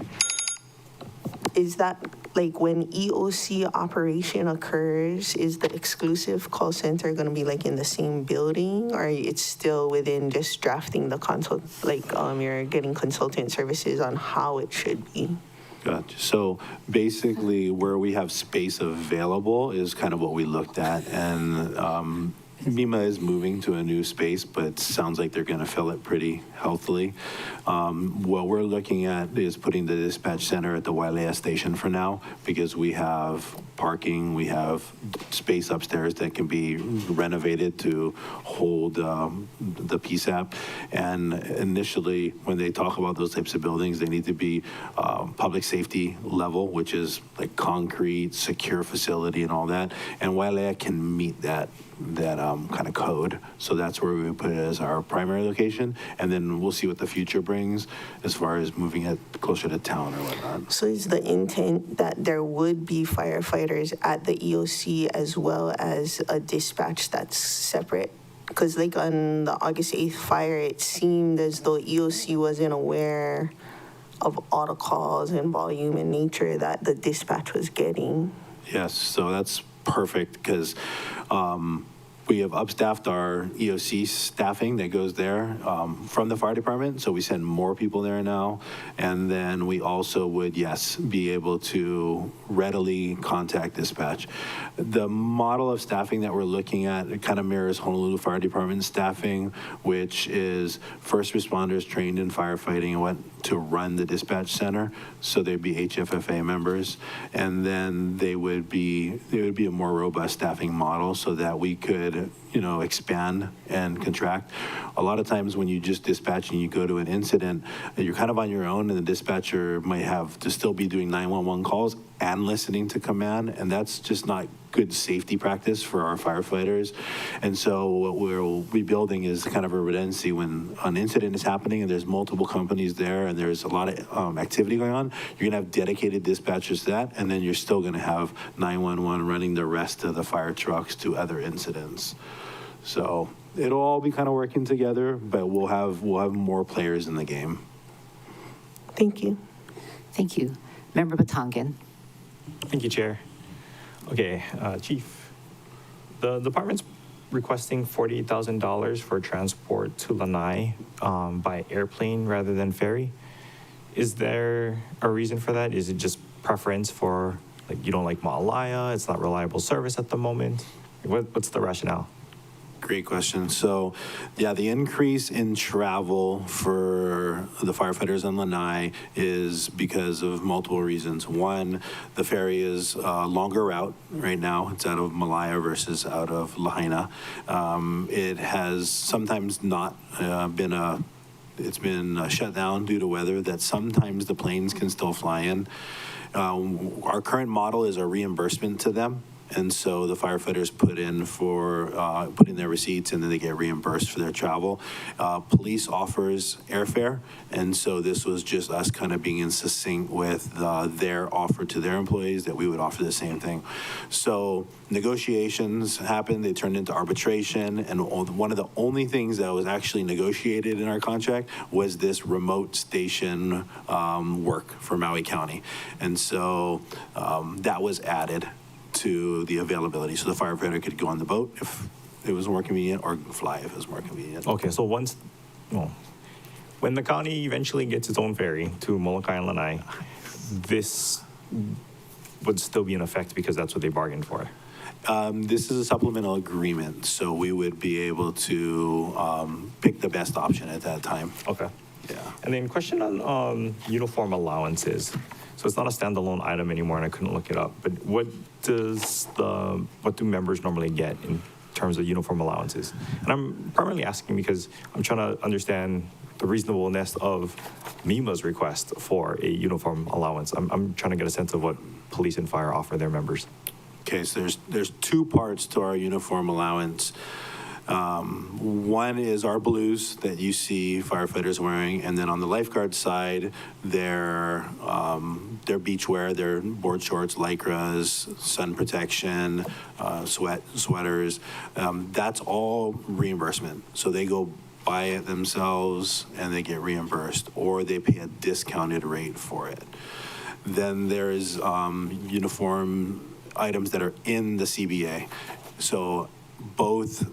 Is that when EOC operation occurs, is the exclusive call center going to be in the same building, or it's still within just drafting the consult, you're getting consultant services on how it should be? Gotcha. So basically, where we have space available is kind of what we looked at, and MEMA is moving to a new space, but it sounds like they're going to fill it pretty healthily. What we're looking at is putting the dispatch center at the Wailea station for now, because we have parking, we have space upstairs that can be renovated to hold the PSAP. And initially, when they talk about those types of buildings, they need to be public safety level, which is like concrete, secure facility and all that. And Wailea can meet that kind of code. So that's where we would put it as our primary location. And then we'll see what the future brings as far as moving it closer to town or whatnot. So is the intent that there would be firefighters at the EOC as well as a dispatch that's separate? Because like on the August 8th fire, it seemed as though EOC wasn't aware of all the calls and volume and nature that the dispatch was getting. Yes, so that's perfect because we have upstaffed our EOC staffing that goes there from the fire department. So we send more people there now. And then we also would, yes, be able to readily contact dispatch. The model of staffing that we're looking at, it kind of mirrors Honolulu Fire Department staffing, which is first responders trained in firefighting and went to run the dispatch center. So they'd be HFFA members. And then they would be a more robust staffing model so that we could, expand and contract. A lot of times when you just dispatch and you go to an incident, you're kind of on your own, and the dispatcher might have to still be doing 911 calls and listening to command, and that's just not good safety practice for our firefighters. And so what we'll be building is kind of a redundancy when an incident is happening and there's multiple companies there and there's a lot of activity going on. You're gonna have dedicated dispatchers to that, and then you're still gonna have 911 running the rest of the fire trucks to other incidents. So it'll all be kind of working together, but we'll have more players in the game. Thank you. Thank you. Member Batangan. Thank you, Chair. Okay, Chief, the department's requesting $48,000 for transport to Lanai by airplane rather than ferry. Is there a reason for that? Is it just preference for, like, you don't like Ma'alaya, it's not reliable service at the moment? What's the rationale? Great question. So, yeah, the increase in travel for the firefighters on Lanai is because of multiple reasons. One, the ferry is a longer route right now. It's out of Malaya versus out of Lahaina. It has sometimes not it's been shut down due to weather, that sometimes the planes can still fly in. Our current model is a reimbursement to them. And so the firefighters put in their receipts, and then they get reimbursed for their travel. Police offers airfare, and so this was just us kind of being in succinct with their offer to their employees that we would offer the same thing. So negotiations happened, they turned into arbitration, and one of the only things that was actually negotiated in our contract was this remote station work for Maui County. And so that was added to the availability, so the firefighter could go on the boat if it was more convenient, or fly if it was more convenient. Okay, so when the county eventually gets its own ferry to Molokai and Lanai, this would still be in effect because that's what they bargained for? This is a supplemental agreement, so we would be able to pick the best option at that time. Okay. Yeah. And then question on uniform allowances. So it's not a standalone item anymore, and I couldn't look it up. But what do members normally get in terms of uniform allowances? And I'm primarily asking because I'm trying to understand the reasonableness of MEMA's request for a uniform allowance. I'm trying to get a sense of what police and fire offer their members. Okay, so there's two parts to our uniform allowance. One is our blues that you see firefighters wearing, and then on the lifeguard side, their beachwear, their board shorts, lycras, sun protection, sweaters. That's all reimbursement. So they go buy it themselves and they get reimbursed, or they pay a discounted rate for it. Then there's uniform items that are in the CBA. So both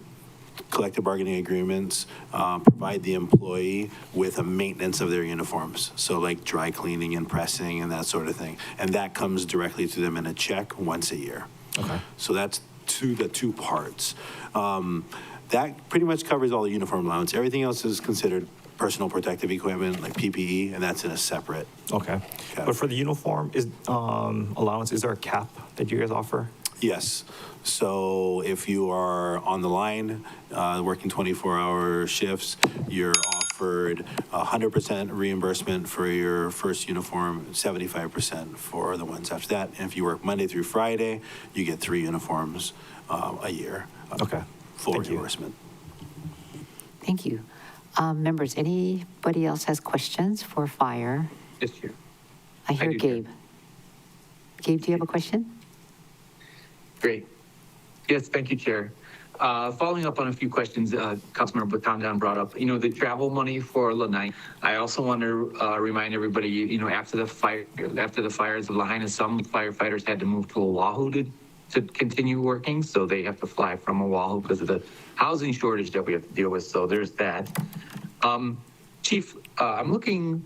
collective bargaining agreements provide the employee with a maintenance of their uniforms. So like dry cleaning and pressing and that sort of thing. And that comes directly to them in a check once a year. Okay. So that's the two parts. That pretty much covers all the uniform allowance. Everything else is considered personal protective equipment like PPE, and that's in a separate. Okay. But for the uniform allowance, is there a cap that you guys offer? Yes. So if you are on the line working 24-hour shifts, you're offered 100% reimbursement for your first uniform, 75% for the ones after that. And if you work Monday through Friday, you get 3 uniforms a year. Okay. Full reimbursement. Thank you. Members, anybody else has questions for fire? Yes, Chair. I hear do, Gabe. Gabe, do you have a question? Great. Yes, thank you, Chair. Following up on a few questions Councilmember Batangan brought up, the travel money for Lanai. I also want to remind everybody, after the fires of Lahaina, some firefighters had to move to Oahu to continue working, so they have to fly from Oahu because of the housing shortage that we have to deal with. So there's that. Chief, I'm looking.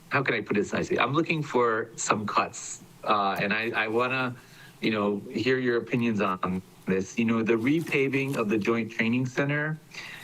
How can I put this nicely? I'm looking for some cuts, and I want to, hear your opinions on this. The repaving of the Joint Training Center,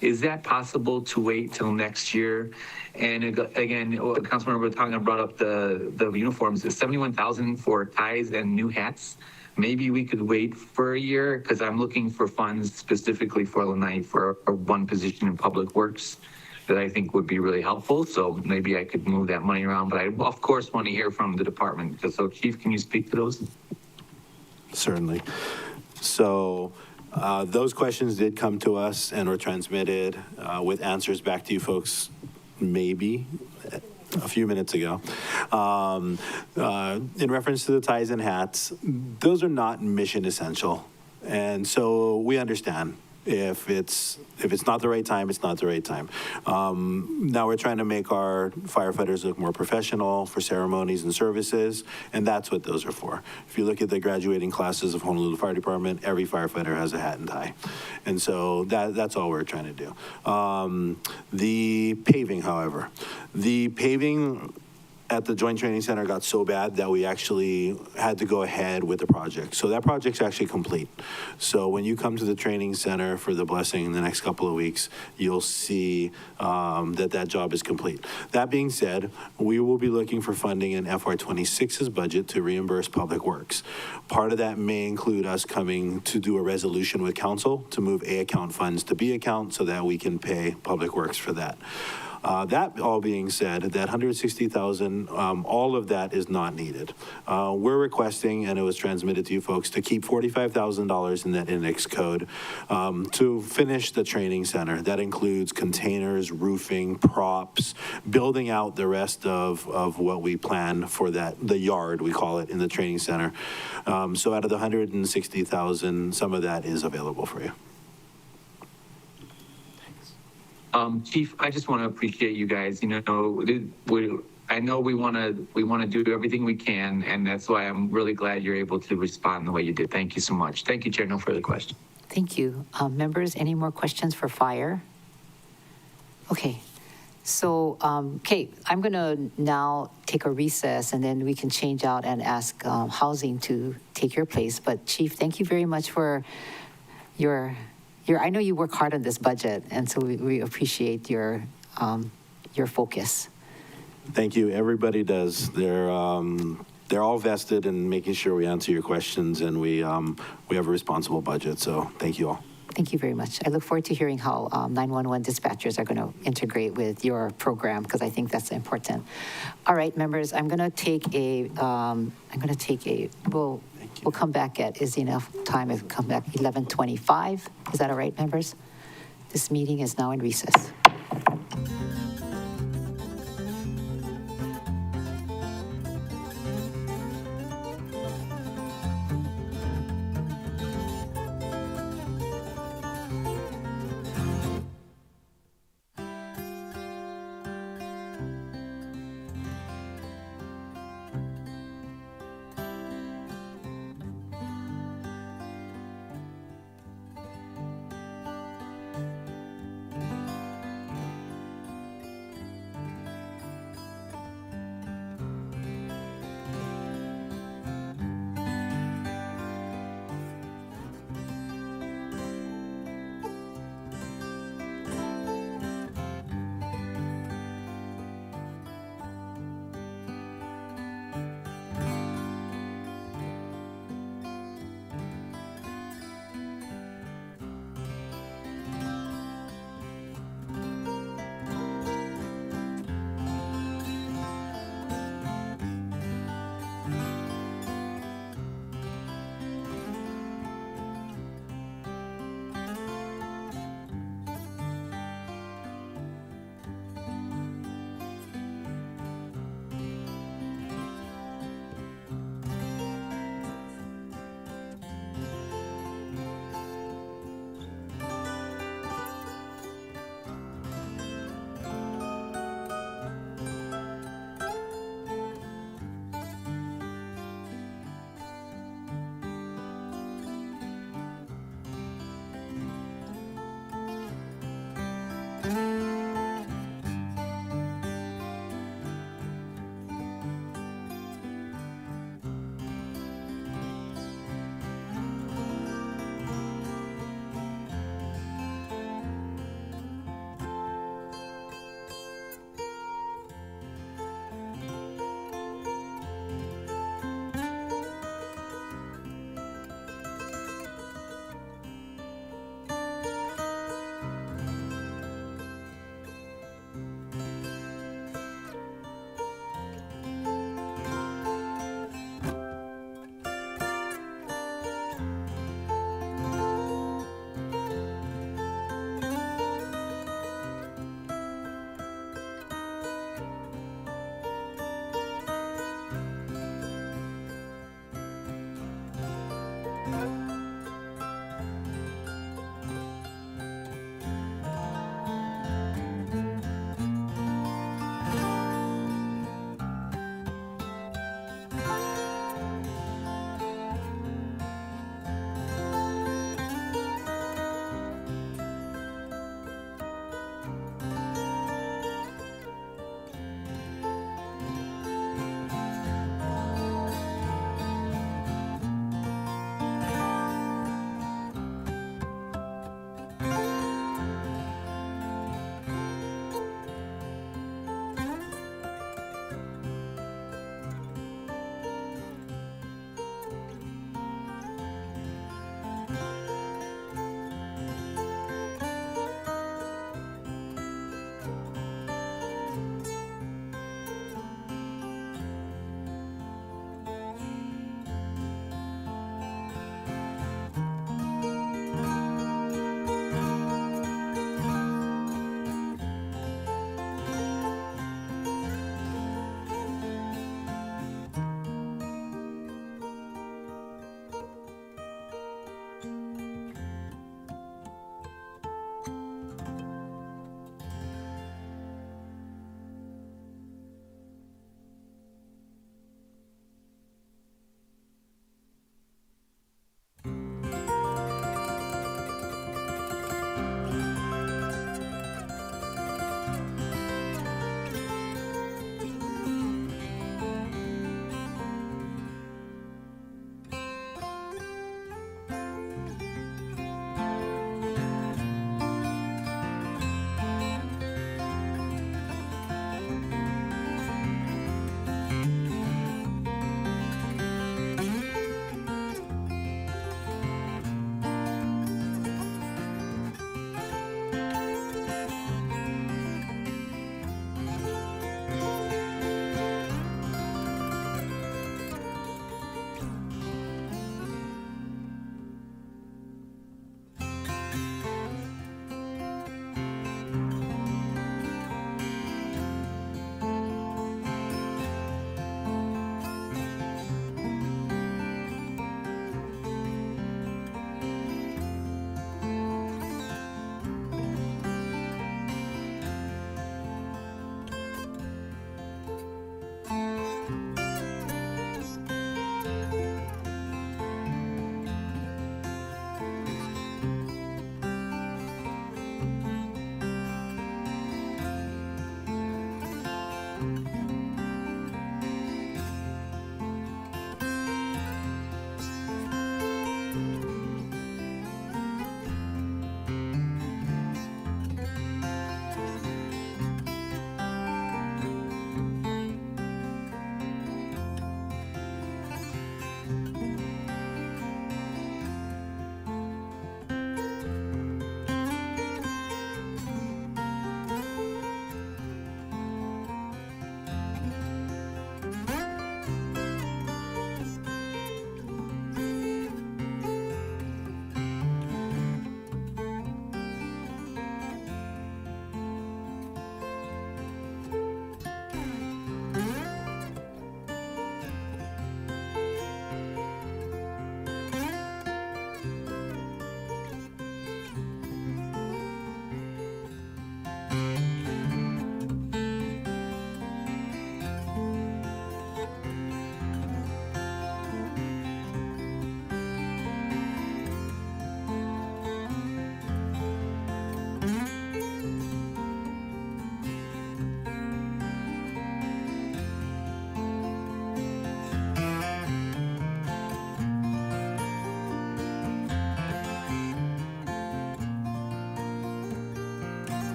is that possible to wait till next year? And again, Councilmember Batangan brought up the uniforms. It's $71,000 for ties and new hats. Maybe we could wait for a year because I'm looking for funds specifically for Lanai for one position in Public Works that I think would be really helpful. So maybe I could move that money around, but I of course want to hear from the department. So Chief, can you speak to those? Certainly. So those questions did come to us and were transmitted with answers back to you folks maybe a few minutes ago. In reference to the ties and hats, those are not mission essential. And so we understand if it's not the right time, it's not the right time. Now we're trying to make our firefighters look more professional for ceremonies and services, and that's what those are for. If you look at the graduating classes of Honolulu Fire Department, every firefighter has a hat and tie. And so that's all we're trying to do. The paving, however, at the Joint Training Center got so bad that we actually had to go ahead with the project. So that project's actually complete. So when you come to the training center for the blessing in the next couple of weeks, you'll see that job is complete. That being said, we will be looking for funding in FY26's budget to reimburse Public Works. Part of that may include us coming to do a resolution with council to move A account funds to B account so that we can pay Public Works for that. That all being said, that $160,000, all of that is not needed. We're requesting, and it was transmitted to you folks, to keep $45,000 in that index code to finish the training center. That includes containers, roofing, props, building out the rest of what we plan for the yard, we call it, in the training center. So out of the $160,000, some of that is available for you. Chief, I just want to appreciate you guys. I know we want to do everything we can, and that's why I'm really glad you're able to respond the way you did. Thank you so much. Thank you, Chair. No further questions. Thank you. Members, any more questions for fire? Okay. So, Kate, I'm going to now take a recess, and then we can change out and ask housing to take your place. But Chief, thank you very much for I know you work hard on this budget, and so we appreciate your focus. Thank you. Everybody does. They're all vested in making sure we answer your questions, and we have a responsible budget. So thank you all. Thank you very much. I look forward to hearing how 911 dispatchers are going to integrate with your program, because I think that's important. All right, members, I'm going to take we'll come back at, is enough time to come back 11:25. Is that all right, members? This meeting is now in recess.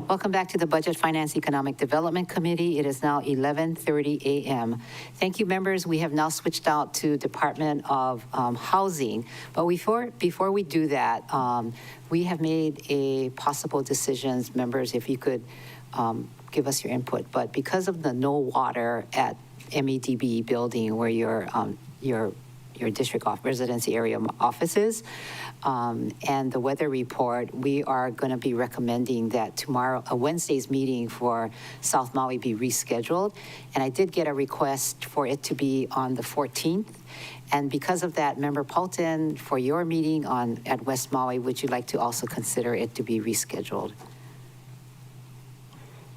Welcome back to the Budget Finance Economic Development Committee. It is now 11:30 a.m. Thank you, members. We have now switched out to Department of Housing. But before we do that, we have made a possible decisions, members, if you could give us your input. But because of the no water at MEDB building where your district residency area offices, and the weather report, we are going to be recommending that tomorrow, Wednesday's meeting for South Maui be rescheduled. And I did get a request for it to be on the 14th. And because of that, Member Paulton, for your meeting at West Maui, would you like to also consider it to be rescheduled?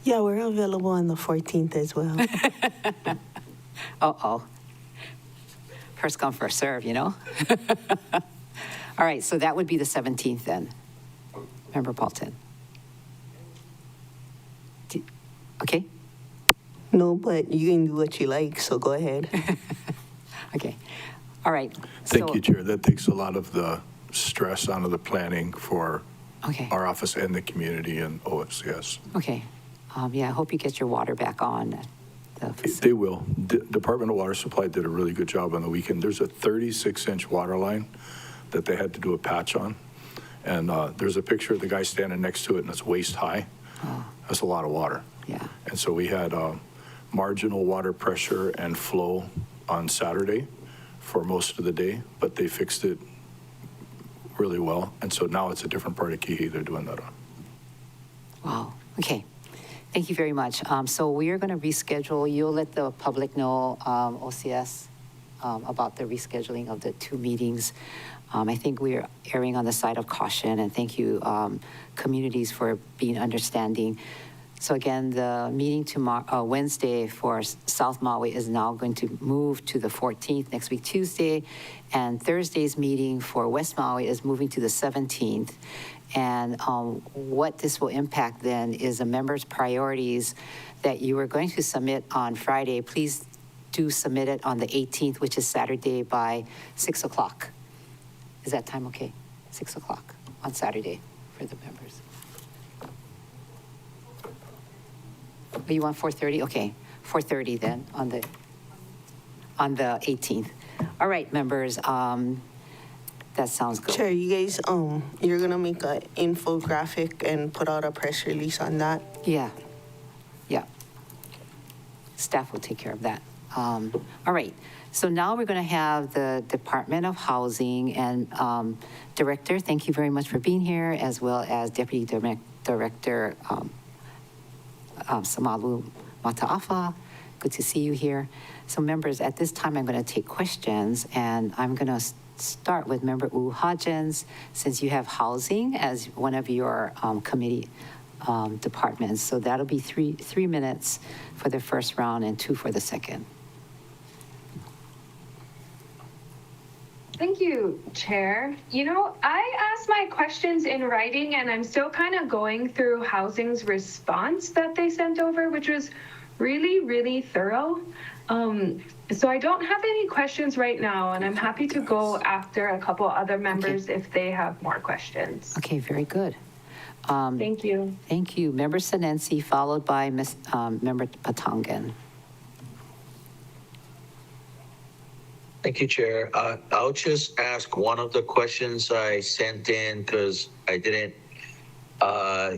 Yeah, we're available on the 14th as well. Uh-oh. First come, first serve, you know? All right, so that would be the 17th then, Member Paulton. Okay? No, but you can do what you like, so go ahead. Okay. All right. Thank you, Chair. That takes a lot of the stress out of the planning for our office and the community and OSCS. Okay. Yeah, I hope you get your water back on. They will. Department of Water Supply did a really good job on the weekend. There's a 36-inch water line that they had to do a patch on. And there's a picture of the guy standing next to it, and it's waist high. Oh. That's a lot of water. Yeah. And so we had marginal water pressure and flow on Saturday for most of the day, but they fixed it really well. And so now it's a different part of Kihei they're doing that on. Wow. Okay. Thank you very much. So we are going to reschedule. You'll let the public know, OCS, about the rescheduling of the two meetings. I think we're erring on the side of caution, and thank you, communities, for being understanding. So again, the meeting tomorrow, Wednesday for South Maui is now going to move to the 14th, next week, Tuesday. And Thursday's meeting for West Maui is moving to the 17th. And what this will impact then is the members' priorities that you are going to submit on Friday. Please do submit it on the 18th, which is Saturday, by 6 o'clock. Is that time okay? 6 o'clock on Saturday for the members. Oh, you want 4:30? Okay, 4:30 then on the 18th. All right, members. That sounds good. Chair, you guys, you're gonna make an infographic and put out a press release on that? Yeah. Yeah. Staff will take care of that. All right. So now we're going to have the Department of Housing and Director. Thank you very much for being here, as well as Deputy Director Samalu Mataafa. Good to see you here. So members, at this time, I'm going to take questions, and I'm going to start with Member U Hodgins, since you have housing as one of your committee departments. So that'll be three minutes for the first round and 2 for the second. Thank you, Chair. You know, I asked my questions in writing, and I'm still kind of going through housing's response that they sent over, which was really, really thorough. So I don't have any questions right now, and I'm happy to go after a couple other members if they have more questions. Okay, very good. Thank you. Thank you. Member Senensi, followed by Member Patangan. Thank you, Chair. I'll just ask one of the questions I sent in because I didn't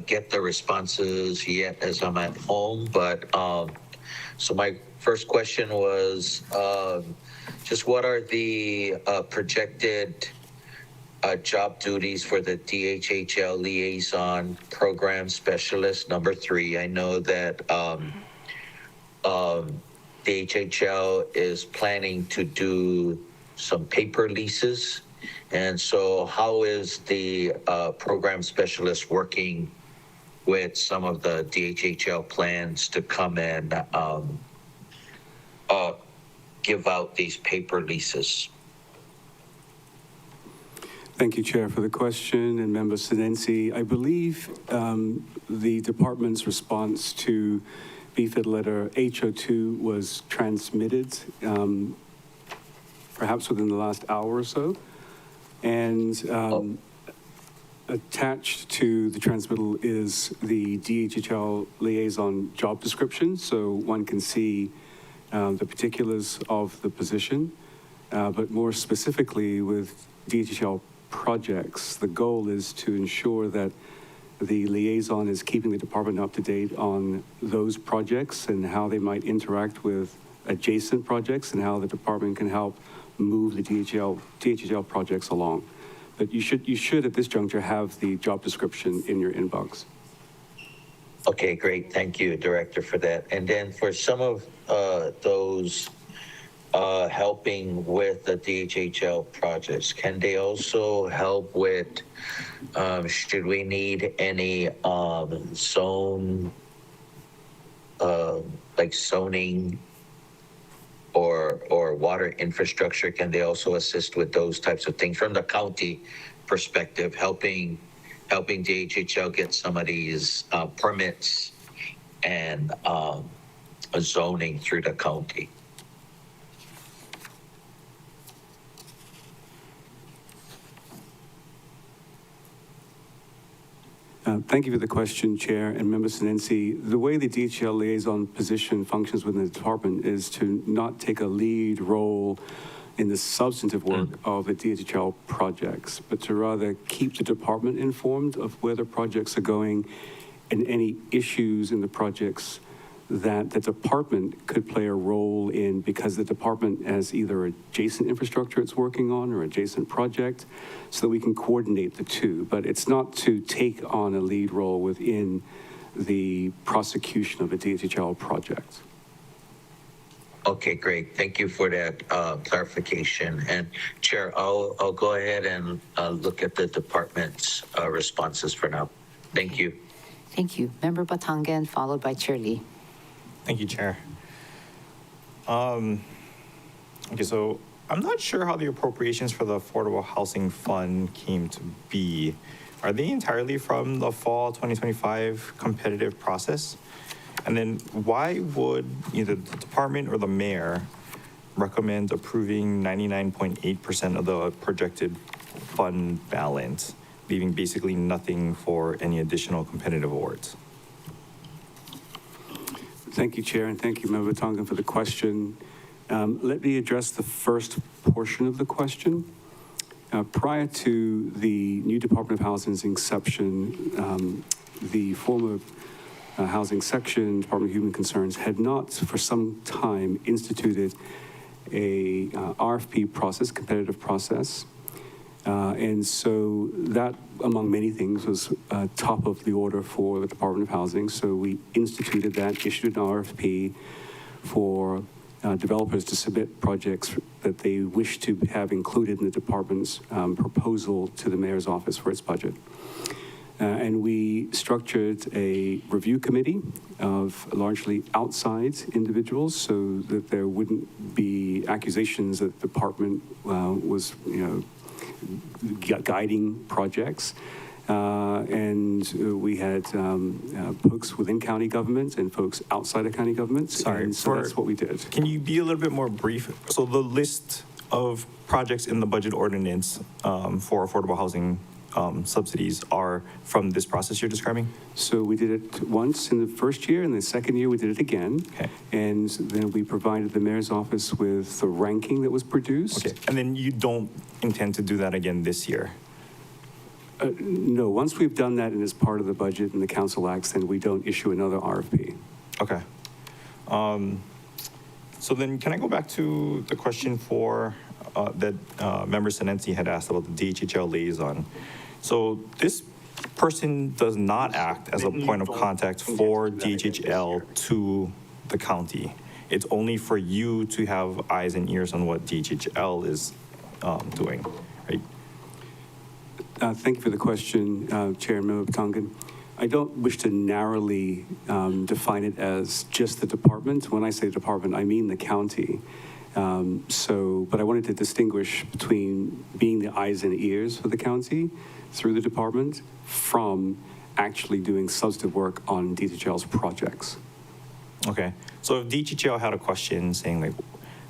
get the responses yet as I'm at home. But so my first question was just what are the projected job duties for the DHHL Liaison Program Specialist number 3? I know that DHHL is planning to do some paper leases. And so how is the program specialist working with some of the DHHL plans to come and give out these paper leases? Thank you, Chair, for the question, and Member Senensi. I believe the department's response to BFED letter HO2 was transmitted perhaps within the last hour or so. And Attached to the transmittal is the DHHL liaison job description, so one can see the particulars of the position. But more specifically with DHHL projects, the goal is to ensure that the liaison is keeping the department up to date on those projects and how they might interact with adjacent projects and how the department can help move the DHHL projects along. But you should at this juncture have the job description in your inbox. Okay, great. Thank you, Director, for that. And then for some of those helping with the DHHL projects, can they also help with, should we need any zone, like zoning or water infrastructure? Can they also assist with those types of things from the county perspective, helping DHHL get some of these permits and zoning through the county? Thank you for the question, Chair and Member Sinensi. The way the DHL liaison position functions within the department is to not take a lead role in the substantive work of the DHL projects, but to rather keep the department informed of where the projects are going and any issues in the projects that the department could play a role in, because the department has either adjacent infrastructure it's working on or adjacent project, so that we can coordinate the two. But it's not to take on a lead role within the prosecution of a DHL project. Okay, great. Thank you for that clarification. And Chair, I'll go ahead and look at the department's responses for now. Thank you. Thank you. Member Batangan, followed by Chair Lee. Thank you, Chair. Okay, so I'm not sure how the appropriations for the Affordable Housing Fund came to be. Are they entirely from the fall 2025 competitive process? And then why would either the department or the mayor recommend approving 99.8% of the projected fund balance, leaving basically nothing for any additional competitive awards? Thank you, Chair, and thank you, Member Tongan, for the question. Let me address the first portion of the question. Prior to the new Department of Housing's inception, the former Housing Section, Department of Human Concerns, had not for some time instituted a RFP process, competitive process. And so that, among many things, was top of the order for the Department of Housing. So we instituted that, issued an RFP for developers to submit projects that they wish to have included in the department's proposal to the mayor's office for its budget. And we structured a review committee of largely outside individuals so that there wouldn't be accusations that the department was, guiding projects. And we had folks within county government and folks outside of county government. Sorry, so that's what we did. Can you be a little bit more brief? So the list of projects in the budget ordinance for affordable housing subsidies are from this process you're describing? So we did it once in the first year, and the second year we did it again. Okay. And then we provided the mayor's office with the ranking that was produced. Okay, and then you don't intend to do that again this year? No, once we've done that and as part of the budget and the council acts, then we don't issue another RFP. Okay. So then can I go back to the question for that Member Sinensi had asked about the DHHL liaison? So this person does not act as a point of contact for DHHL to the county. It's only for you to have eyes and ears on what DHHL is doing, right? Thank you for the question, Chair and Member Tongan. I don't wish to narrowly define it as just the department. When I say department, I mean the county. But I wanted to distinguish between being the eyes and ears for the county through the department from actually doing substantive work on DHL's projects. Okay. So if DHL had a question saying like,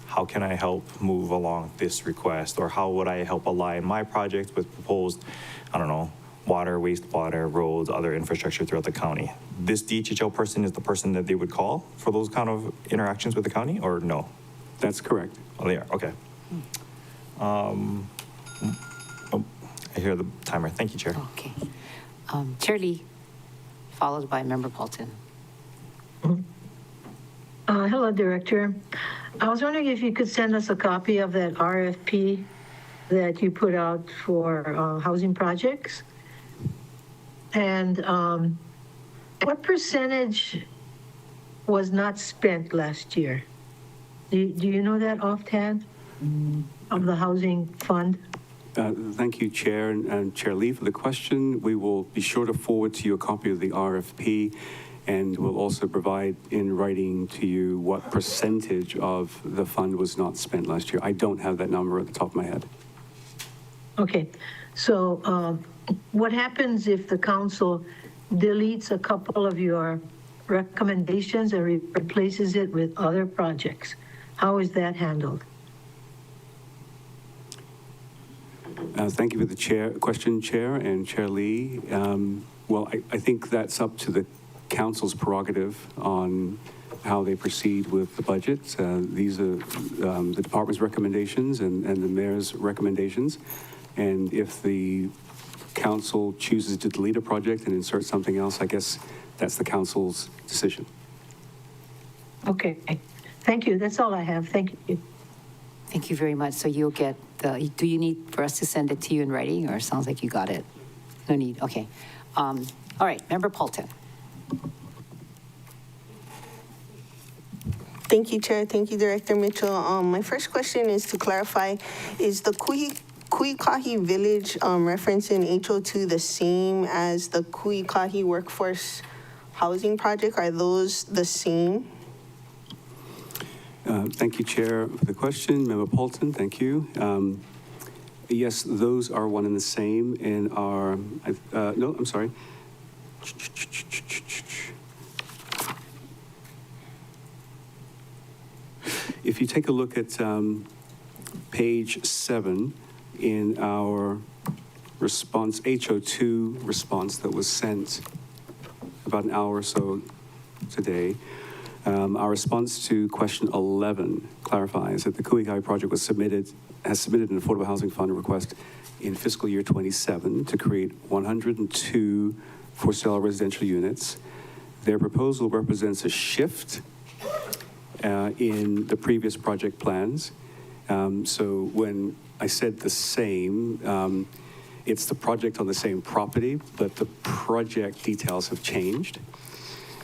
how can I help move along this request, or how would I help align my project with proposed, I don't know, water, wastewater, roads, other infrastructure throughout the county. This DHHL person is the person that they would call for those kind of interactions with the county, or no? That's correct. Oh, they are, okay. Oh, I hear the timer. Thank you, Chair. Okay. Chair Lee, followed by Member Paulton. Hello, Director. I was wondering if you could send us a copy of that RFP that you put out for housing projects. And what percentage was not spent last year? Do you know that offhand of the housing fund? Thank you, Chair and Chair Lee, for the question. We will be sure to forward to you a copy of the RFP, and we'll also provide in writing to you what percentage of the fund was not spent last year. I don't have that number at the top of my head. Okay, so what happens if the council deletes a couple of your recommendations and replaces it with other projects? How is that handled? Thank you for the question, Chair and Chair Lee. Well, I think that's up to the council's prerogative on how they proceed with the budget. These are the department's recommendations and the mayor's recommendations. And if the council chooses to delete a project and insert something else, I guess that's the council's decision. Okay, thank you. That's all I have. Thank you. Thank you very much. So you'll get do you need for us to send it to you in writing, or it sounds like you got it? No need, okay. All right, Member Paulton. Thank you, Chair. Thank you, Director Mitchell. My first question is to clarify, is the Kuikahi Village reference in HO2 the same as the Kuikahi Workforce Housing Project? Are those the same? Thank you, Chair, for the question. Member Paulton, thank you. Yes, those are one and the same in our, no, I'm sorry. If you take a look at page 7 in our response, HO2 response that was sent about an hour or so today, our response to question 11 clarifies that the Kuikahi project has submitted an Affordable Housing Fund request in fiscal year 27 to create 102 for-sale residential units. Their proposal represents a shift in the previous project plans. So when I said the same, it's the project on the same property, but the project details have changed.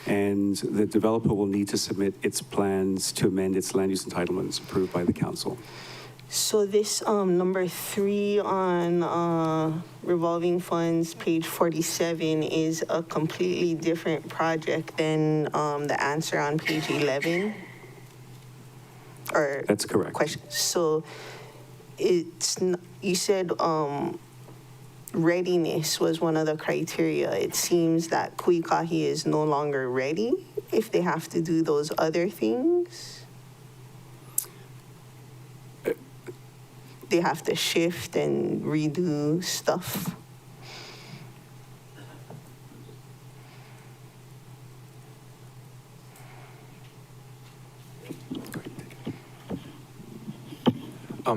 And the developer will need to submit its plans to amend its land use entitlements approved by the council. So this number 3 on revolving funds, page 47, is a completely different project than the answer on page 11? Or that's correct. Question. So it's you said readiness was one of the criteria. It seems that Kuikahi is no longer ready if they have to do those other things. They have to shift and redo stuff.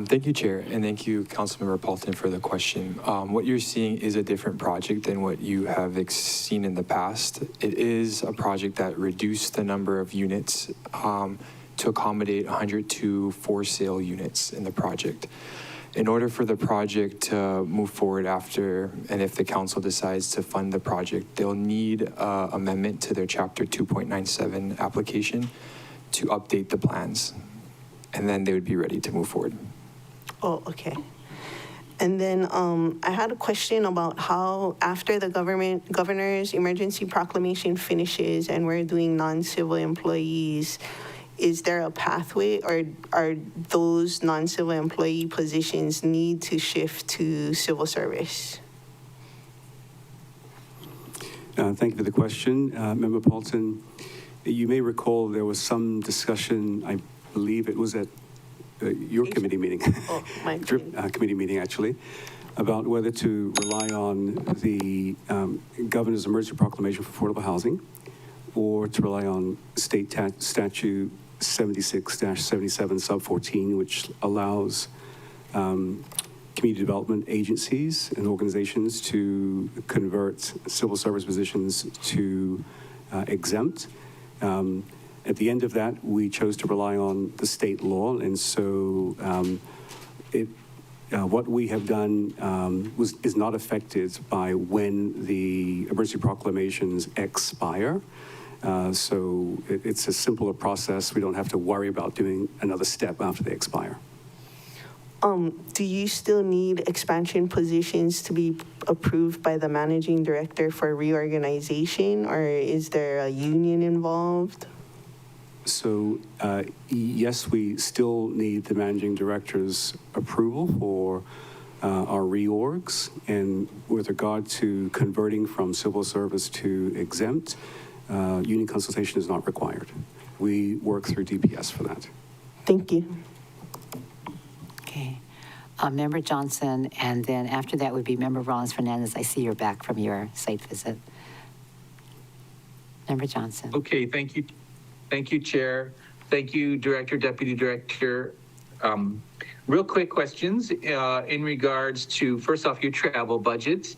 Thank you, Chair, and thank you, Councilmember Paulton, for the question. What you're seeing is a different project than what you have seen in the past. It is a project that reduced the number of units to accommodate 102 for-sale units in the project. In order for the project to move forward after, and if the council decides to fund the project, they'll need amendment to their Chapter 2.97 application to update the plans, and then they would be ready to move forward. Oh, okay. And then I had a question about how after the governor's emergency proclamation finishes and we're doing non-civil employees, is there a pathway, or are those non-civil employee positions need to shift to civil service? Thank you for the question. Member Paulton, you may recall there was some discussion, I believe it was at your committee meeting, my committee meeting actually, about whether to rely on the governor's emergency proclamation for affordable housing or to rely on state statute 76-77 sub 14, which allows community development agencies and organizations to convert civil service positions to exempt. At the end of that, we chose to rely on the state law, and so what we have done is not affected by when the emergency proclamations expire. So it's a simpler process. We don't have to worry about doing another step after they expire. Do you still need expansion positions to be approved by the managing director for reorganization, or is there a union involved? So yes, we still need the managing director's approval for our reorgs. And with regard to converting from civil service to exempt, union consultation is not required. We work through DPS for that. Thank you. Okay. Member Johnson, and then after that would be Member Rollins-Fernandez. I see you're back from your site visit. Member Johnson. Okay, thank you. Thank you, Chair. Thank you, Director, Deputy Director. Real quick questions in regards to, first off, your travel budget.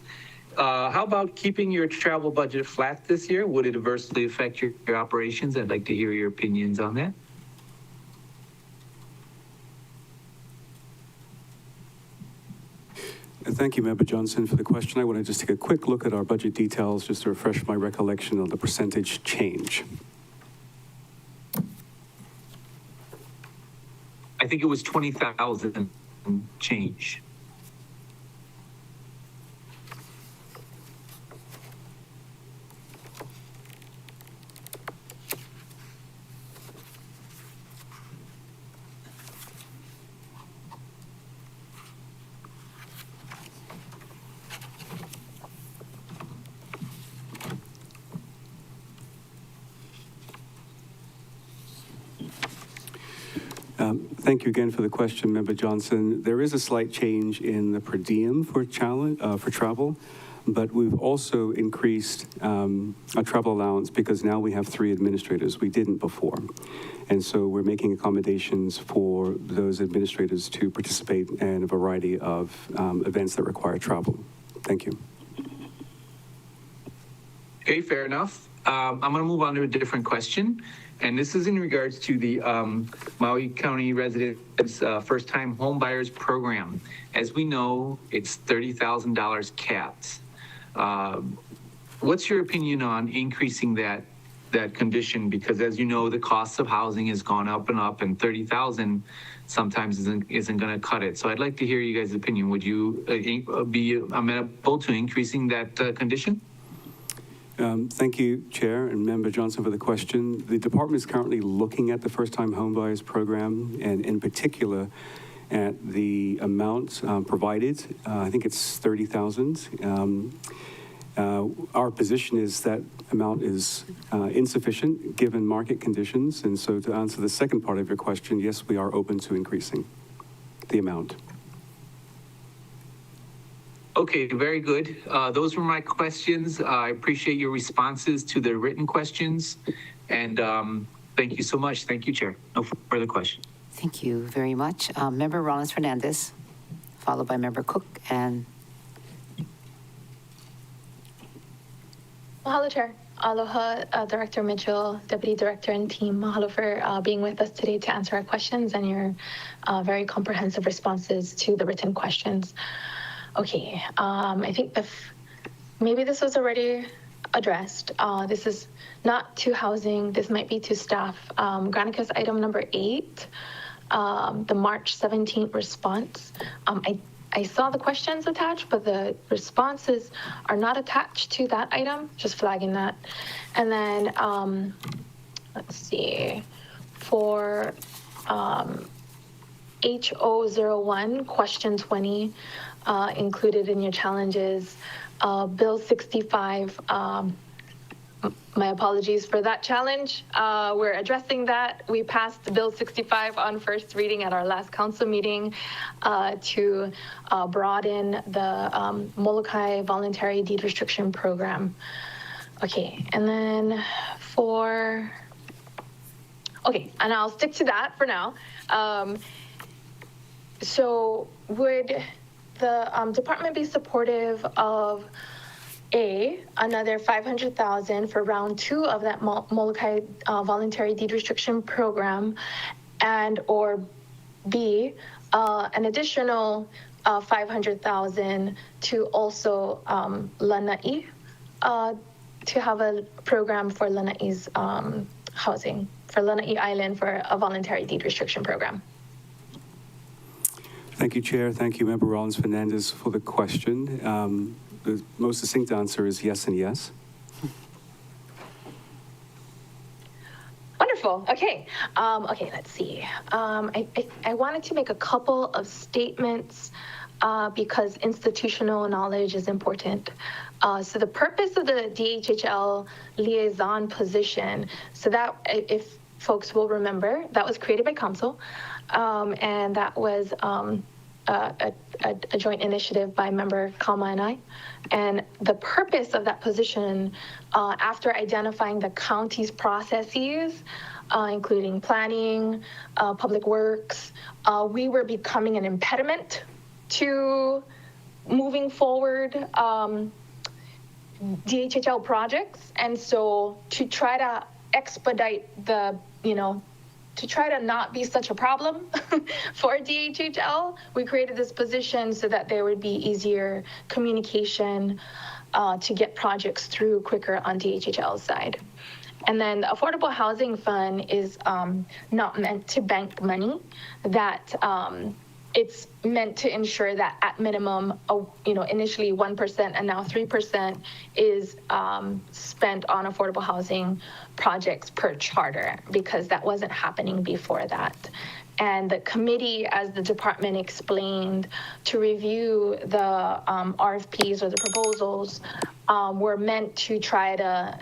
How about keeping your travel budget flat this year? Would it adversely affect your operations? I'd like to hear your opinions on that. Thank you, Member Johnson, for the question. I want to just take a quick look at our budget details just to refresh my recollection on the percentage change. I think it was 20,000 change. Thank you again for the question, Member Johnson. There is a slight change in the per diem for travel, but we've also increased our travel allowance because now we have 3 administrators. We didn't before. And so we're making accommodations for those administrators to participate in a variety of events that require travel. Thank you. Okay, fair enough. I'm going to move on to a different question. And this is in regards to the Maui County Residents First-Time Home Buyers Program. As we know, it's $30,000 capped. What's your opinion on increasing that condition? Because as you know, the cost of housing has gone up, and 30,000 sometimes isn't going to cut it. So I'd like to hear you guys' opinion. Would you be amenable to increasing that condition? Thank you, Chair and Member Johnson, for the question. The department is currently looking at the first-time homebuyers program, and in particular at the amount provided. I think it's $30,000. Our position is that amount is insufficient given market conditions, and so to answer the second part of your question, yes, we are open to increasing the amount. Okay, very good. Those were my questions. I appreciate your responses to the written questions. And thank you so much. Thank you, Chair. No further questions. Thank you very much. Member Rollins-Fernandez, followed by Member Cook and... Mahalo, Chair. Aloha, Director Mitchell, Deputy Director and team. Mahalo for being with us today to answer our questions and your very comprehensive responses to the written questions. Okay, I think maybe this was already addressed. This is not to housing, this might be to staff. Granicus item number 8, the March 17th response. I saw the questions attached, but the responses are not attached to that item, just flagging that. And then, let's see, for HO01, question 20, included in your challenges, Bill 65, my apologies for that challenge. We're addressing that. We passed Bill 65 on first reading at our last council meeting to broaden the Molokai Voluntary Deed Restriction Program. Okay, and then and I'll stick to that for now. So would the department be supportive of another $500,000 for round 2 of that Molokai Voluntary Deed Restriction Program, and or B, an additional $500,000 to also Lanai, to have a program for Lanai's housing, for Lanai Island for a voluntary deed restriction program? Thank you, Chair. Thank you, Member Rollins-Fernandez, for the question. The most succinct answer is yes and yes. Wonderful. Okay. Okay, let's see. I wanted to make a couple of statements because institutional knowledge is important. So the purpose of the DHHL liaison position, so that, if folks will remember, that was created by council, and that was a joint initiative by member Kalma and I. And the purpose of that position, after identifying the county's processes, including planning, public works, we were becoming an impediment to moving forward DHHL projects. And so to try to expedite the, to try to not be such a problem for DHHL, we created this position so that there would be easier communication to get projects through quicker on DHHL's side. And then the Affordable Housing Fund is not meant to bank money. That it's meant to ensure that at minimum, initially 1% and now 3% is spent on affordable housing projects per charter, because that wasn't happening before that. And the committee, as the department explained, to review the RFPs or the proposals were meant to try to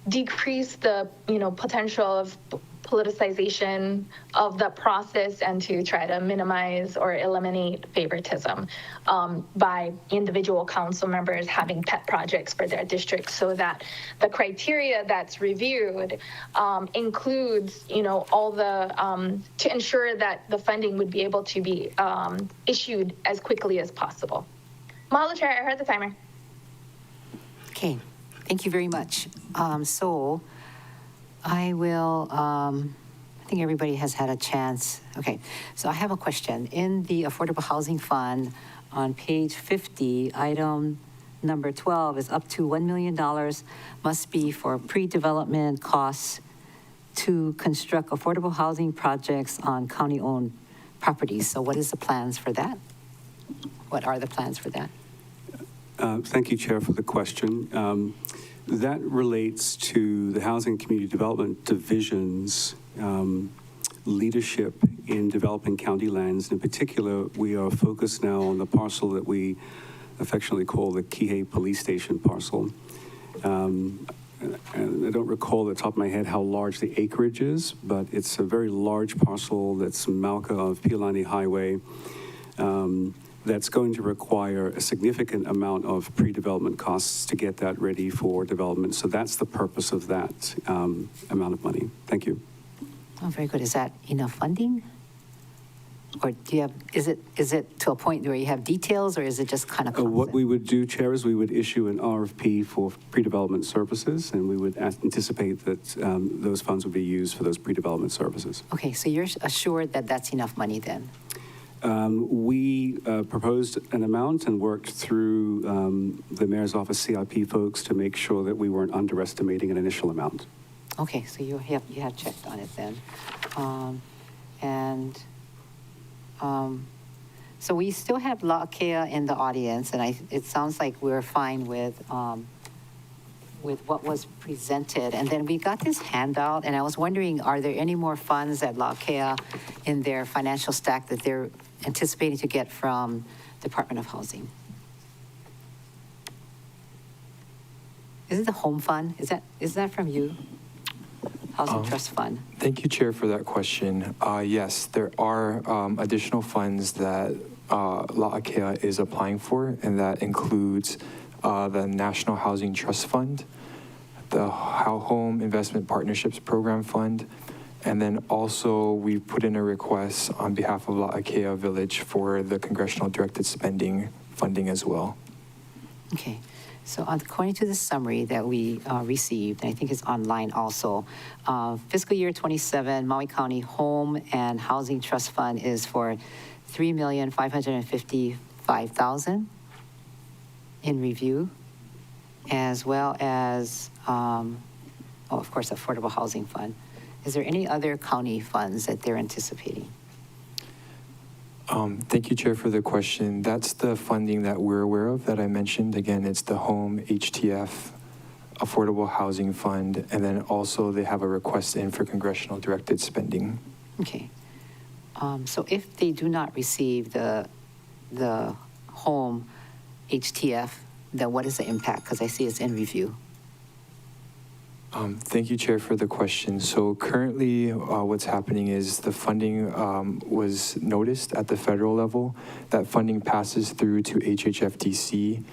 decrease the potential of politicization of the process and to try to minimize or eliminate favoritism by individual council members having pet projects for their districts, so that the criteria that's reviewed includes, all the, to ensure that the funding would be able to be issued as quickly as possible. Mahalo, Chair, I heard the timer. Okay, thank you very much. So I will, I think everybody has had a chance. Okay, so I have a question. In the Affordable Housing Fund, on page 50, item number 12 is up to $1 million must be for pre-development costs to construct affordable housing projects on county-owned properties. So what is the plans for that? What are the plans for that? Thank you, Chair, for the question. That relates to the Housing and Community Development Division's leadership in developing county lands. In particular, we are focused now on the parcel that we affectionately call the Kihei Police Station parcel. And I don't recall at the top of my head how large the acreage is, but it's a very large parcel that's Mauka of Pialani Highway. That's going to require a significant amount of pre-development costs to get that ready for development. So that's the purpose of that amount of money. Thank you. Oh, very good. Is that enough funding? Or do you have, is it to a point where you have details, or is it just kind of concept? What we would do, Chair, is we would issue an RFP for pre-development services, and we would anticipate that those funds would be used for those pre-development services. Okay, so you're assured that that's enough money then? We proposed an amount and worked through the Mayor's Office CIP folks to make sure that we weren't underestimating an initial amount. Okay, so you have checked on it then. So we still have La'akea in the audience, and it sounds like we're fine with what was presented. And then we got this handout, and I was wondering, are there any more funds at La'akea in their financial stack that they're anticipating to get from Department of Housing? Is it the home fund? Is that from you? Housing Trust Fund? Thank you, Chair, for that question. Yes, there are additional funds that La'akea is applying for, and that includes the National Housing Trust Fund, the Home Investment Partnerships Program Fund, and then also we put in a request on behalf of La'akea Village for the Congressional Directed Spending funding as well. Okay. So according to the summary that we received, and I think it's online also, fiscal year 27, Maui County Home and Housing Trust Fund is for $3,555,000 in review, as well as, of course, Affordable Housing Fund. Is there any other county funds that they're anticipating? Thank you, Chair, for the question. That's the funding that we're aware of that I mentioned. Again, it's the Home, HTF, Affordable Housing Fund, and then also they have a request in for Congressional Directed Spending. Okay. So if they do not receive the Home HTF, then what is the impact? Because I see it's in review. Thank you, Chair, for the question. So currently, what's happening is the funding was noticed at the federal level. That funding passes through to HHFDC.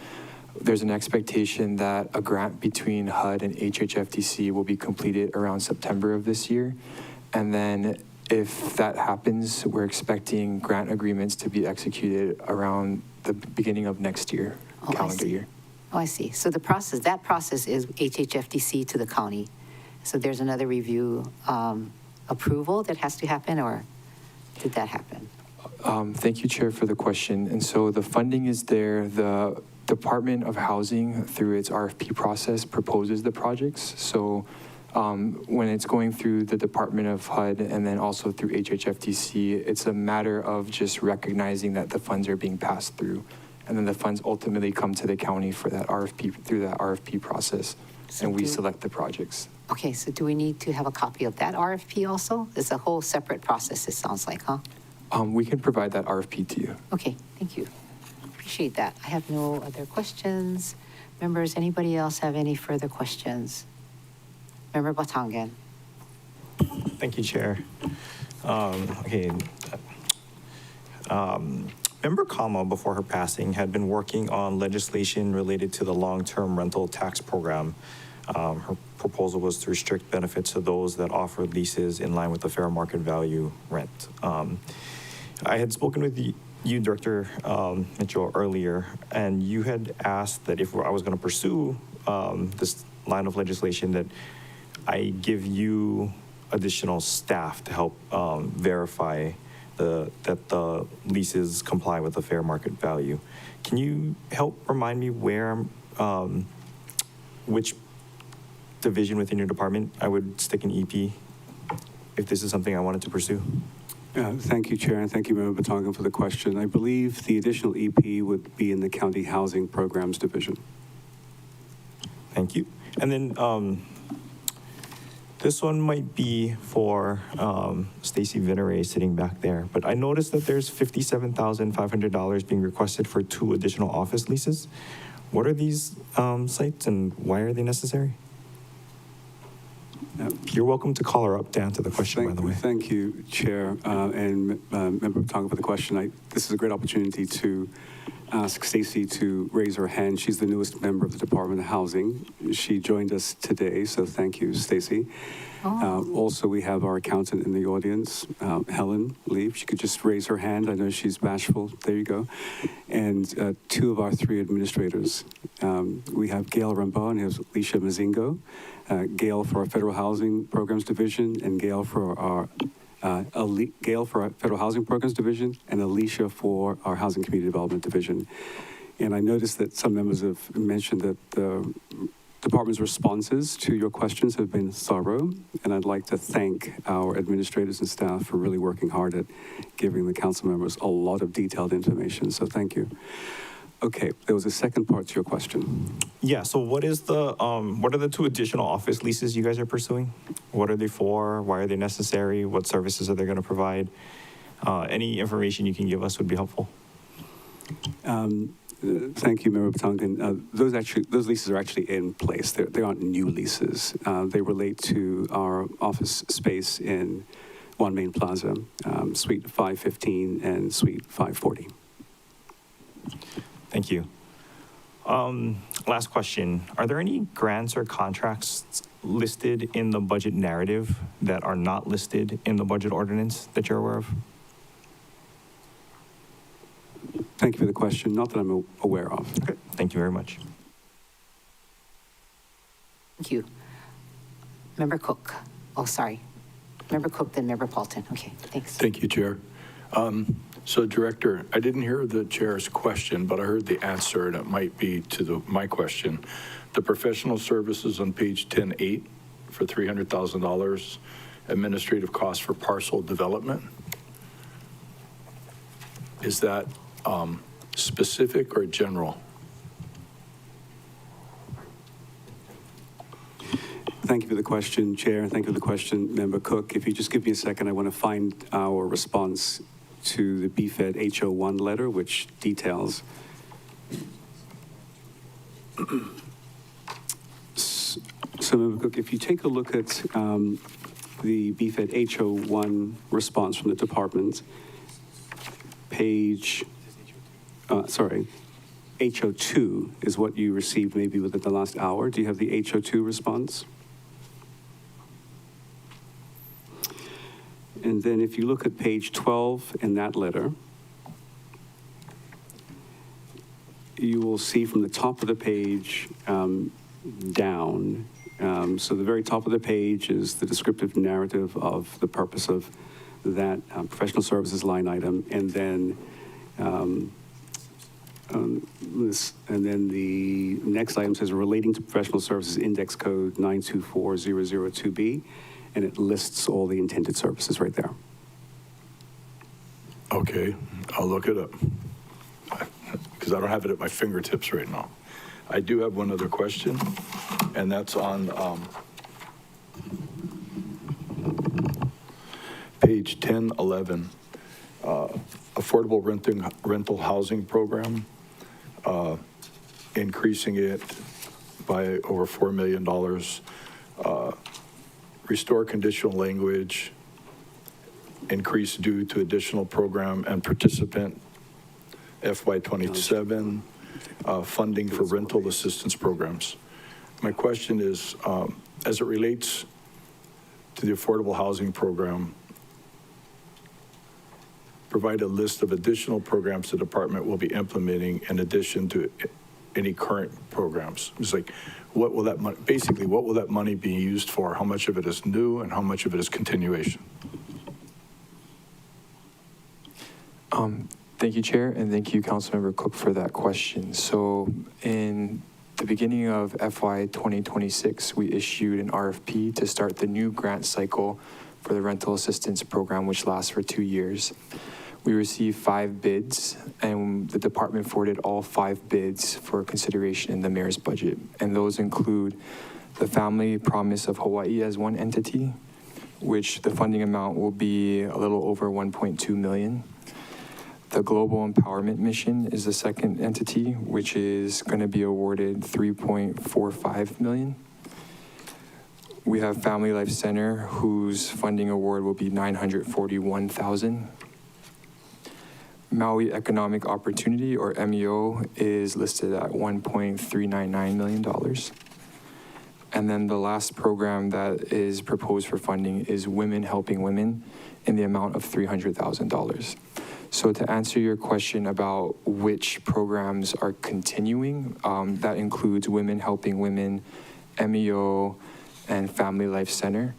There's an expectation that a grant between HUD and HHFDC will be completed around September of this year. And then if that happens, we're expecting grant agreements to be executed around the beginning of next year, calendar year. Oh, I see. So that process is HHFDC to the county. So there's another review approval that has to happen, or did that happen? Thank you, Chair, for the question. And so the funding is there. The Department of Housing, through its RFP process, proposes the projects. So when it's going through the Department of HUD and then also through HHFDC, it's a matter of just recognizing that the funds are being passed through. And then the funds ultimately come to the county for that RFP, through that RFP process, and we select the projects. Okay, so do we need to have a copy of that RFP also? It's a whole separate process, it sounds like, huh? We can provide that RFP to you. Okay, thank you. Appreciate that. I have no other questions. Members, anybody else have any further questions? Member Batangan. Thank you, Chair. Member Kama, before her passing, had been working on legislation related to the long-term rental tax program. Her proposal was to restrict benefits to those that offer leases in line with the fair market value rent. I had spoken with you, Director Mitchell, earlier, and you had asked that if I was going to pursue this line of legislation, that I give you additional staff to help verify that the leases comply with the fair market value. Can you help remind me which division within your department I would stick an EP if this is something I wanted to pursue? Thank you, Chair, and thank you, Member Batangan, for the question. I believe the additional EP would be in the County Housing Programs Division. Thank you. And then this one might be for Stacy Vinere sitting back there, but I noticed that there's $57,500 being requested for 2 additional office leases. What are these sites and why are they necessary? You're welcome to call her up to answer the question, by the way. Thank you, Chair, and Member Batangan for the question. This is a great opportunity to ask Stacy to raise her hand. She's the newest member of the Department of Housing. She joined us today, so thank you, Stacy. Also, we have our accountant in the audience, Helen Lee. She could just raise her hand. I know she's bashful. There you go. And 2 of our 3 administrators. We have Gail Rambo and has Alicia Mazingo. Gail for our Federal Housing Programs Division, and Gail for our Federal Housing Programs Division, and Alicia for our Housing Community Development Division. And I noticed that some members have mentioned that the department's responses to your questions have been thorough, and I'd like to thank our administrators and staff for really working hard at giving the council members a lot of detailed information, so thank you. Okay, there was a second part to your question. Yeah, so what are the 2 additional office leases you guys are pursuing? What are they for? Why are they necessary? What services are they going to provide? Any information you can give us would be helpful. Thank you, Member Batongan. Those leases are actually in place. They aren't new leases. They relate to our office space in One Main Plaza, Suite 515 and Suite 540. Thank you. Last question. Are there any grants or contracts listed in the budget narrative that are not listed in the budget ordinance that you're aware of? Thank you for the question. Not that I'm aware of. Okay. Thank you very much. Thank you. Member Cook. Oh, sorry. Member Cook, then Member Paulton. Okay, thanks. Thank you, Chair. So, Director, I didn't hear the chair's question, but I heard the answer, and it might be to my question. The professional services on page 10.8 for $300,000, administrative costs for parcel development. Is that specific or general? Thank you for the question, Chair. Thank you for the question, Member Cook. If you just give me a second, I want to find our response to the BFED HO1 letter, which details. So, Member Cook, if you take a look at the BFED HO1 response from the department, HO2 is what you received maybe within the last hour. Do you have the HO2 response? And then if you look at page 12 in that letter, you will see from the top of the page down. So the very top of the page is the descriptive narrative of the purpose of that professional services line item, and then the next item says relating to professional services index code 924002B, and it lists all the intended services right there. Okay, I'll look it up because I don't have it at my fingertips right now. I do have one other question, and that's on page 1011, affordable rental housing program, increasing it by over $4 million, restore conditional language, increase due to additional program and participant, FY27, funding for rental assistance programs. My question is, as it relates to the affordable housing program, provide a list of additional programs the department will be implementing in addition to any current programs. It's like, what will that money, basically, what will that money be used for? How much of it is new and how much of it is continuation? Thank you, Chair, and thank you, Councilmember Cook, for that question. So in the beginning of FY 2026, we issued an RFP to start the new grant cycle for the rental assistance program, which lasts for 2 years. We received 5 bids, and the department forwarded all 5 bids for consideration in the mayor's budget. And those include the Family Promise of Hawaii as one entity, which the funding amount will be a little over $1.2 million. The Global Empowerment Mission is the second entity, which is going to be awarded $3.45 million. We have Family Life Center, whose funding award will be $941,000. Maui Economic Opportunity, or MEO, is listed at $1.399 million. And then the last program that is proposed for funding is Women Helping Women in the amount of $300,000. So to answer your question about which programs are continuing, that includes Women Helping Women, MEO, and Family Life Center.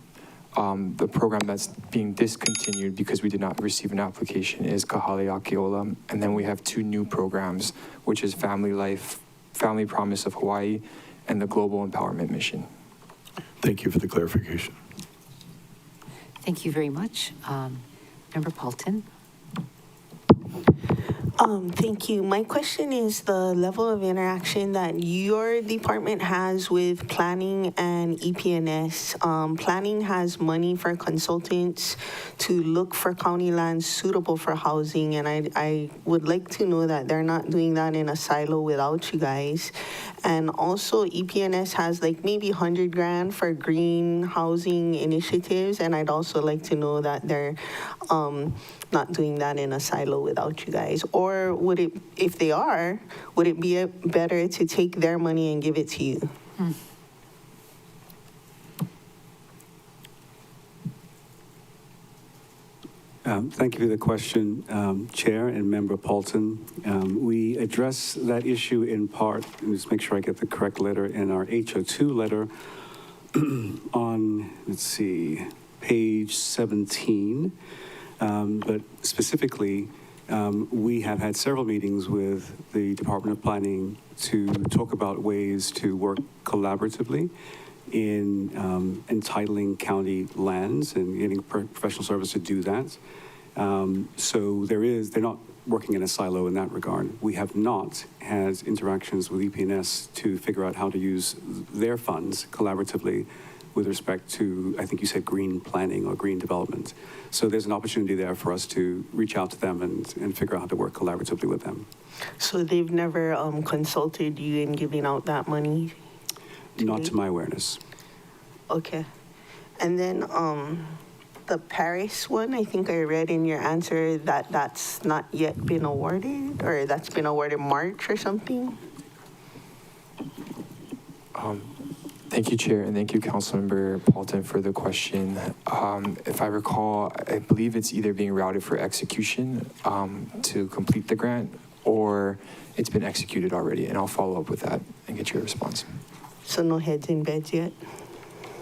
The program that's being discontinued because we did not receive an application is Kahale Akiola. And then we have 2 new programs, which is Family Promise of Hawaii, and the Global Empowerment Mission. Thank you for the clarification. Thank you very much. Member Paulton. Thank you. My question is the level of interaction that your department has with planning and EPNS. Planning has money for consultants to look for county lands suitable for housing, and I would like to know that they're not doing that in a silo without you guys. And also EPNS has like maybe 100 grand for green housing initiatives, and I'd also like to know that they're not doing that in a silo without you guys. Or would it, if they are, would it be better to take their money and give it to you? Thank you for the question, Chair and Member Paulton. We address that issue in part, and just make sure I get the correct letter, in our HO2 letter on, let's see, page 17. But specifically, we have had several meetings with the Department of Planning to talk about ways to work collaboratively in entitling county lands and getting professional service to do that. So they're not working in a silo in that regard. We have not had interactions with EPNS to figure out how to use their funds collaboratively with respect to, I think you said green planning or green development. So there's an opportunity there for us to reach out to them and figure out how to work collaboratively with them. So they've never consulted you in giving out that money? Not to my awareness. Okay. And then the Paris one, I think I read in your answer that that's not yet been awarded, or that's been awarded March or something? Thank you, Chair, and thank you, Councilmember Paulton, for the question. If I recall, I believe it's either being routed for execution to complete the grant, or it's been executed already, and I'll follow up with that and get your response. So no heads in beds yet?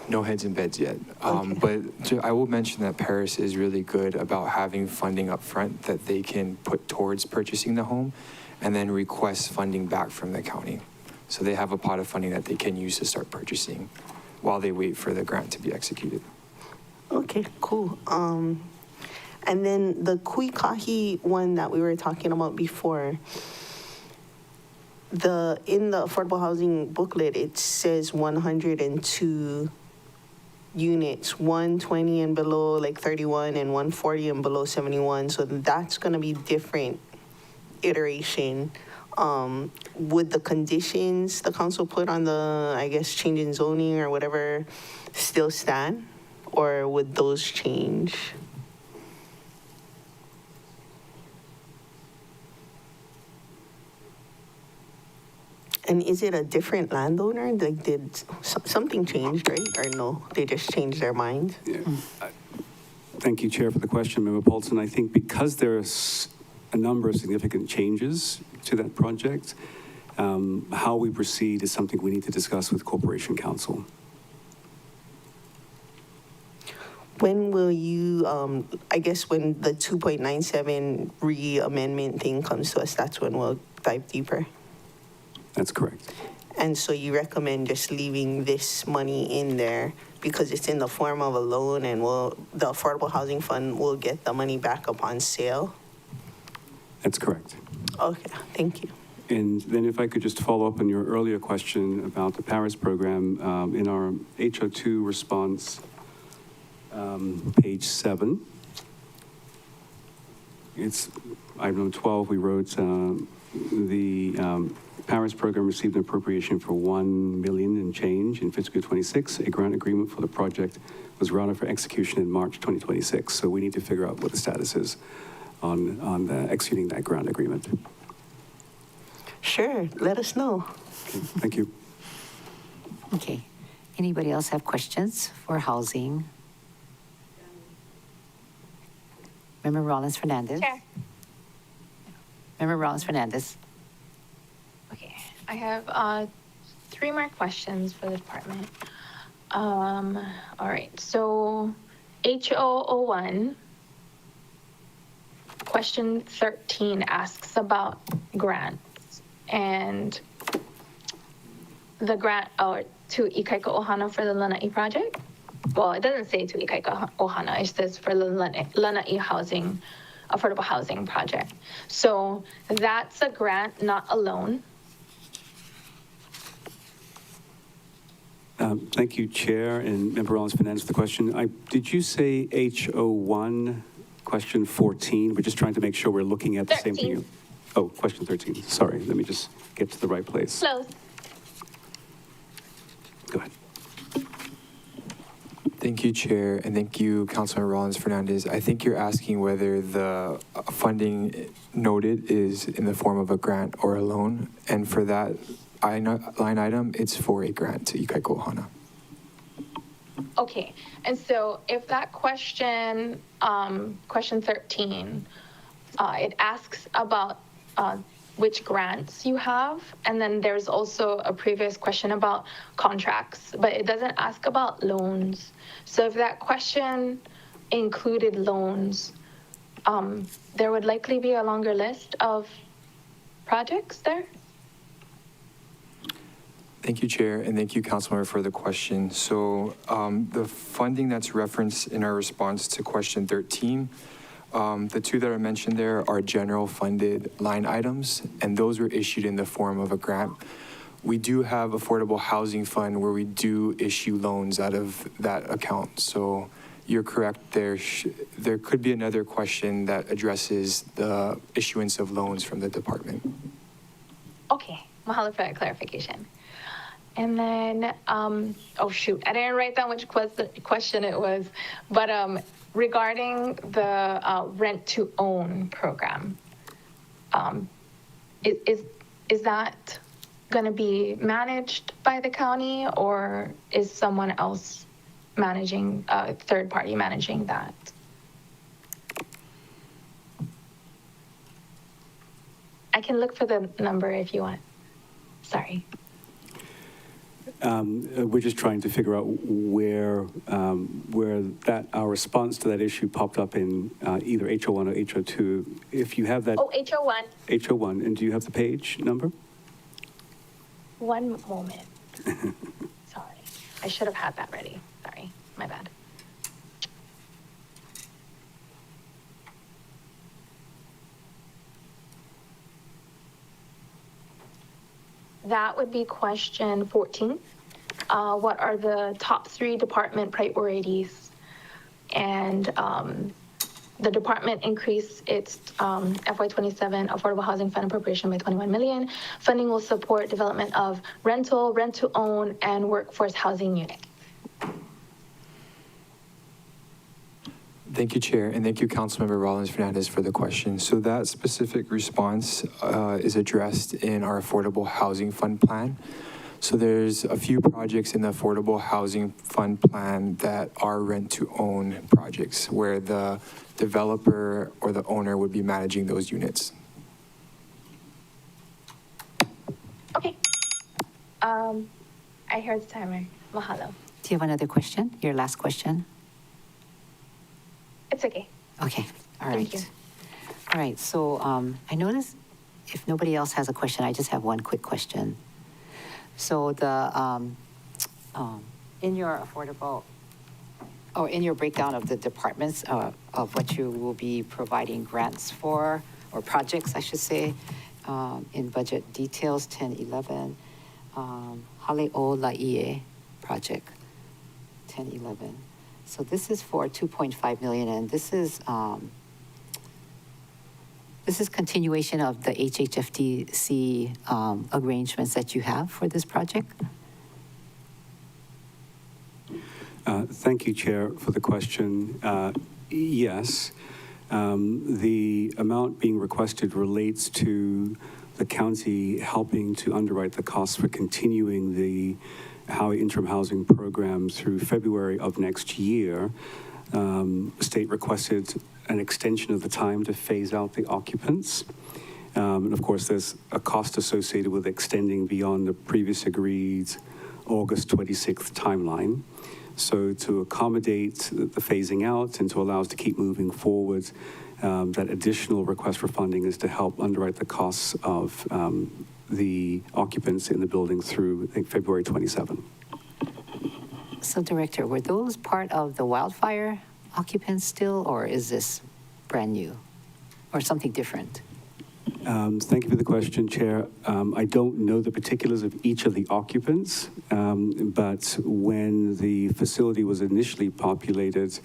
No heads in beds yet. But I will mention that Paris is really good about having funding up front that they can put towards purchasing the home and then request funding back from the county. So they have a pot of funding that they can use to start purchasing while they wait for the grant to be executed. Okay, cool. And then the Kuikahi one that we were talking about before, in the affordable housing booklet, it says 102 units, 120 and below like 31 and 140 and below 71. So that's going to be different iteration. Would the conditions the council put on the, I guess, change in zoning or whatever still stand? Or would those change? And is it a different landowner? Like, did something changed, right? Or no, they just changed their mind? Yeah. Thank you, Chair, for the question, Member Paulson. I think because there's a number of significant changes to that project, how we proceed is something we need to discuss with Corporation Counsel. When will you, I guess when the 2.97 re-amendment thing comes to us, that's when we'll dive deeper? That's correct. And so you recommend just leaving this money in there because it's in the form of a loan, and the Affordable Housing Fund will get the money back upon sale? That's correct. Okay, thank you. And then if I could just follow up on your earlier question about the Paris program, in our HO2 response, page 7, it's item number 12, we wrote the Paris program received an appropriation for $1 million and change in fiscal year 26. A grant agreement for the project was routed for execution in March 2026. So we need to figure out what the status is on executing that grant agreement. Sure, let us know. Okay, thank you. Okay. Anybody else have questions for housing? Member Rollins Fernandez. Chair. Member Rollins Fernandez. Okay, I have 3 more questions for the department. All right, so HO01, question 13 asks about grants and the grant to Ikaika Ohana for the Lanai project. Well, it doesn't say to Ikaika Ohana, it says for the Lanai housing affordable housing project. So that's a grant, not a loan. Thank you, Chair, and Member Rollins for answering the question. Did you say HO1, question 14? We're just trying to make sure we're looking at the same 13. thing. Oh, question 13. Sorry, let me just get to the right place. Close. Go ahead. Thank you, Chair, and thank you, Councilman Rollins Fernandez. I think you're asking whether the funding noted is in the form of a grant or a loan, and for that line item, it's for a grant to Ikaiko Ohana. Okay, and so if that question, question 13, it asks about which grants you have, and then there's also a previous question about contracts, but it doesn't ask about loans. So if that question included loans, there would likely be a longer list of projects there. Thank you, Chair, and thank you, Councilmember, for the question. So the funding that's referenced in our response to question 13, the two that are mentioned there are general funded line items, and those were issued in the form of a grant. We do have Affordable Housing Fund where we do issue loans out of that account. So you're correct, there could be another question that addresses the issuance of loans from the department. Okay, mahalo for that clarification. And then, oh shoot, I didn't write down which question it was, but regarding the rent to own program, is that going to be managed by the county, or is someone else managing, third party managing that? I can look for the number if you want. Sorry. We're just trying to figure out where our response to that issue popped up in either HO1 or HO2. If you have that. Oh, HO1. HO1, and do you have the page number? One moment. Sorry. I should have had that ready. Sorry. My bad. That would be question 14. What are the top 3 department priorities? And the department increased its FY27 Affordable Housing Fund appropriation by 21 million. Funding will support development of rental, rent to own, and workforce housing units. Thank you, Chair, and thank you, Councilmember Rollins Fernandez, for the question. So that specific response is addressed in our Affordable Housing Fund plan. So there's a few projects in the Affordable Housing Fund plan that are rent-to-own projects where the developer or the owner would be managing those units. Okay. I heard the timer. Mahalo. Do you have another question? Your last question? It's okay. Okay, all right. Thank you. All right, so I noticed if nobody else has a question, I just have one quick question. So the in your affordable, or in your breakdown of the departments of what you will be providing grants for, or projects, I should say, in budget details 1011, Hale'o Laie project 1011. So this is for 2.5 million, and this is continuation of the HHFDC arrangements that you have for this project? Thank you, Chair, for the question. Yes. The amount being requested relates to the county helping to underwrite the costs for continuing the Howie interim housing program through February of next year. The state requested an extension of the time to phase out the occupants. And of course, there's a cost associated with extending beyond the previous agreed August 26th timeline. So to accommodate the phasing out and to allow us to keep moving forward, that additional request for funding is to help underwrite the costs of the occupants in the building through, I think, February 27. So, Director, were those part of the wildfire occupants still, or is this brand new? or something different? Thank you for the question, Chair. I don't know the particulars of each of the occupants, but when the facility was initially populated,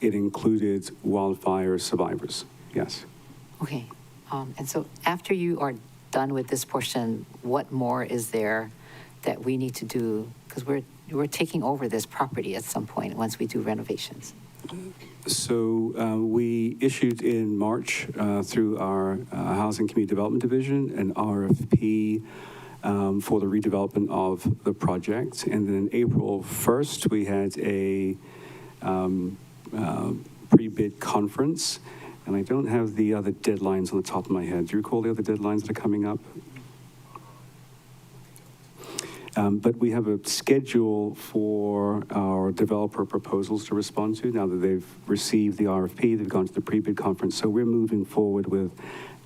it included wildfire survivors. Yes. Okay. And so after you are done with this portion, what more is there that we need to do? Because we're taking over this property at some point once we do renovations. So we issued in March through our Housing Community Development Division an RFP for the redevelopment of the project. And then April 1st, we had a pre-bid conference. And I don't have the other deadlines on the top of my head. Do you recall the other deadlines that are coming up? But we have a schedule for our developer proposals to respond to now that they've received the RFP, they've gone to the pre-bid conference. So we're moving forward with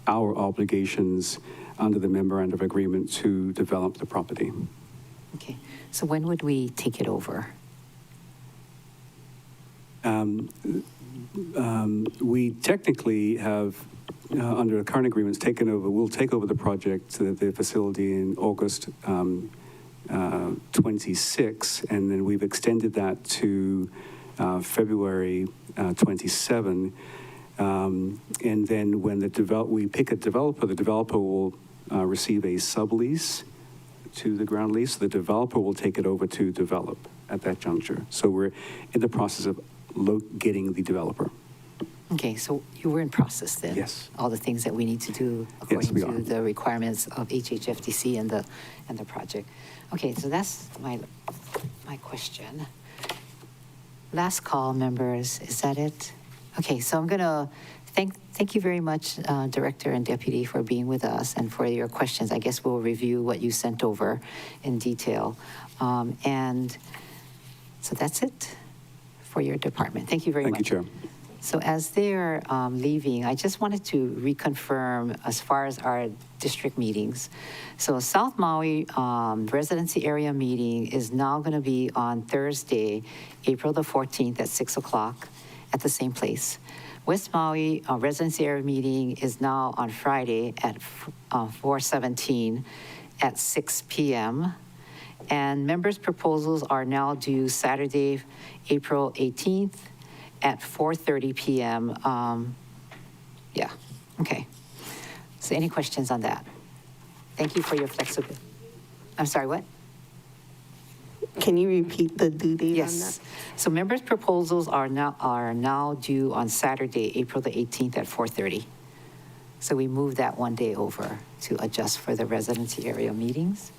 our obligations under the memorandum of agreement to develop the property. Okay. So when would we take it over? We technically have, under the current agreements, we'll take over the project, the facility in August 26, and then we've extended that to February 27. And then when we pick a developer, the developer will receive a sublease to the ground lease. The developer will take it over to develop at that juncture. So we're in the process of getting the developer. Okay, so you were in process then? Yes. All the things that we need to do according to the requirements of HHFDC and the project. Okay, so that's my question. Last call, members. Is that it? Okay, so I'm gonna thank you very much, Director and Deputy, for being with us and for your questions. I guess we'll review what you sent over in detail, and so that's it for your department. Thank you very much. Thank you, Chair. So as they're leaving, I just wanted to reconfirm as far as our district meetings. So South Maui residency area meeting is now going to be on Thursday, April the 14th at 6 o'clock at the same place. West Maui residency area meeting is now on Friday at 4/17 at 6 p.m. And members' proposals are now due Saturday, April 18th at 4:30 p.m. Yeah, okay. So any questions on that? Thank you for your flexibility. I'm sorry, what? Can you repeat the due date on that? Yes. So members' proposals are now due on Saturday, April the 18th at 4:30. So we moved that one day over to adjust for the residency area meetings.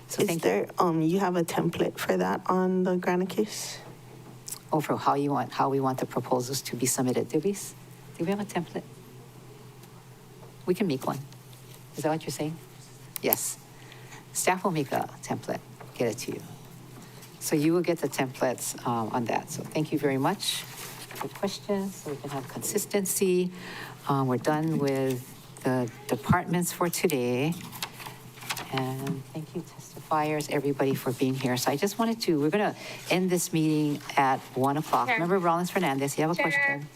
So Is there, you have a template for that on the Granicus? Oh, for how we want the proposals to be submitted. Do we have a template? We can make one. Is that what you're saying? Yes. Staff will make a template, get it to you. So you will get the templates on that. So thank you very much for questions, so we can have consistency. We're done with the departments for today. And thank you, testifiers, everybody, for being here. So I just wanted to, we're going to end this meeting at 1 o'clock. Chair. Member Rollins Fernandez, you have a Chair. question?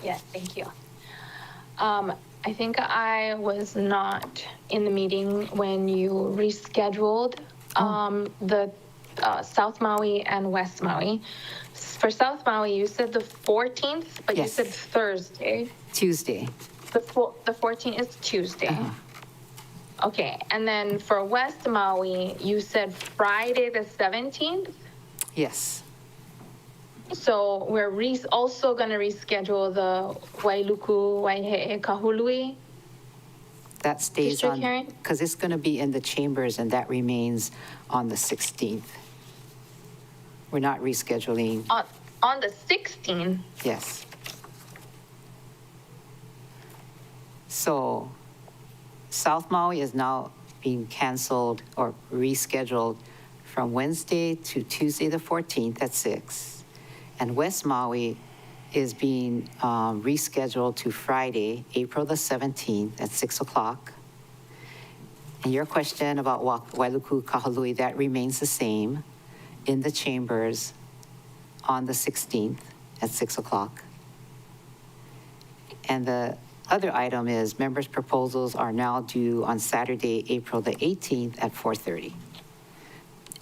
Yes, thank you. I think I was not in the meeting when you rescheduled the South Maui and West Maui. For South Maui, you said the 14th, but Yes. you said Thursday. Tuesday. The 14th is Tuesday. Okay, and then for West Maui, you said Friday the 17th? Yes. So we're also going to reschedule the Wailuku Waihe'e Kahului. That stays District on, hearing? because it's going to be in the chambers, and that remains on the 16th. We're not rescheduling. On the 16th? Yes. So South Maui is now being canceled or rescheduled from Wednesday to Tuesday the 14th at 6. And West Maui is being rescheduled to Friday, April the 17th at 6 o'clock. And your question about Wailuku Kahului, that remains the same in the chambers on the 16th at 6 o'clock. And the other item is members' proposals are now due on Saturday, April the 18th at 4:30.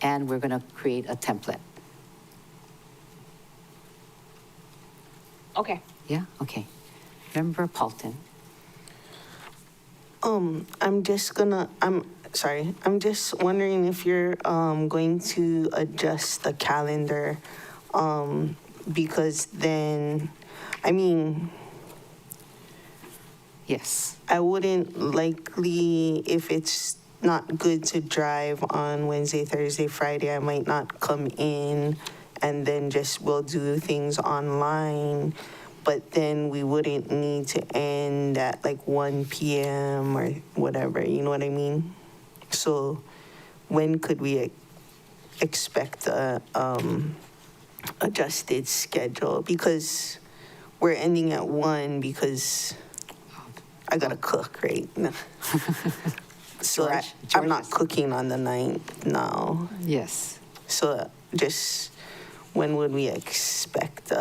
And we're going to create a template. Okay. Yeah, okay. Member Paulton. I'm just wondering if you're going to adjust the calendar, because then, I mean, yes, I wouldn't likely, if it's not good to drive on Wednesday, Thursday, Friday, I might not come in, and then just we'll do things online. But then we wouldn't need to end at like 1 p.m. or whatever, you know what I mean? So when could we expect a adjusted schedule? Because we're ending at 1 because I gotta cook, right? So I'm not cooking on the 9th now. Yes. So just when would we expect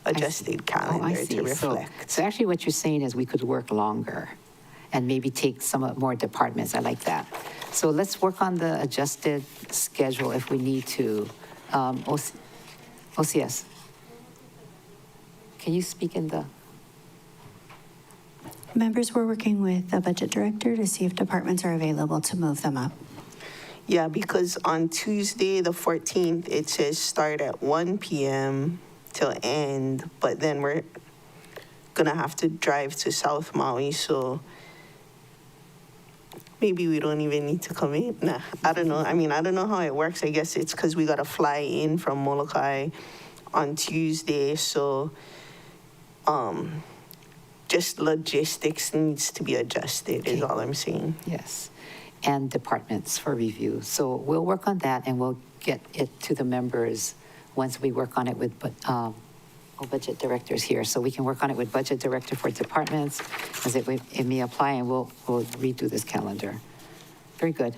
adjusted calendar to reflect? So actually what you're saying is we could work longer and maybe take some more departments. I like that. So let's work on the adjusted schedule if we need to. OCS, can you speak in the? Members, we're working with the budget director to see if departments are available to move them up. Yeah, because on Tuesday, the 14th, it says start at 1 p.m. till end, but then we're gonna have to drive to South Maui, so maybe we don't even need to come in. Nah, I don't know. I mean, I don't know how it works. I guess it's because we gotta fly in from Molokai on Tuesday, so just logistics needs to be adjusted, is all I'm saying. Yes, and departments for review. So we'll work on that and we'll get it to the members once we work on it with budget directors here. So we can work on it with budget director for departments as it may apply, and we'll redo this calendar. Very good.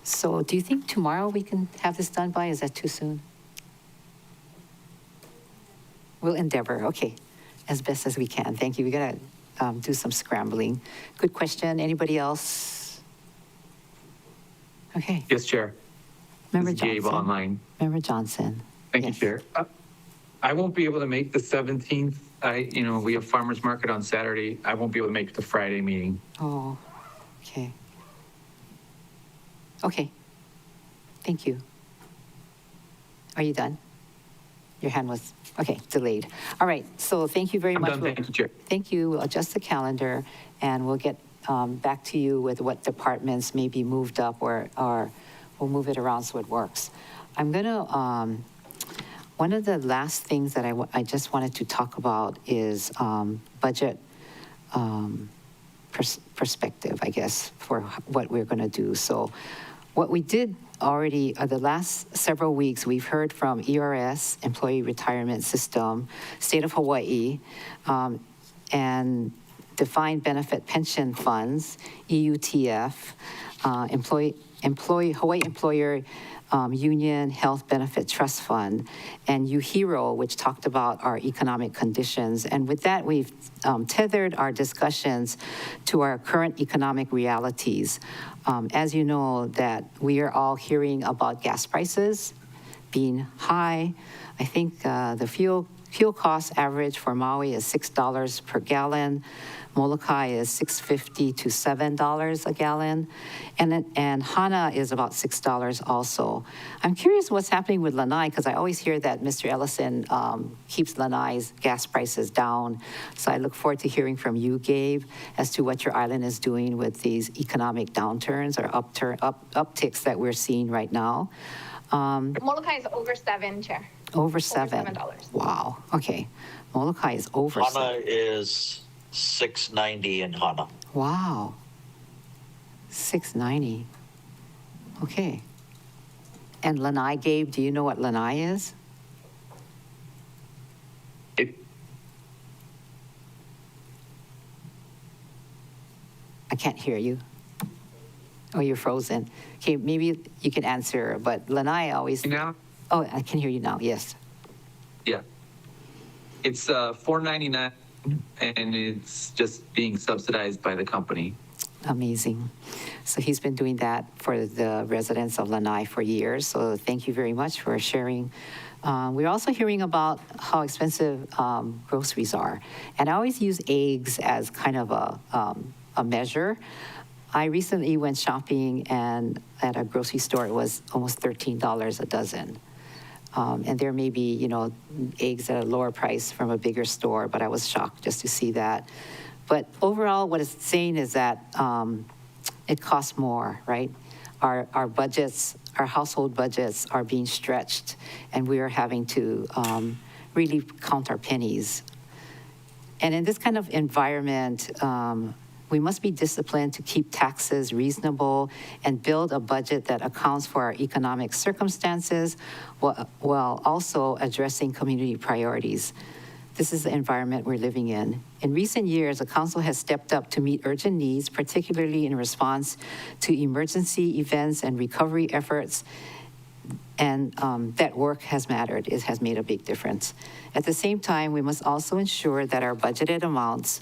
So do you think tomorrow we can have this done by? Is that too soon? We'll endeavor. Okay, as best as we can. Thank you. We gotta do some scrambling. Good question. Anybody else? Okay. Yes, Chair. Member This is Gabe Johnson. online. Member Johnson. Thank you, Chair. I won't be able to make the 17th. We have farmer's market on Saturday. I won't be able to make the Friday meeting. Oh, okay. Okay. Thank you. Are you done? Your hand was, okay, delayed. All right, so thank you very much. I'm done. Thank you, Chair. Thank you. We'll adjust the calendar, and we'll get back to you with what departments may be moved up, or we'll move it around so it works. I'm going to, one of the last things that I just wanted to talk about is budget perspective, I guess, for what we're going to do. So what we did already, the last several weeks, we've heard from ERS, Employee Retirement System, State of Hawaii, and Defined Benefit Pension Funds, EUTF, Hawaii Employer Union Health Benefit Trust Fund, and UHERO, which talked about our economic conditions. And with that, we've tethered our discussions to our current economic realities. As you know, that we are all hearing about gas prices being high. I think the fuel cost average for Maui is $6 per gallon. Molokai is $6.50 to $7 a gallon, and Hana is about $6 also. I'm curious what's happening with Lanai, because I always hear that Mr. Ellison keeps Lanai's gas prices down. So I look forward to hearing from you, Gabe, as to what your island is doing with these economic downturns or upticks that we're seeing right now. Molokai is over 7, Chair. Over $7. $7. Wow. Okay. Molokai is over Hana 7. is $6.90 in Hana. Wow. $6.90. Okay. And Lanai, Gabe, do you know what Lanai is? I can't hear you. Oh, you're frozen. Okay, maybe you can answer, but Lanai always... Now? Oh, I can hear you now, yes. Yeah. It's $4.99 and it's just being subsidized by the company. Amazing. So he's been doing that for the residents of Lanai for years. So thank you very much for sharing. We're also hearing about how expensive groceries are. And I always use eggs as kind of a measure. I recently went shopping, and at a grocery store, it was almost $13 a dozen. And there may be, eggs at a lower price from a bigger store, but I was shocked just to see that. But overall, what it's saying is that it costs more, right? Our budgets, our household budgets are being stretched, and we are having to really count our pennies. And in this kind of environment, we must be disciplined to keep taxes reasonable and build a budget that accounts for our economic circumstances while also addressing community priorities. This is the environment we're living in. In recent years, the council has stepped up to meet urgent needs, particularly in response to emergency events and recovery efforts. And that work has mattered. It has made a big difference. At the same time, we must also ensure that our budgeted amounts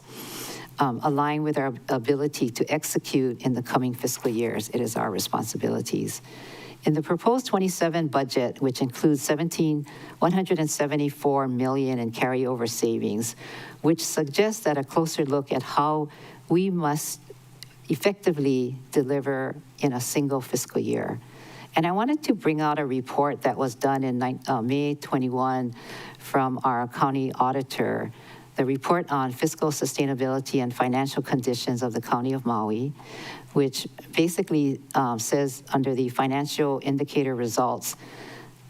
align with our ability to execute in the coming fiscal years. It is our responsibilities. In the proposed 27 budget, which includes $174 million in carryover savings, which suggests that a closer look at how we must effectively deliver in a single fiscal year. And I wanted to bring out a report that was done in May 21 from our county auditor, the report on fiscal sustainability and financial conditions of the County of Maui, which basically says under the financial indicator results,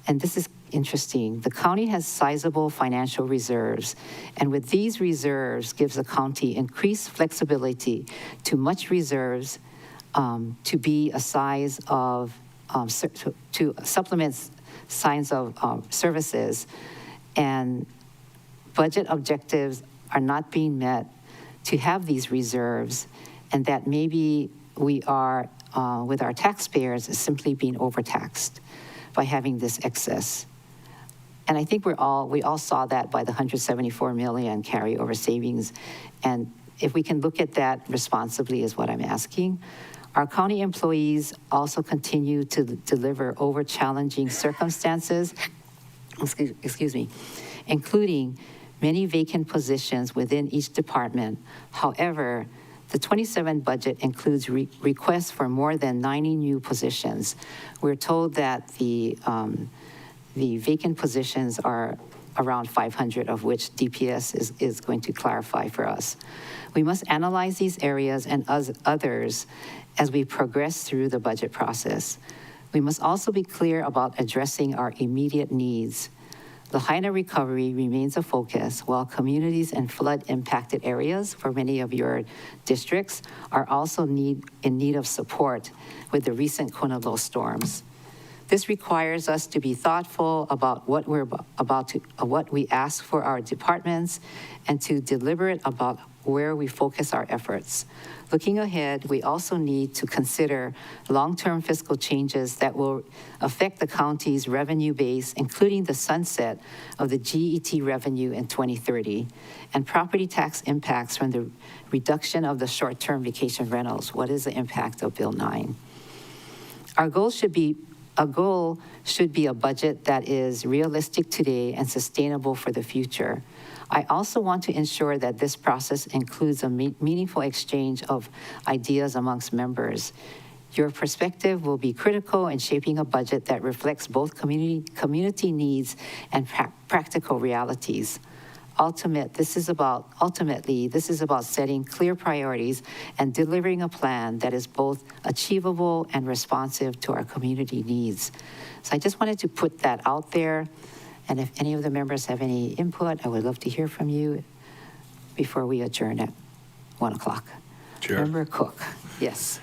and this is interesting, the county has sizable financial reserves, and with these reserves gives the county increased flexibility to much reserves to be a size of, to supplement signs of services, and budget objectives are not being met to have these reserves, and that maybe we are, with our taxpayers, simply being overtaxed by having this excess. And I think we all saw that by the $174 million carryover savings. And if we can look at that responsibly is what I'm asking. Our county employees also continue to deliver over challenging circumstances, excuse me, including many vacant positions within each department. However, the 27 budget includes requests for more than 90 new positions. We're told that the vacant positions are around 500, of which DPS is going to clarify for us. We must analyze these areas and others as we progress through the budget process. We must also be clear about addressing our immediate needs. The Lahaina recovery remains a focus, while communities in flood-impacted areas for many of your districts are also in need of support with the recent Kona low storms. This requires us to be thoughtful about what what we ask for our departments, and to deliberate about where we focus our efforts. Looking ahead, we also need to consider long-term fiscal changes that will affect the county's revenue base, including the sunset of the GET revenue in 2030, and property tax impacts from the reduction of the short-term vacation rentals. What is the impact of Bill 9? Our goal should be a budget that is realistic today and sustainable for the future. I also want to ensure that this process includes a meaningful exchange of ideas amongst members. Your perspective will be critical in shaping a budget that reflects both community needs and practical realities. Ultimately, this is about setting clear priorities and delivering a plan that is both achievable and responsive to our community needs. So I just wanted to put that out there. And if any of the members have any input, I would love to hear from you before we adjourn at 1 o'clock. Chair. Member Cook, yes.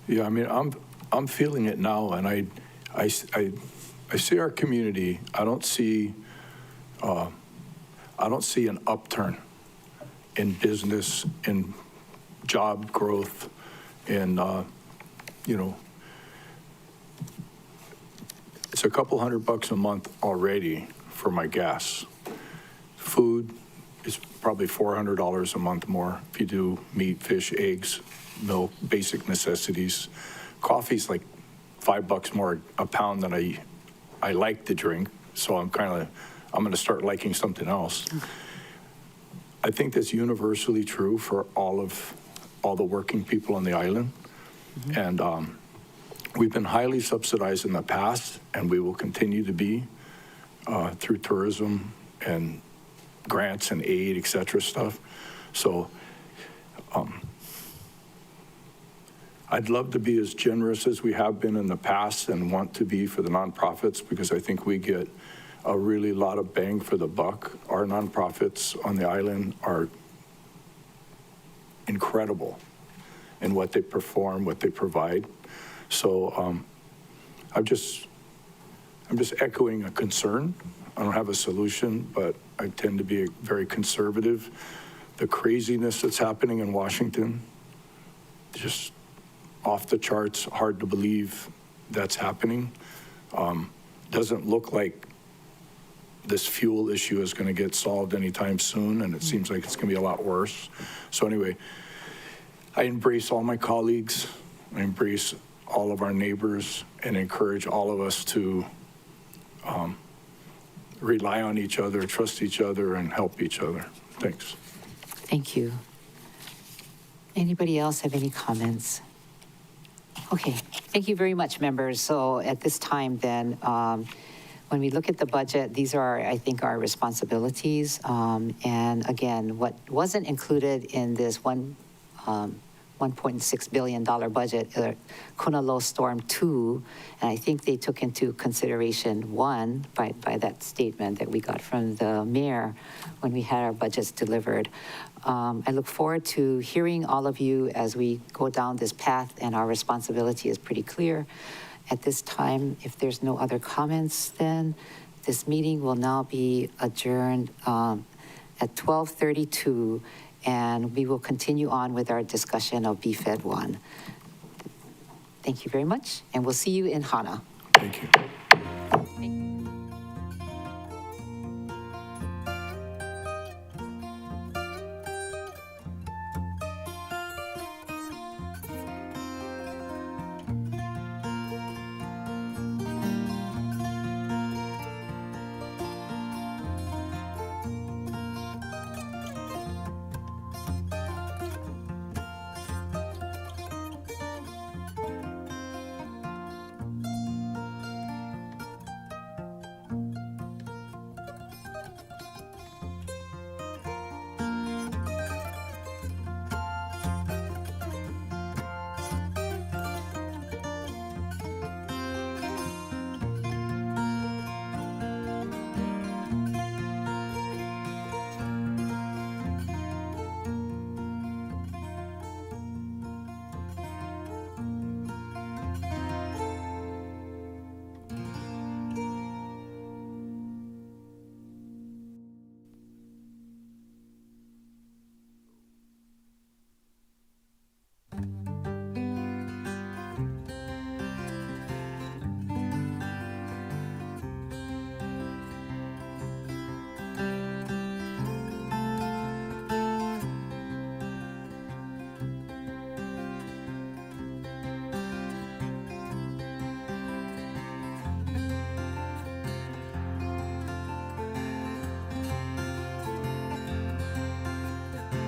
Yeah, I mean, I'm feeling it now, and I see our community. I don't see an upturn in business, in job growth, in it's a couple $100 a month already for my gas. Food is probably $400 a month more if you do meat, fish, eggs, milk, basic necessities. Coffee's like $5 more a pound than I like to drink, so I'm going to start liking something else. I think that's universally true for all the working people on the island. And we've been highly subsidized in the past, and we will continue to be through tourism and grants and aid, et cetera stuff. So I'd love to be as generous as we have been in the past and want to be for the nonprofits, because I think we get a really lot of bang for the buck. Our nonprofits on the island are incredible in what they perform, what they provide. So I'm just echoing a concern. I don't have a solution, but I tend to be very conservative. The craziness that's happening in Washington, just off the charts, hard to believe that's happening. Doesn't look like this fuel issue is going to get solved anytime soon, and it seems like it's going to be a lot worse. So anyway, I embrace all my colleagues, I embrace all of our neighbors, and encourage all of us to rely on each other, trust each other, and help each other. Thanks. Thank you. Anybody else have any comments? Okay, thank you very much, members. So at this time then, when we look at the budget, these are, I think, our responsibilities. And again, what wasn't included in this $1.6 billion budget, Kona Low Storm 2, and I think they took into consideration 1 by that statement that we got from the mayor when we had our budgets delivered. I look forward to hearing all of you as we go down this path, and our responsibility is pretty clear. At this time, if there's no other comments, then this meeting will now be adjourned at 12:32, and we will continue on with our discussion of BFED 1. Thank you very much, and we'll see you in Hana. Thank you. Thank you.